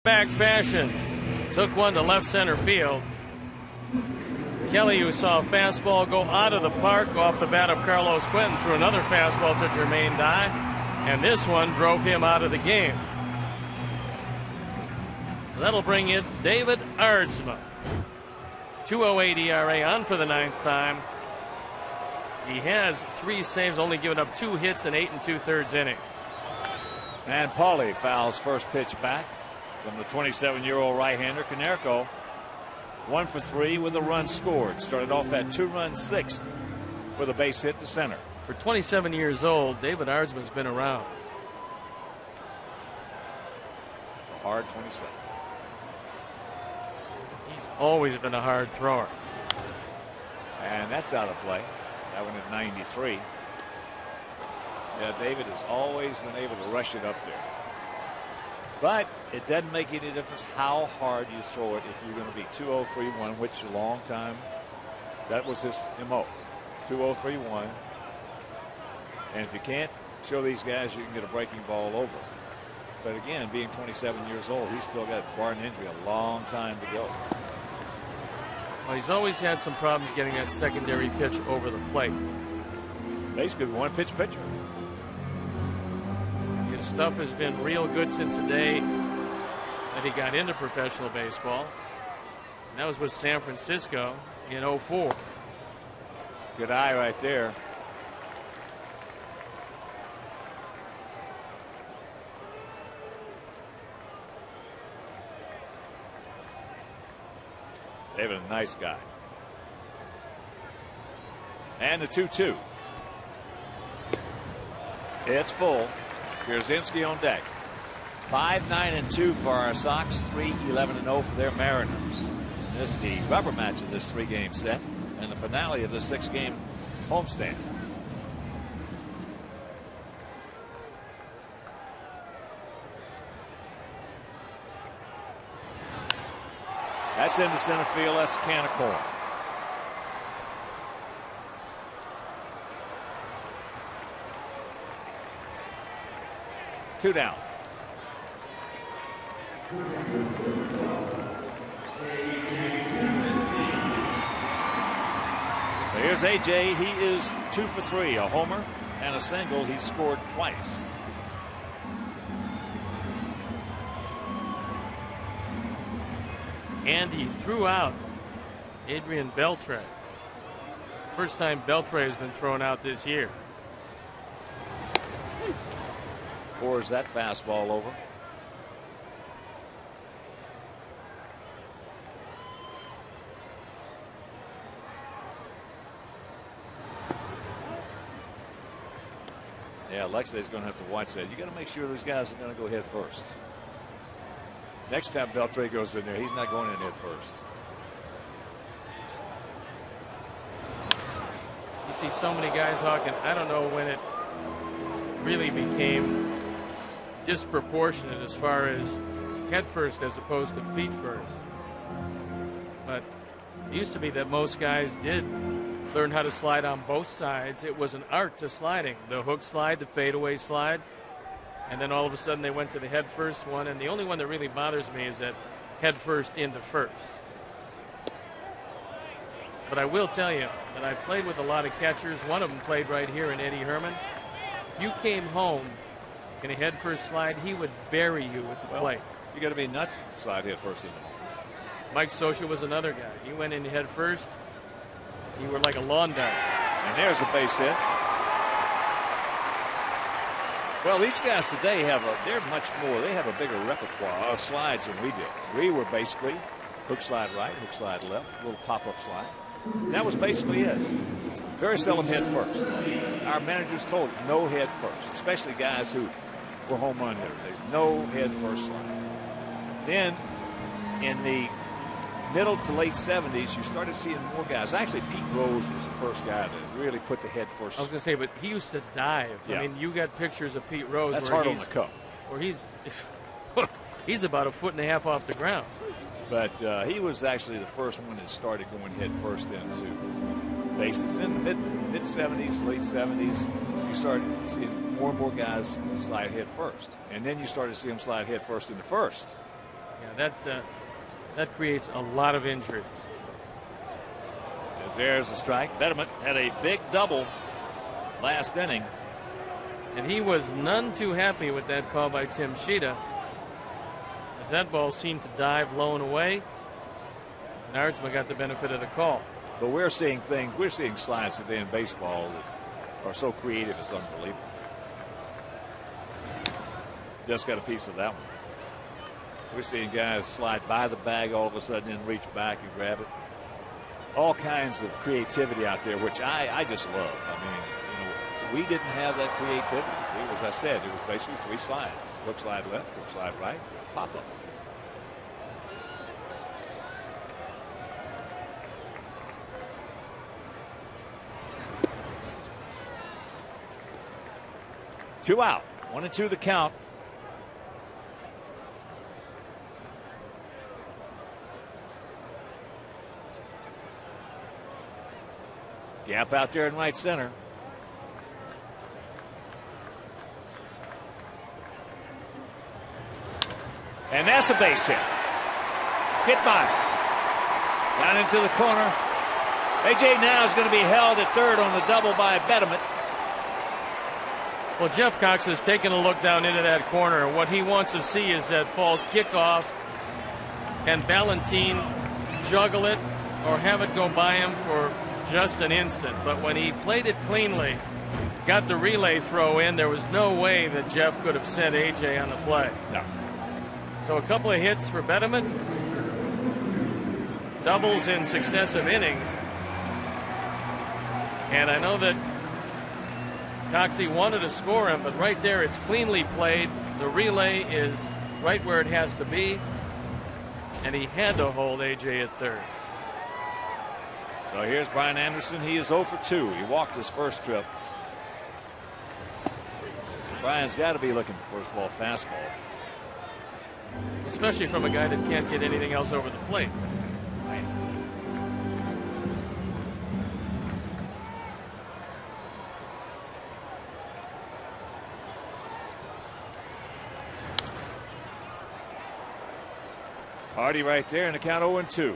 Back fashion. Took one to left center field. Kelly, who saw a fastball go out of the park off the bat of Carlos Quentin, threw another fastball to Jermaine Dye, and this one drove him out of the game. So that'll bring in David Aardsma. 2.08 ERA, on for the 9th time. He has 3 saves, only given up 2 hits in 8 2/3 innings. And Paulie fouls first pitch back from the 27-year-old right-hander. Konerko 1 for 3 with a run scored. Started off at 2-run 6th with a base hit to center. For 27 years old, David Aardsma's been around. It's a hard 27. He's always been a hard thrower. And that's out of play. That one at 93. Yeah, David has always been able to rush it up there. But it doesn't make any difference how hard you throw it if you're going to be 2-0-3-1, which a long time, that was his MO. 2-0-3-1. And if you can't show these guys you can get a breaking ball over. But again, being 27 years old, he's still got, barring injury, a long time to go. Well, he's always had some problems getting that secondary pitch over the plate. Basically, one-pitch pitcher. His stuff has been real good since the day that he got into professional baseball. And that was with San Francisco in 2004. Good eye right there. David, a nice guy. And the 2-2. It's full. Pierzynski on deck. 5-9-2 for our Sox. 3-11-0 for their Mariners. This is the rubber match of this 3-game set and the finale of the 6-game homestand. That's into center field. That's a can of corn. Two down. Here's AJ. He is 2 for 3, a homer and a single. He scored twice. And he threw out Adrian Beltre. First time Beltre has been thrown out this year. Pours that fastball over. Yeah, Alexei's going to have to watch that. You got to make sure those guys are going to go head first. Next time Beltre goes in there, he's not going in head first. You see so many guys, Hawk, and I don't know when it really became disproportionate as far as head first as opposed to feet first. But it used to be that most guys did learn how to slide on both sides. It was an art to sliding. The hook slide, the fadeaway slide, and then all of a sudden they went to the head first one. And the only one that really bothers me is that head first into first. But I will tell you that I've played with a lot of catchers. One of them played right here in Eddie Herman. If you came home in a head first slide, he would bury you at the plate. You got to be nuts to slide head first in. Mike Scioscia was another guy. He went in head first. You were like a lawn dart. And there's a base hit. Well, these guys today they're much more. They have a bigger repertoire of slides than we did. We were basically hook slide right, hook slide left, a little pop-up slide. And that was basically it. Very seldom head first. Our managers told no head first, especially guys who were home run hitters. No head first slides. Then in the middle to late 70s, you started seeing more guys. Actually, Pete Rose was the first guy to really put the head first. I was going to say, but he used to dive. Yeah. I mean, you got pictures of Pete Rose. That's where hard on the cup. Where he's about a foot and a half off the ground. But he was actually the first one that started going head first into bases. In the mid 70s, late 70s, you started seeing more and more guys slide head first. And then you started to see them slide head first into first. Yeah, that creates a lot of injuries. As there's a strike. Betterman had a big double last inning. And he was none too happy with that call by Tim Shida, as that ball seemed to dive low and away. And Aardsma got the benefit of the call. But we're seeing slides today in baseball that are so creative, it's unbelievable. Just got a piece of that one. We're seeing guys slide by the bag all of a sudden and reach back and grab it. All kinds of creativity out there, which I just love. I mean, we didn't have that creativity. As I said, it was basically three slides. Hook slide left, hook slide right, pop up. Two out. 1-2 the count. Gap out there in right center. And that's a base hit. Hit by him. Down into the corner. A.J. now is going to be held at third on the double by Betterman. Well, Jeff Cox has taken a look down into that corner. And what he wants to see is that ball kickoff. Can Ballantine juggle it or have it go by him for just an instant? But when he played it cleanly, got the relay throw in, there was no way that Jeff could have sent A.J. on the play. No. So a couple of hits for Betterman. Doubles in successive innings. And I know that Coxie wanted to score him, but right there it's cleanly played. The relay is right where it has to be. And he had to hold A.J. at third. So here's Brian Anderson. He is 0 for 2. He walked his first trip. Brian's got to be looking for first ball fastball. Especially from a guy that can't get anything else over the plate. Right. Hardy right there in the count 0-2.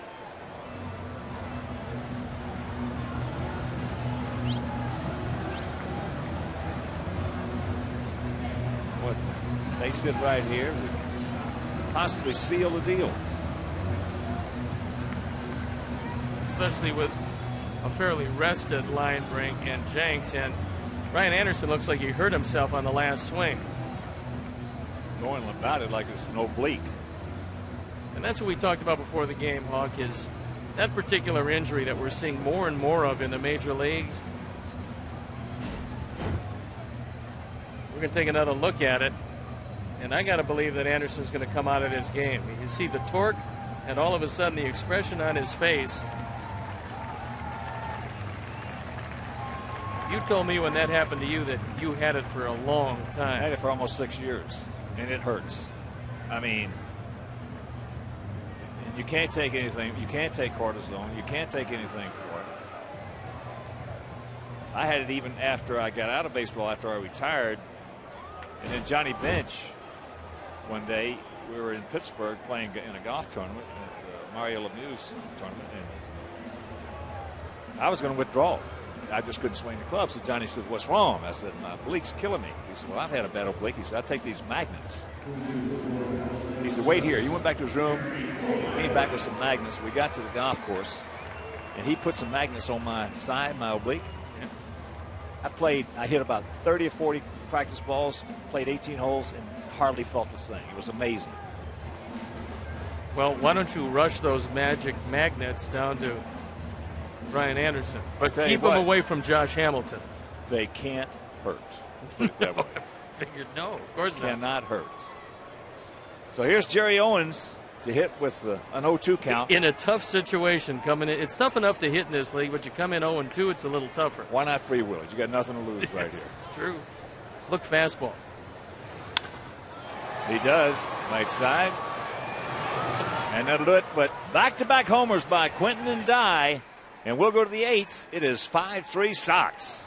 What they sit right here would possibly seal the deal. Especially with a fairly rested Linebrink and Jenks, and Ryan Anderson looks like he hurt himself on the last swing. Going about it like it's an oblique. And that's what we talked about before the game, Hawk, is that particular injury that we're seeing more and more of in the major leagues. We're going to take another look at it, and I got to believe that Anderson's going to come out of this game. You can see the torque and all of a sudden the expression on his face. You told me when that happened to you that you had it for a long time. I had it for almost 6 years, and it hurts. I mean, you can't take anything. You can't take cortisone. You can't take anything for it. I had it even after I got out of baseball, after I retired. And then Johnny Bench, one day, we were in Pittsburgh playing in a golf tournament, at Mario Lemieux's tournament, and I was going to withdraw. I just couldn't swing the club. So Johnny said, "What's wrong?" I said, "My oblique's killing me." He said, "Well, I've had a bad oblique." He said, "I take these magnets." He said, "Wait here." He went back to his room, came back with some magnets. We got to the golf course, and he put some magnets on my side, my oblique. I hit about 30 or 40 practice balls, played 18 holes, and hardly felt this thing. It was amazing. Well, why don't you rush those magic magnets down to Ryan Anderson, but keep him away from Josh Hamilton. They can't hurt. Put it that way. I figured no, of course not. Cannot hurt. So here's Jerry Owens to hit with an 0-2 count. In a tough situation coming in. It's tough enough to hit in this league, but you come in 0-2, it's a little tougher. Why not free will it? You got nothing to lose right here. It's true. Look, fastball. He does. Right side. And that'll do it. But back-to-back homers by Quentin and Dye. And we'll go to the 8th. It is 5-3 Sox.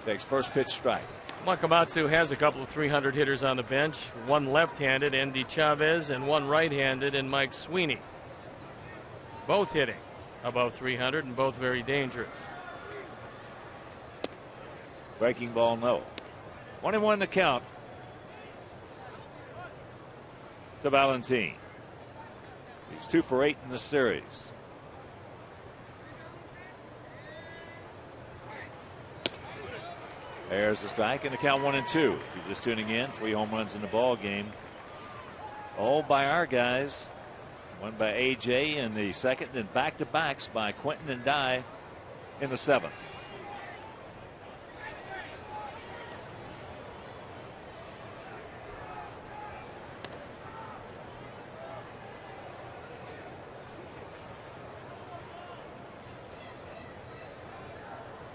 Takes first pitch strike. Wakamatsu has a couple of 300 hitters on the bench. One left-handed, Andy Chavez, and one right-handed, and Mike Sweeney. Both hitting above 300 and both very dangerous. Breaking ball, no. 1-1 the count to Valentin. He's 2 for 8 in the series. There's the strike, and the count 1-2. If you're just tuning in, 3 home runs in the ball game. All by our guys. One by AJ in the second, then back-to-backs by Quentin and Dye in the 7th.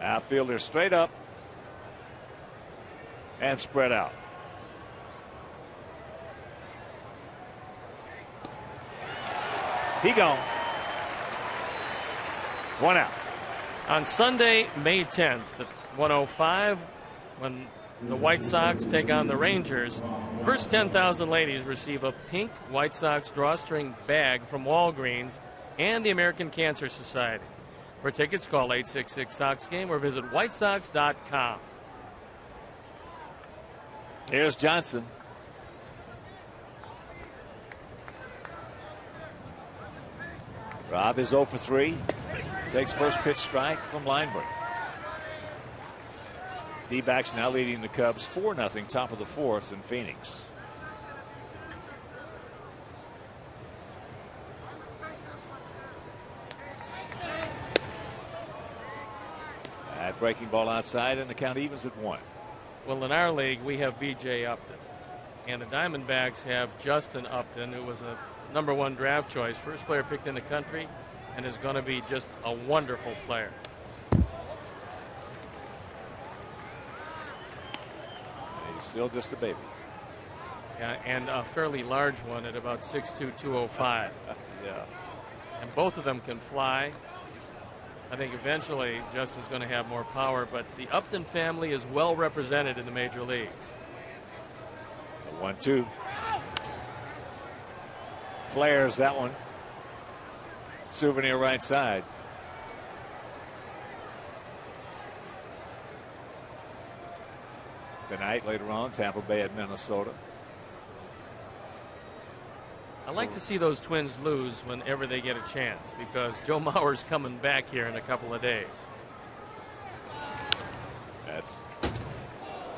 Outfielder straight up and spread out. He gone. 1 out. On Sunday, May 10th at 1:05, when the White Sox take on the Rangers, first 10,000 ladies receive a pink White Sox drawstring bag from Walgreens and the American Cancer Society. For tickets, call 866-SOX-GAME or visit whitesox.com. Here's Johnson. Rob is 0 for 3. Takes first pitch strike from Lineberg. D-backs now leading the Cubs 4-0, top of the 4th in Phoenix. That breaking ball outside, and the count evens at 1. Well, in our league, we have B.J. Upton. And the Diamondbacks have Justin Upton, who was a #1 draft choice, first player picked in the country, and is going to be just a wonderful player. He's still just a baby. Yeah, and a fairly large one at about 6'2", 205. Yeah. And both of them can fly. I think eventually Justin's going to have more power, but the Upton family is well represented in the major leagues. 1-2. Flares that one. Souvenir right side. Tonight, later on, Tampa Bay at Minnesota. I like to see those Twins lose whenever they get a chance, because Joe Mauer's coming back here in a couple of days. That's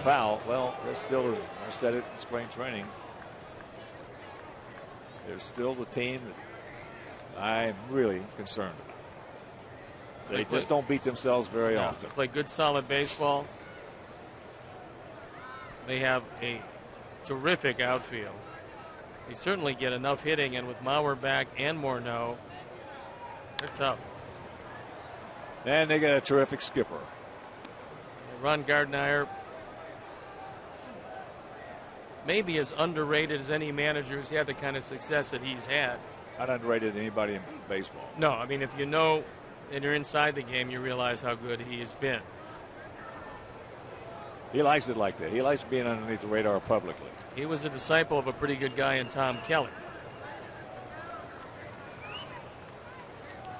foul. Well, there's still, I said it in spring training, there's still the team that I'm really concerned about. They just don't beat themselves very often. Play good, solid baseball. They have a terrific outfield. They certainly get enough hitting, and with Mauer back and Morneau, they're tough. And they got a terrific skipper. Ron Gardner, maybe as underrated as any manager who's had the kind of success that he's had. Not underrated anybody in baseball. No, I mean, if you know and you're inside the game, you realize how good he has been. He likes it like that. He likes being underneath the radar publicly. He was a disciple of a pretty good guy in Tom Kelly.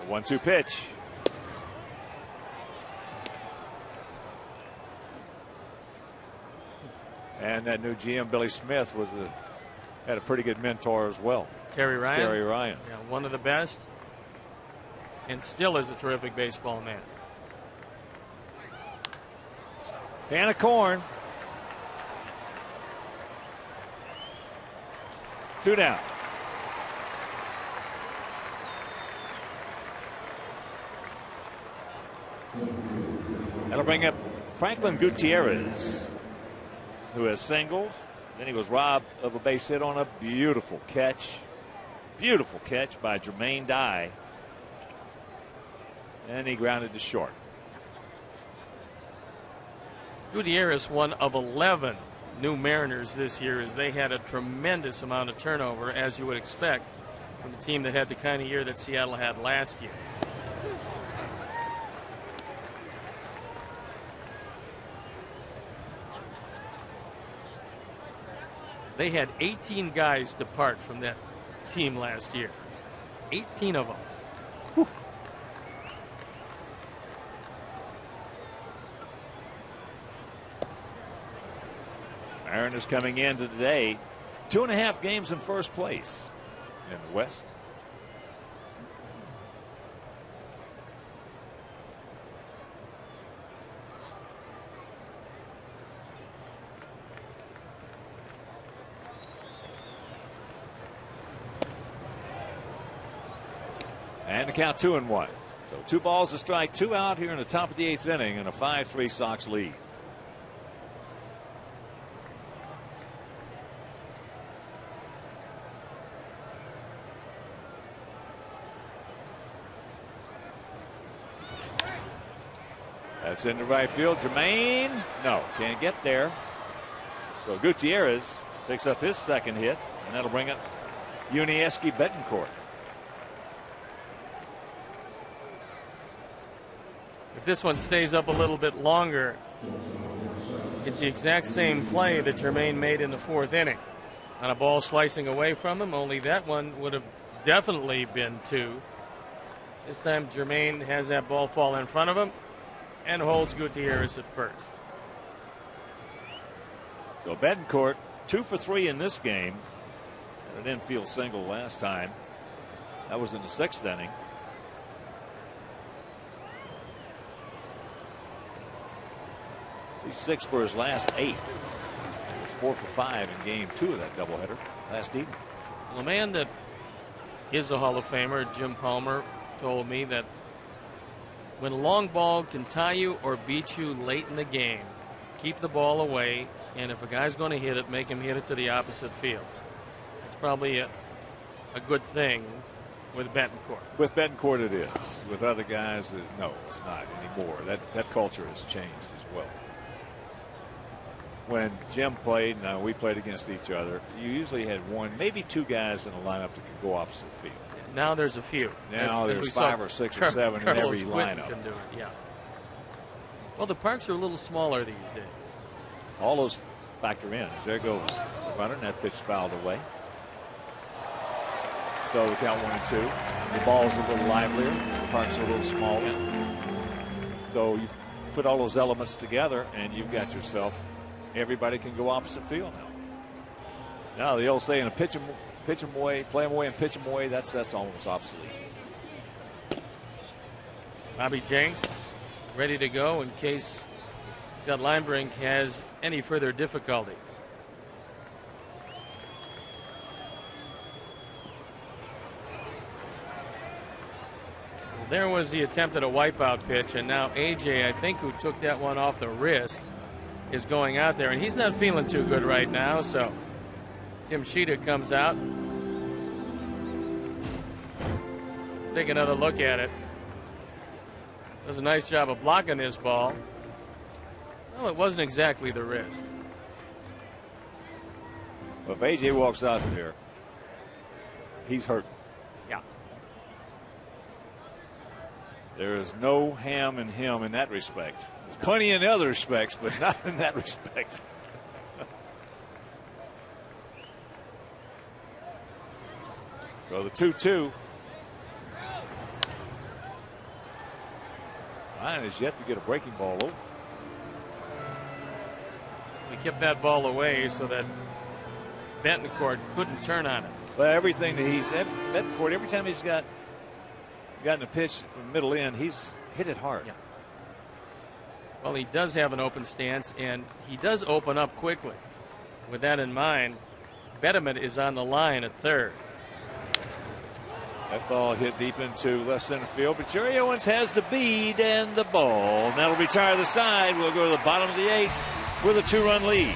A 1-2 pitch. And that new GM, Billy Smith, had a pretty good mentor as well. Terry Ryan. Terry Ryan. Yeah, one of the best, and still is a terrific baseball man. Can of corn. 2 down. That'll bring up Franklin Gutierrez, who has singles. Then he was robbed of a base hit on a beautiful catch. Beautiful catch by Jermaine Dye. And he grounded to short. Gutierrez, one of 11 new Mariners this year, as they had a tremendous amount of turnover, as you would expect from a team that had the kind of year that Seattle had last year. They had 18 guys depart from that team last year. 18 of them. Whew. Mariners coming into today 2.5 games in first place in the West. And the count 2-1. So 2 balls a strike, 2 out here in the top of the 8th inning, and a 5-3 Sox lead. That's into right field. Jermaine, no, can't get there. So Gutierrez picks up his second hit, and that'll bring up Yuniesky Betancourt. If this one stays up a little bit longer, it's the exact same play that Jermaine made in the 4th inning on a ball slicing away from him, only that one would have definitely been 2. This time Jermaine has that ball fall in front of him and holds Gutierrez at first. So Betancourt 2 for 3 in this game. Had an infield single last time. That was in the 6th inning. He's 6 for his last 8. He was 4 for 5 in game 2 of that doubleheader last evening. Well, a man that is a Hall of Famer, Jim Palmer, told me that when a long ball can tie you or beat you late in the game, keep the ball away, and if a guy's going to hit it, make him hit it to the opposite field. It's probably a good thing with Betancourt. With Betancourt it is. With other guys, no, it's not anymore. That culture has changed as well. When Jim played, and we played against each other, you usually had 1, maybe 2 guys in the lineup that could go opposite field. Now there's a few. Now there's 5 or 6 or 7 in every lineup. Can do it, yeah. Well, the parks are a little smaller these days. All those factor in. As there goes the runner, and that pitch fouled away. So the count 1-2. The ball's a little livelier. The park's a little smaller. So you put all those elements together, and you've got yourself. Everybody can go opposite field now. Now the old saying, pitch them away, play them away, and pitch them away. That's almost obsolete. Bobby Jenks ready to go in case Scott Linebrink has any further difficulties. There was the attempt at a wipeout pitch, and now AJ, I think, who took that one off the wrist, is going out there, and he's not feeling too good right now. So Tim Sheeta comes out, take another look at it. Does a nice job of blocking this ball. Well, it wasn't exactly the wrist. Well, if AJ walks out there, he's hurt. Yeah. There is no ham in him in that respect. There's plenty in other respects, but not in that respect. So the 2-2. Ryan is yet to get a breaking ball over. We kept that ball away so that Betancourt couldn't turn on it. Well, everything that Betancourt, every time he's gotten a pitch from the middle end, he's hit it hard. Yeah. Well, he does have an open stance, and he does open up quickly. With that in mind, Betterman is on the line at third. That ball hit deep into left center field, but Jerry Owens has the bead and the ball. And that'll retire the side. We'll go to the bottom of the 8th with a 2-run lead.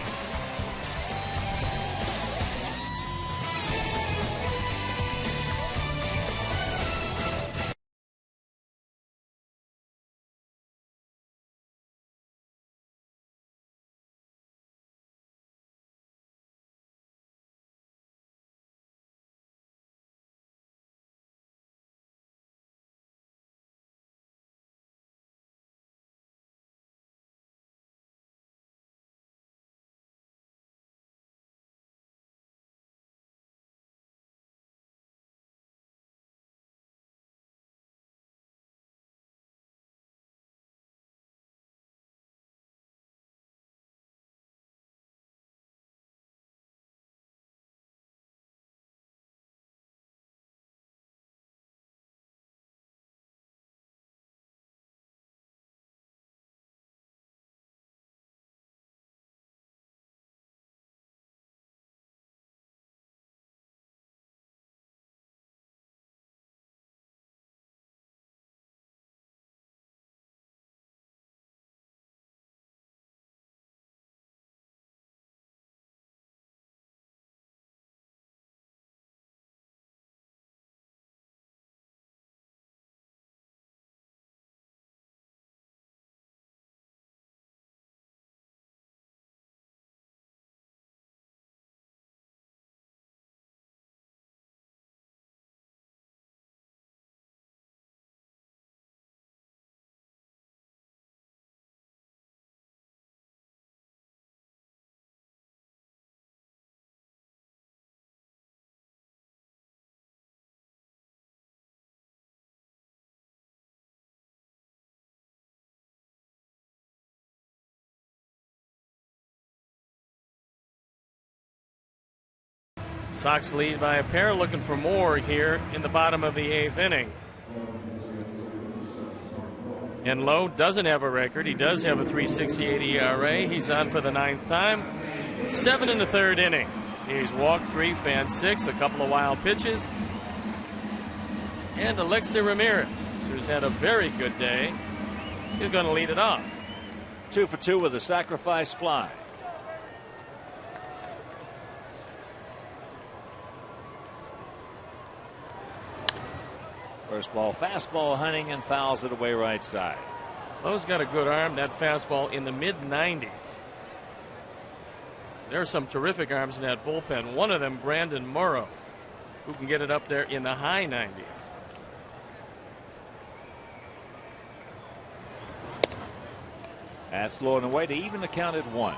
Sox lead by a pair, looking for more here in the bottom of the 8th inning. And Lowe doesn't have a record. He does have a 3.68 ERA. He's on for the 9th time. 7 in the 3rd innings. He's walked 3, fanned 6, a couple of wild pitches. And Alexei Ramirez, who's had a very good day, is going to lead it off. 2 for 2 with a sacrifice fly. First ball, fastball hunting, and fouls it away right side. Lowe's got a good arm. That fastball in the mid-90s. There are some terrific arms in that bullpen. One of them, Brandon Morrow, who can get it up there in the high 90s. That's low and away to even the count at 1.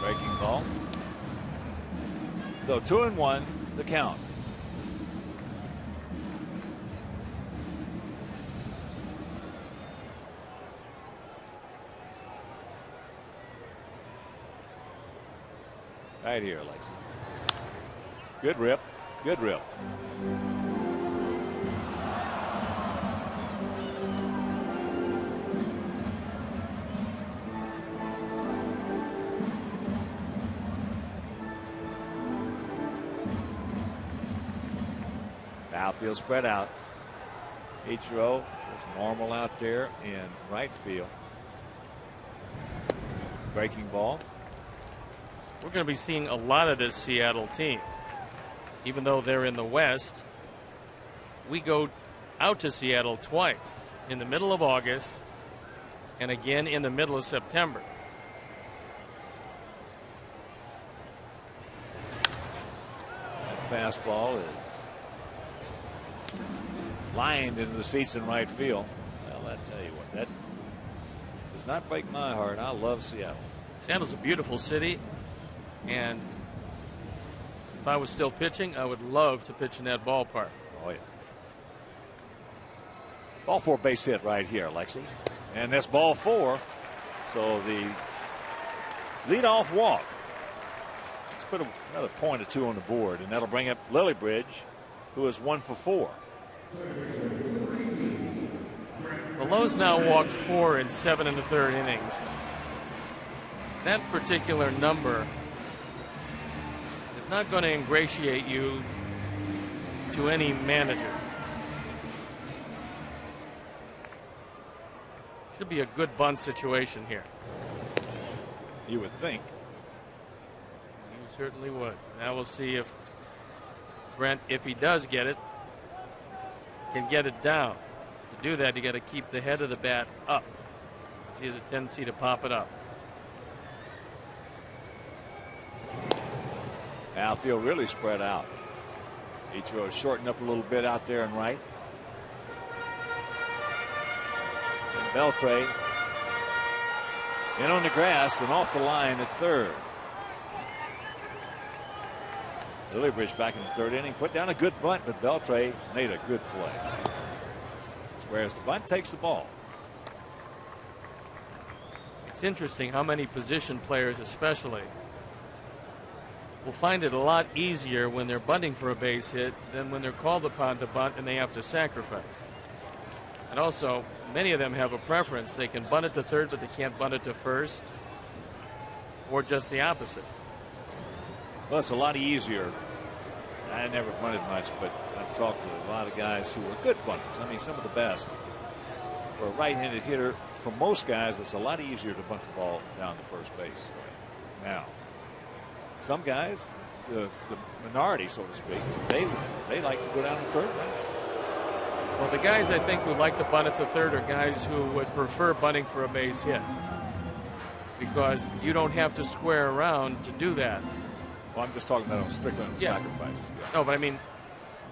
Breaking ball. So 2-1 the count. Right here, Alexei. Good rip. Good rip. Outfield spread out. Ichiro is normal out there in right field. Breaking ball. We're going to be seeing a lot of this Seattle team. Even though they're in the West, we go out to Seattle twice, in the middle of August and again in the middle of September. That fastball is lined into the seats in right field. Well, I tell you what, that does not break my heart. I love Seattle. Seattle's a beautiful city. And if I was still pitching, I would love to pitch in that ballpark. Oh, yeah. Ball 4 base hit right here, Lexi. And that's ball 4. So the leadoff walk. Let's put another point or 2 on the board, and that'll bring up Lillibridge, who is 1 for 4. Well, Lowe's now walked 4 in 7 in the 3rd innings. That particular number not going to ingratiate you to any manager. Should be a good bunt situation here. You would think. You certainly would. Now we'll see if Brent, if he does get it, can get it down. To do that, you got to keep the head of the bat up. He has a tendency to pop it up. Outfield really spread out. Ichiro shortened up a little bit out there and right. And Beltre in on the grass and off the line at 3rd. Lillibridge back in the 3rd inning, put down a good bunt, but Beltre made a good play. Squares the bunt, takes the ball. It's interesting how many position players especially will find it a lot easier when they're bunting for a base hit than when they're called upon to bunt and they have to sacrifice. And also, many of them have a preference. They can bunt it to 3rd, but they can't bunt it to 1st, or just the opposite. Well, it's a lot easier. I never bunted much, but I've talked to a lot of guys who are good bunters. I mean, some of the best. For a right-handed hitter, for most guys, it's a lot easier to bunt the ball down to first base. Now, some guys, the minority, so to speak, they like to go down to 3rd base. Well, the guys I think who like to bunt it to 3rd are guys who would prefer bunting for a base hit, because you don't have to square around to do that. Well, I'm just talking about strictly on sacrifice. Yeah. No, but I mean,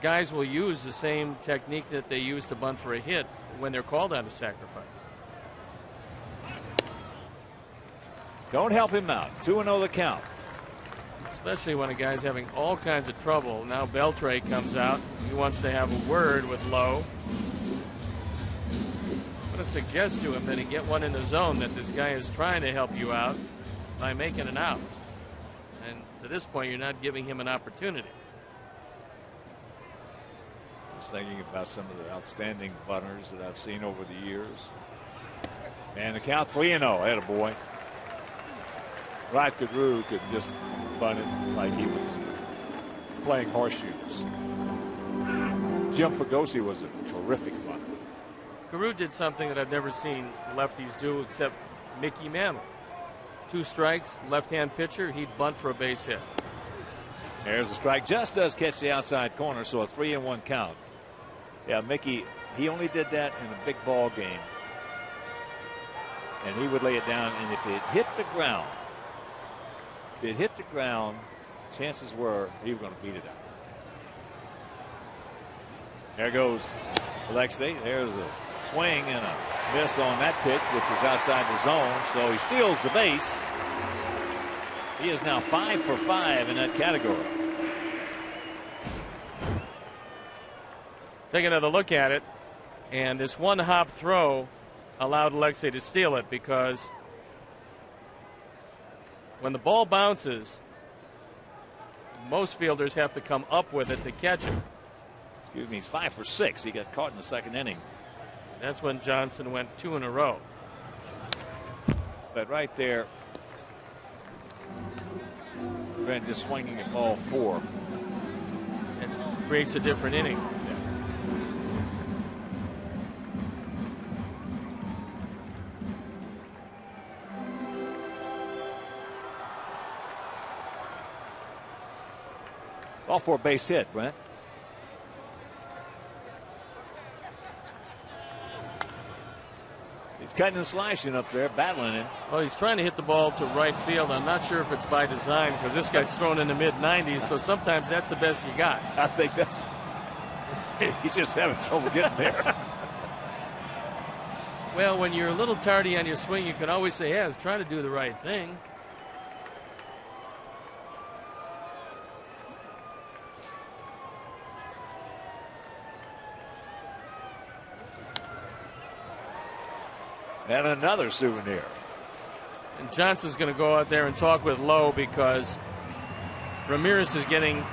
guys will use the same technique that they use to bunt for a hit when they're called on to sacrifice. Don't help him out. 2-0 the count. especially when a guy's having all kinds of trouble. Now Beltre comes out. He wants to have a word with Lowe. I'm going to suggest to him that he get one in the zone, that this guy is trying to help you out by making an out. And to this point, you're not giving him an opportunity. I was thinking about some of the outstanding bunters that I've seen over the years. And the count 3-0. Attaboy. Rod Carew could just bunt it like he was playing horseshoes. Jim Fregosi was a terrific bunter. Carew did something that I've never seen lefties do except Mickey Mantle. 2 strikes, left-hand pitcher, he'd bunt for a base hit. There's a strike. Just does catch the outside corner, so a 3-1 count. Yeah, Mickey, he only did that in a big ball game. And he would lay it down, and if it hit the ground, chances were he was going to beat it out. There goes Alexei. There's a swing and a miss on that pitch, which was outside the zone. So he steals the base. He is now 5 for 5 in that category. Take another look at it, and this one hop throw allowed Alexei to steal it, because when the ball bounces, most fielders have to come up with it to catch it. Excuse me, he's 5 for 6. He got caught in the second inning. That's when Johnson went 2 in a row. But right there, Brent just swinging at ball 4. It creates a different inning. Ball 4 base hit, Brent. He's cutting and slashing up there, battling it. Well, he's trying to hit the ball to right field. I'm not sure if it's by design, because this guy's thrown in the mid-90s, so sometimes that's the best you got. I think that's. He's just having trouble getting there. Well, when you're a little tardy on your swing, you can always say, yeah, I was trying to do the right thing. And another souvenir. And Johnson's going to go out there and talk with Lowe, because Ramirez is getting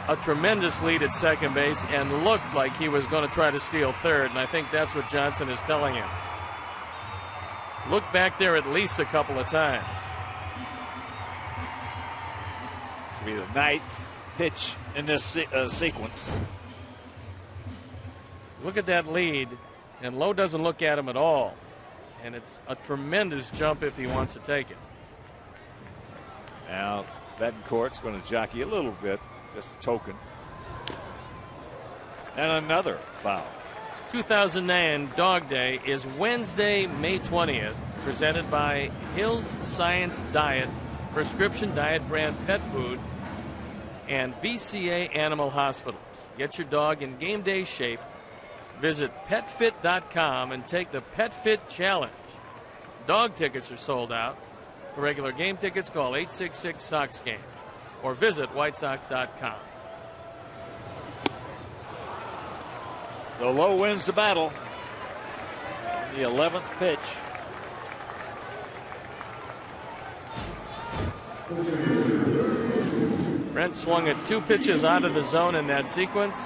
a tremendous lead at second base and looked like he was going to try to steal third. And I think that's what Johnson is telling him. Look back there at least a couple of times. This will be the ninth pitch in this sequence. Look at that lead, and Lowe doesn't look at him at all. And it's a tremendous jump if he wants to take it. Now, Betancourt's going to jockey a little bit, just a token. And another foul. 2009 Dog Day is Wednesday, May 20th, presented by Hills Science Diet, prescription diet brand pet food, and VCA Animal Hospitals. Get your dog in game day shape. Visit PetFit.com and take the PetFit Challenge. Dog tickets are sold out. For regular game tickets, call 866-SOX-GAME or visit WhiteSox.com. So Lowe wins the battle. The 11th pitch. Brent swung at 2 pitches out of the zone in that sequence.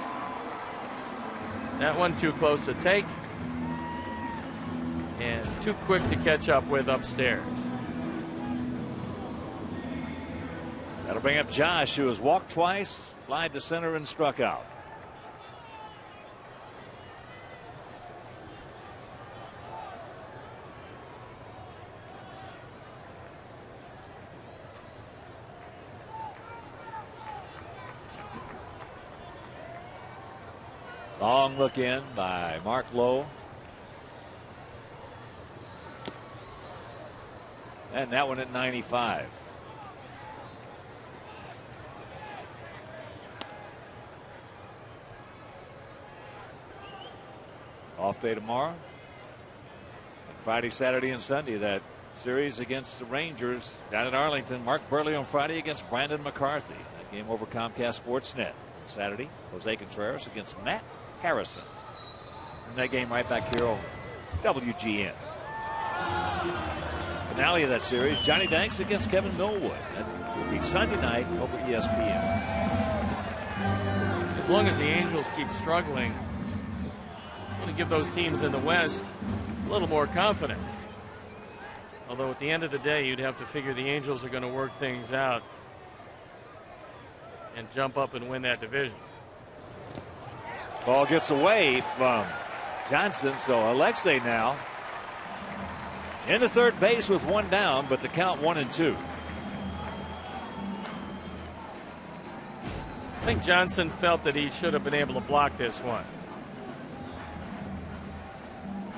That one too close to take, and too quick to catch up with upstairs. That'll bring up Josh, who has walked twice, flied to center, and struck out. Long look in by Mark Lowe. And that one at 95. Off day tomorrow. And Friday, Saturday, and Sunday, that series against the Rangers down in Arlington. Mark Burley on Friday against Brandon McCarthy. That game over Comcast Sportsnet. Saturday, Jose Contreras against Matt Harrison. And that game right back here over WGN. Finale of that series, Johnny Danks against Kevin Millwood. That will be Sunday night over ESPN. As long as the Angels keep struggling, I'm going to give those teams in the West a little more confidence. Although at the end of the day, you'd have to figure the Angels are going to work things out and jump up and win that division. Ball gets away from Johnson, so Alexei now in the third base with one down, but the count 1-2. I think Johnson felt that he should have been able to block this one.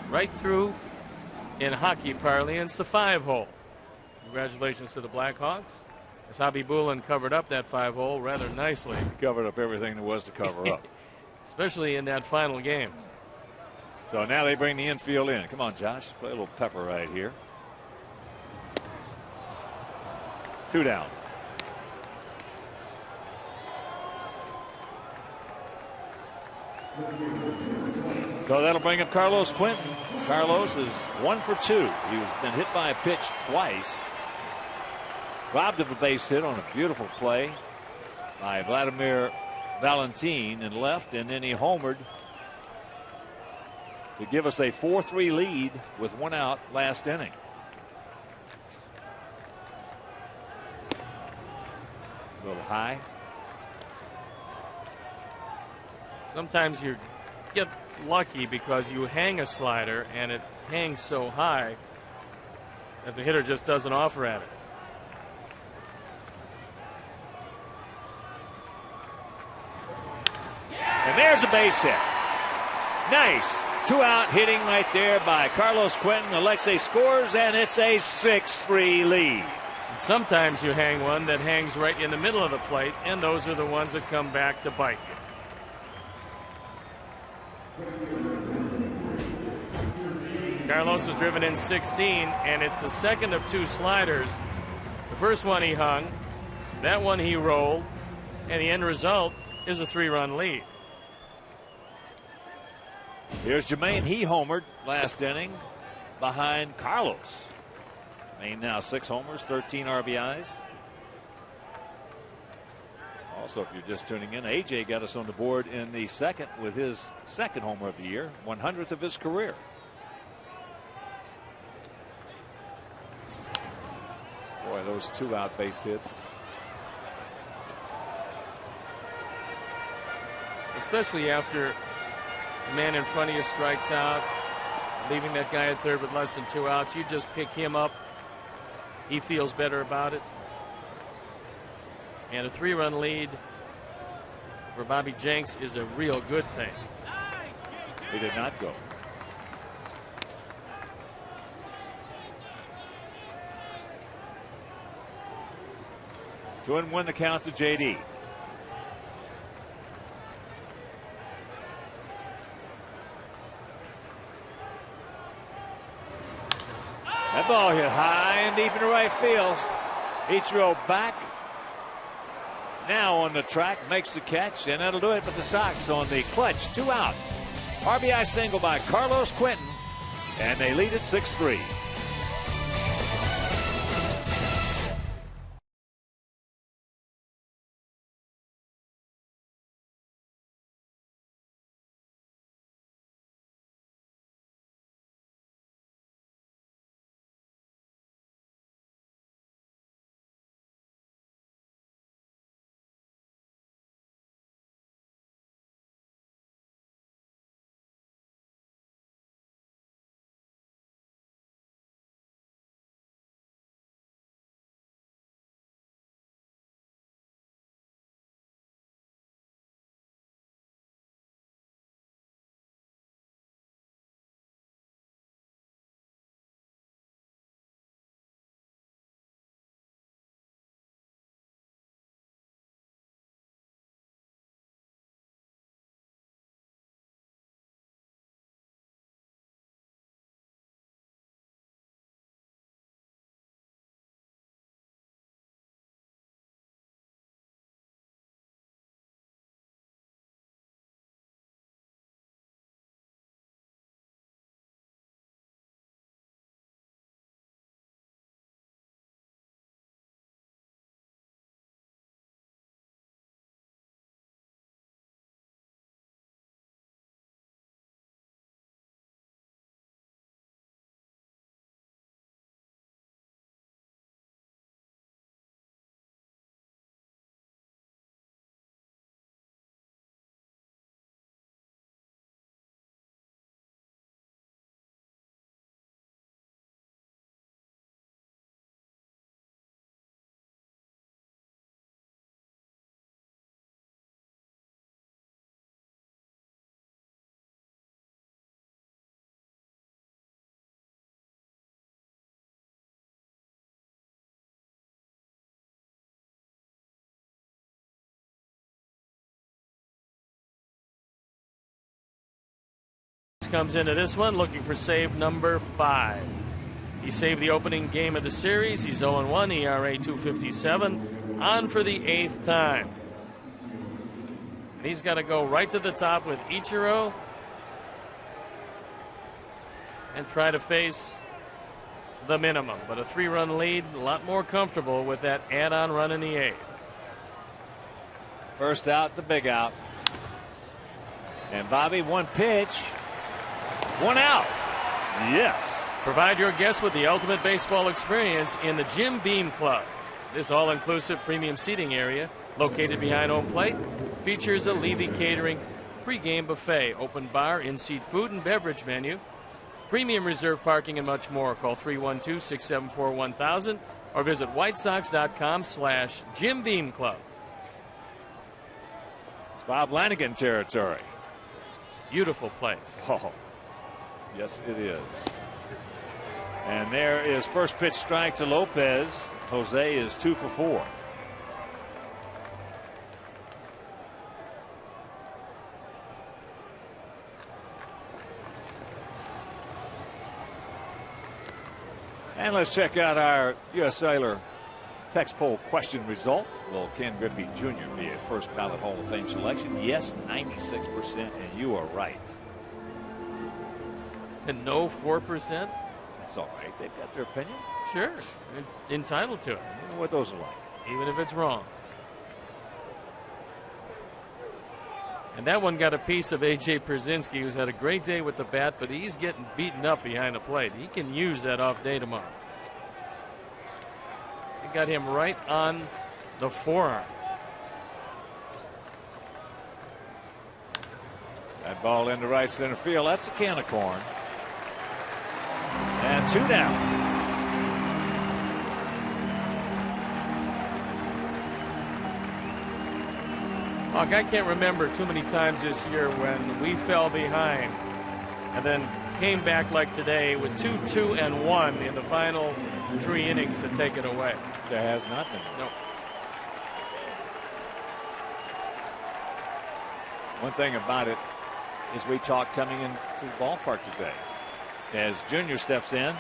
Right through, in hockey parlance, the 5-hole. Congratulations to the Blackhawks. As Hobby Bullen covered up that 5-hole rather nicely. Covered up everything there was to cover up. Especially in that final game. So now they bring the infield in. Come on, Josh. Play a little pepper right here. 2 down. So that'll bring up Carlos Quentin. Carlos is 1 for 2. He's been hit by a pitch twice. Robbed of a base hit on a beautiful play by Vladimir Valentin in left, and then he homered to give us a 4-3 lead with 1 out last inning. A little high. Sometimes you get lucky because you hang a slider and it hangs so high that the hitter just doesn't offer at it. And there's a base hit. Nice. 2 out hitting right there by Carlos Quentin. Alexei scores, and it's a 6-3 lead. And sometimes you hang one that hangs right in the middle of the plate, and those are the ones that come back to bite you. Carlos has driven in 16, and it's the second of 2 sliders. The first one he hung, that one he rolled, and the end result is a 3-run lead. Here's Jermaine. He homered last inning behind Carlos. Jermaine now 6 homers, 13 RBIs. Also, if you're just tuning in, AJ got us on the board in the second with his second homer of the year, 100th of his career. Boy, those 2 out base hits. Especially after the man in front of you strikes out, leaving that guy at third with less than 2 outs. You just pick him up. He feels better about it. And a 3-run lead for Bobby Jenks is a real good thing. He did not go. Two and 1 the count to JD. That ball hit high and deep into right field. Ichiro back. Now on the track, makes the catch, and that'll do it for the Sox on the clutch 2 out. RBI single by Carlos Quentin, and they lead it 6-3. Comes into this one looking for save number 5. He saved the opening game of the series. He's 0-1, ERA 2.57, on for the 8th time. And he's got to go right to the top with Ichiro and try to face the minimum. But a 3-run lead, a lot more comfortable with that add-on run in the 8th. First out, the big out. And Bobby, one pitch, one out. Yes. Provide your guests with the ultimate baseball experience in the Jim Beam Club. This all-inclusive premium seating area, located behind home plate, features a Levy Catering pregame buffet, open bar, in-seat food and beverage menu, premium reserve parking, and much more. Call 312-674-1000 or visit whitesox.com/Jim Beam Club. It's Bob Lanigan territory. Beautiful place. Oh, yes, it is. And there is first pitch strike to Lopez. Jose is 2 for 4. And let's check out our U.S. Cellular text poll question result. Will Ken Griffey Jr. be a first ballot Hall of Fame selection? Yes, 96%, and you are right. And no 4%? That's all right. They've got their opinion. Sure. They're entitled to it. You know what those are like. Even if it's wrong. And that one got a piece of A.J. Pierzynski, who's had a great day with the bat, but he's getting beaten up behind the plate. He can use that off day tomorrow. He got him right on the forearm. That ball into right center field. That's a can of corn. And 2 down. Hawk, I can't remember too many times this year when we fell behind and then came back like today with 2-2 and 1 in the final 3 innings to take it away. There has not been. No. One thing about it is we talked coming into the ballpark today. As Junior steps in.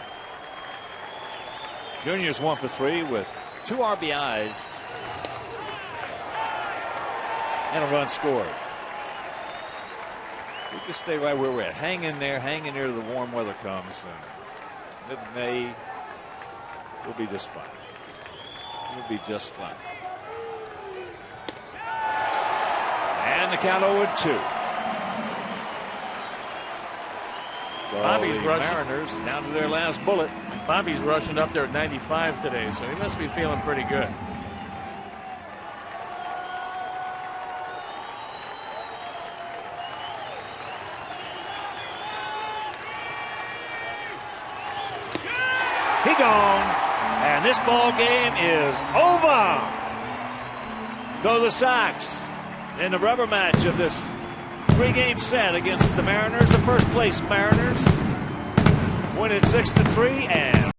Junior's 1 for 3 with 2 RBIs. And a run scored. We just stay right where we're at. Hang in there till the warm weather comes. And mid-May, we'll be just fine. We'll be just fine. And the count 0-2. So Bobby's the rushing. Mariners down to their last bullet. Bobby's rushing up there at 95 today, so he must be feeling pretty good. Gone, and this ball game is over. So the Sox in the rubber match of this 3-game set against the Mariners, the first place Mariners win it 6-3, and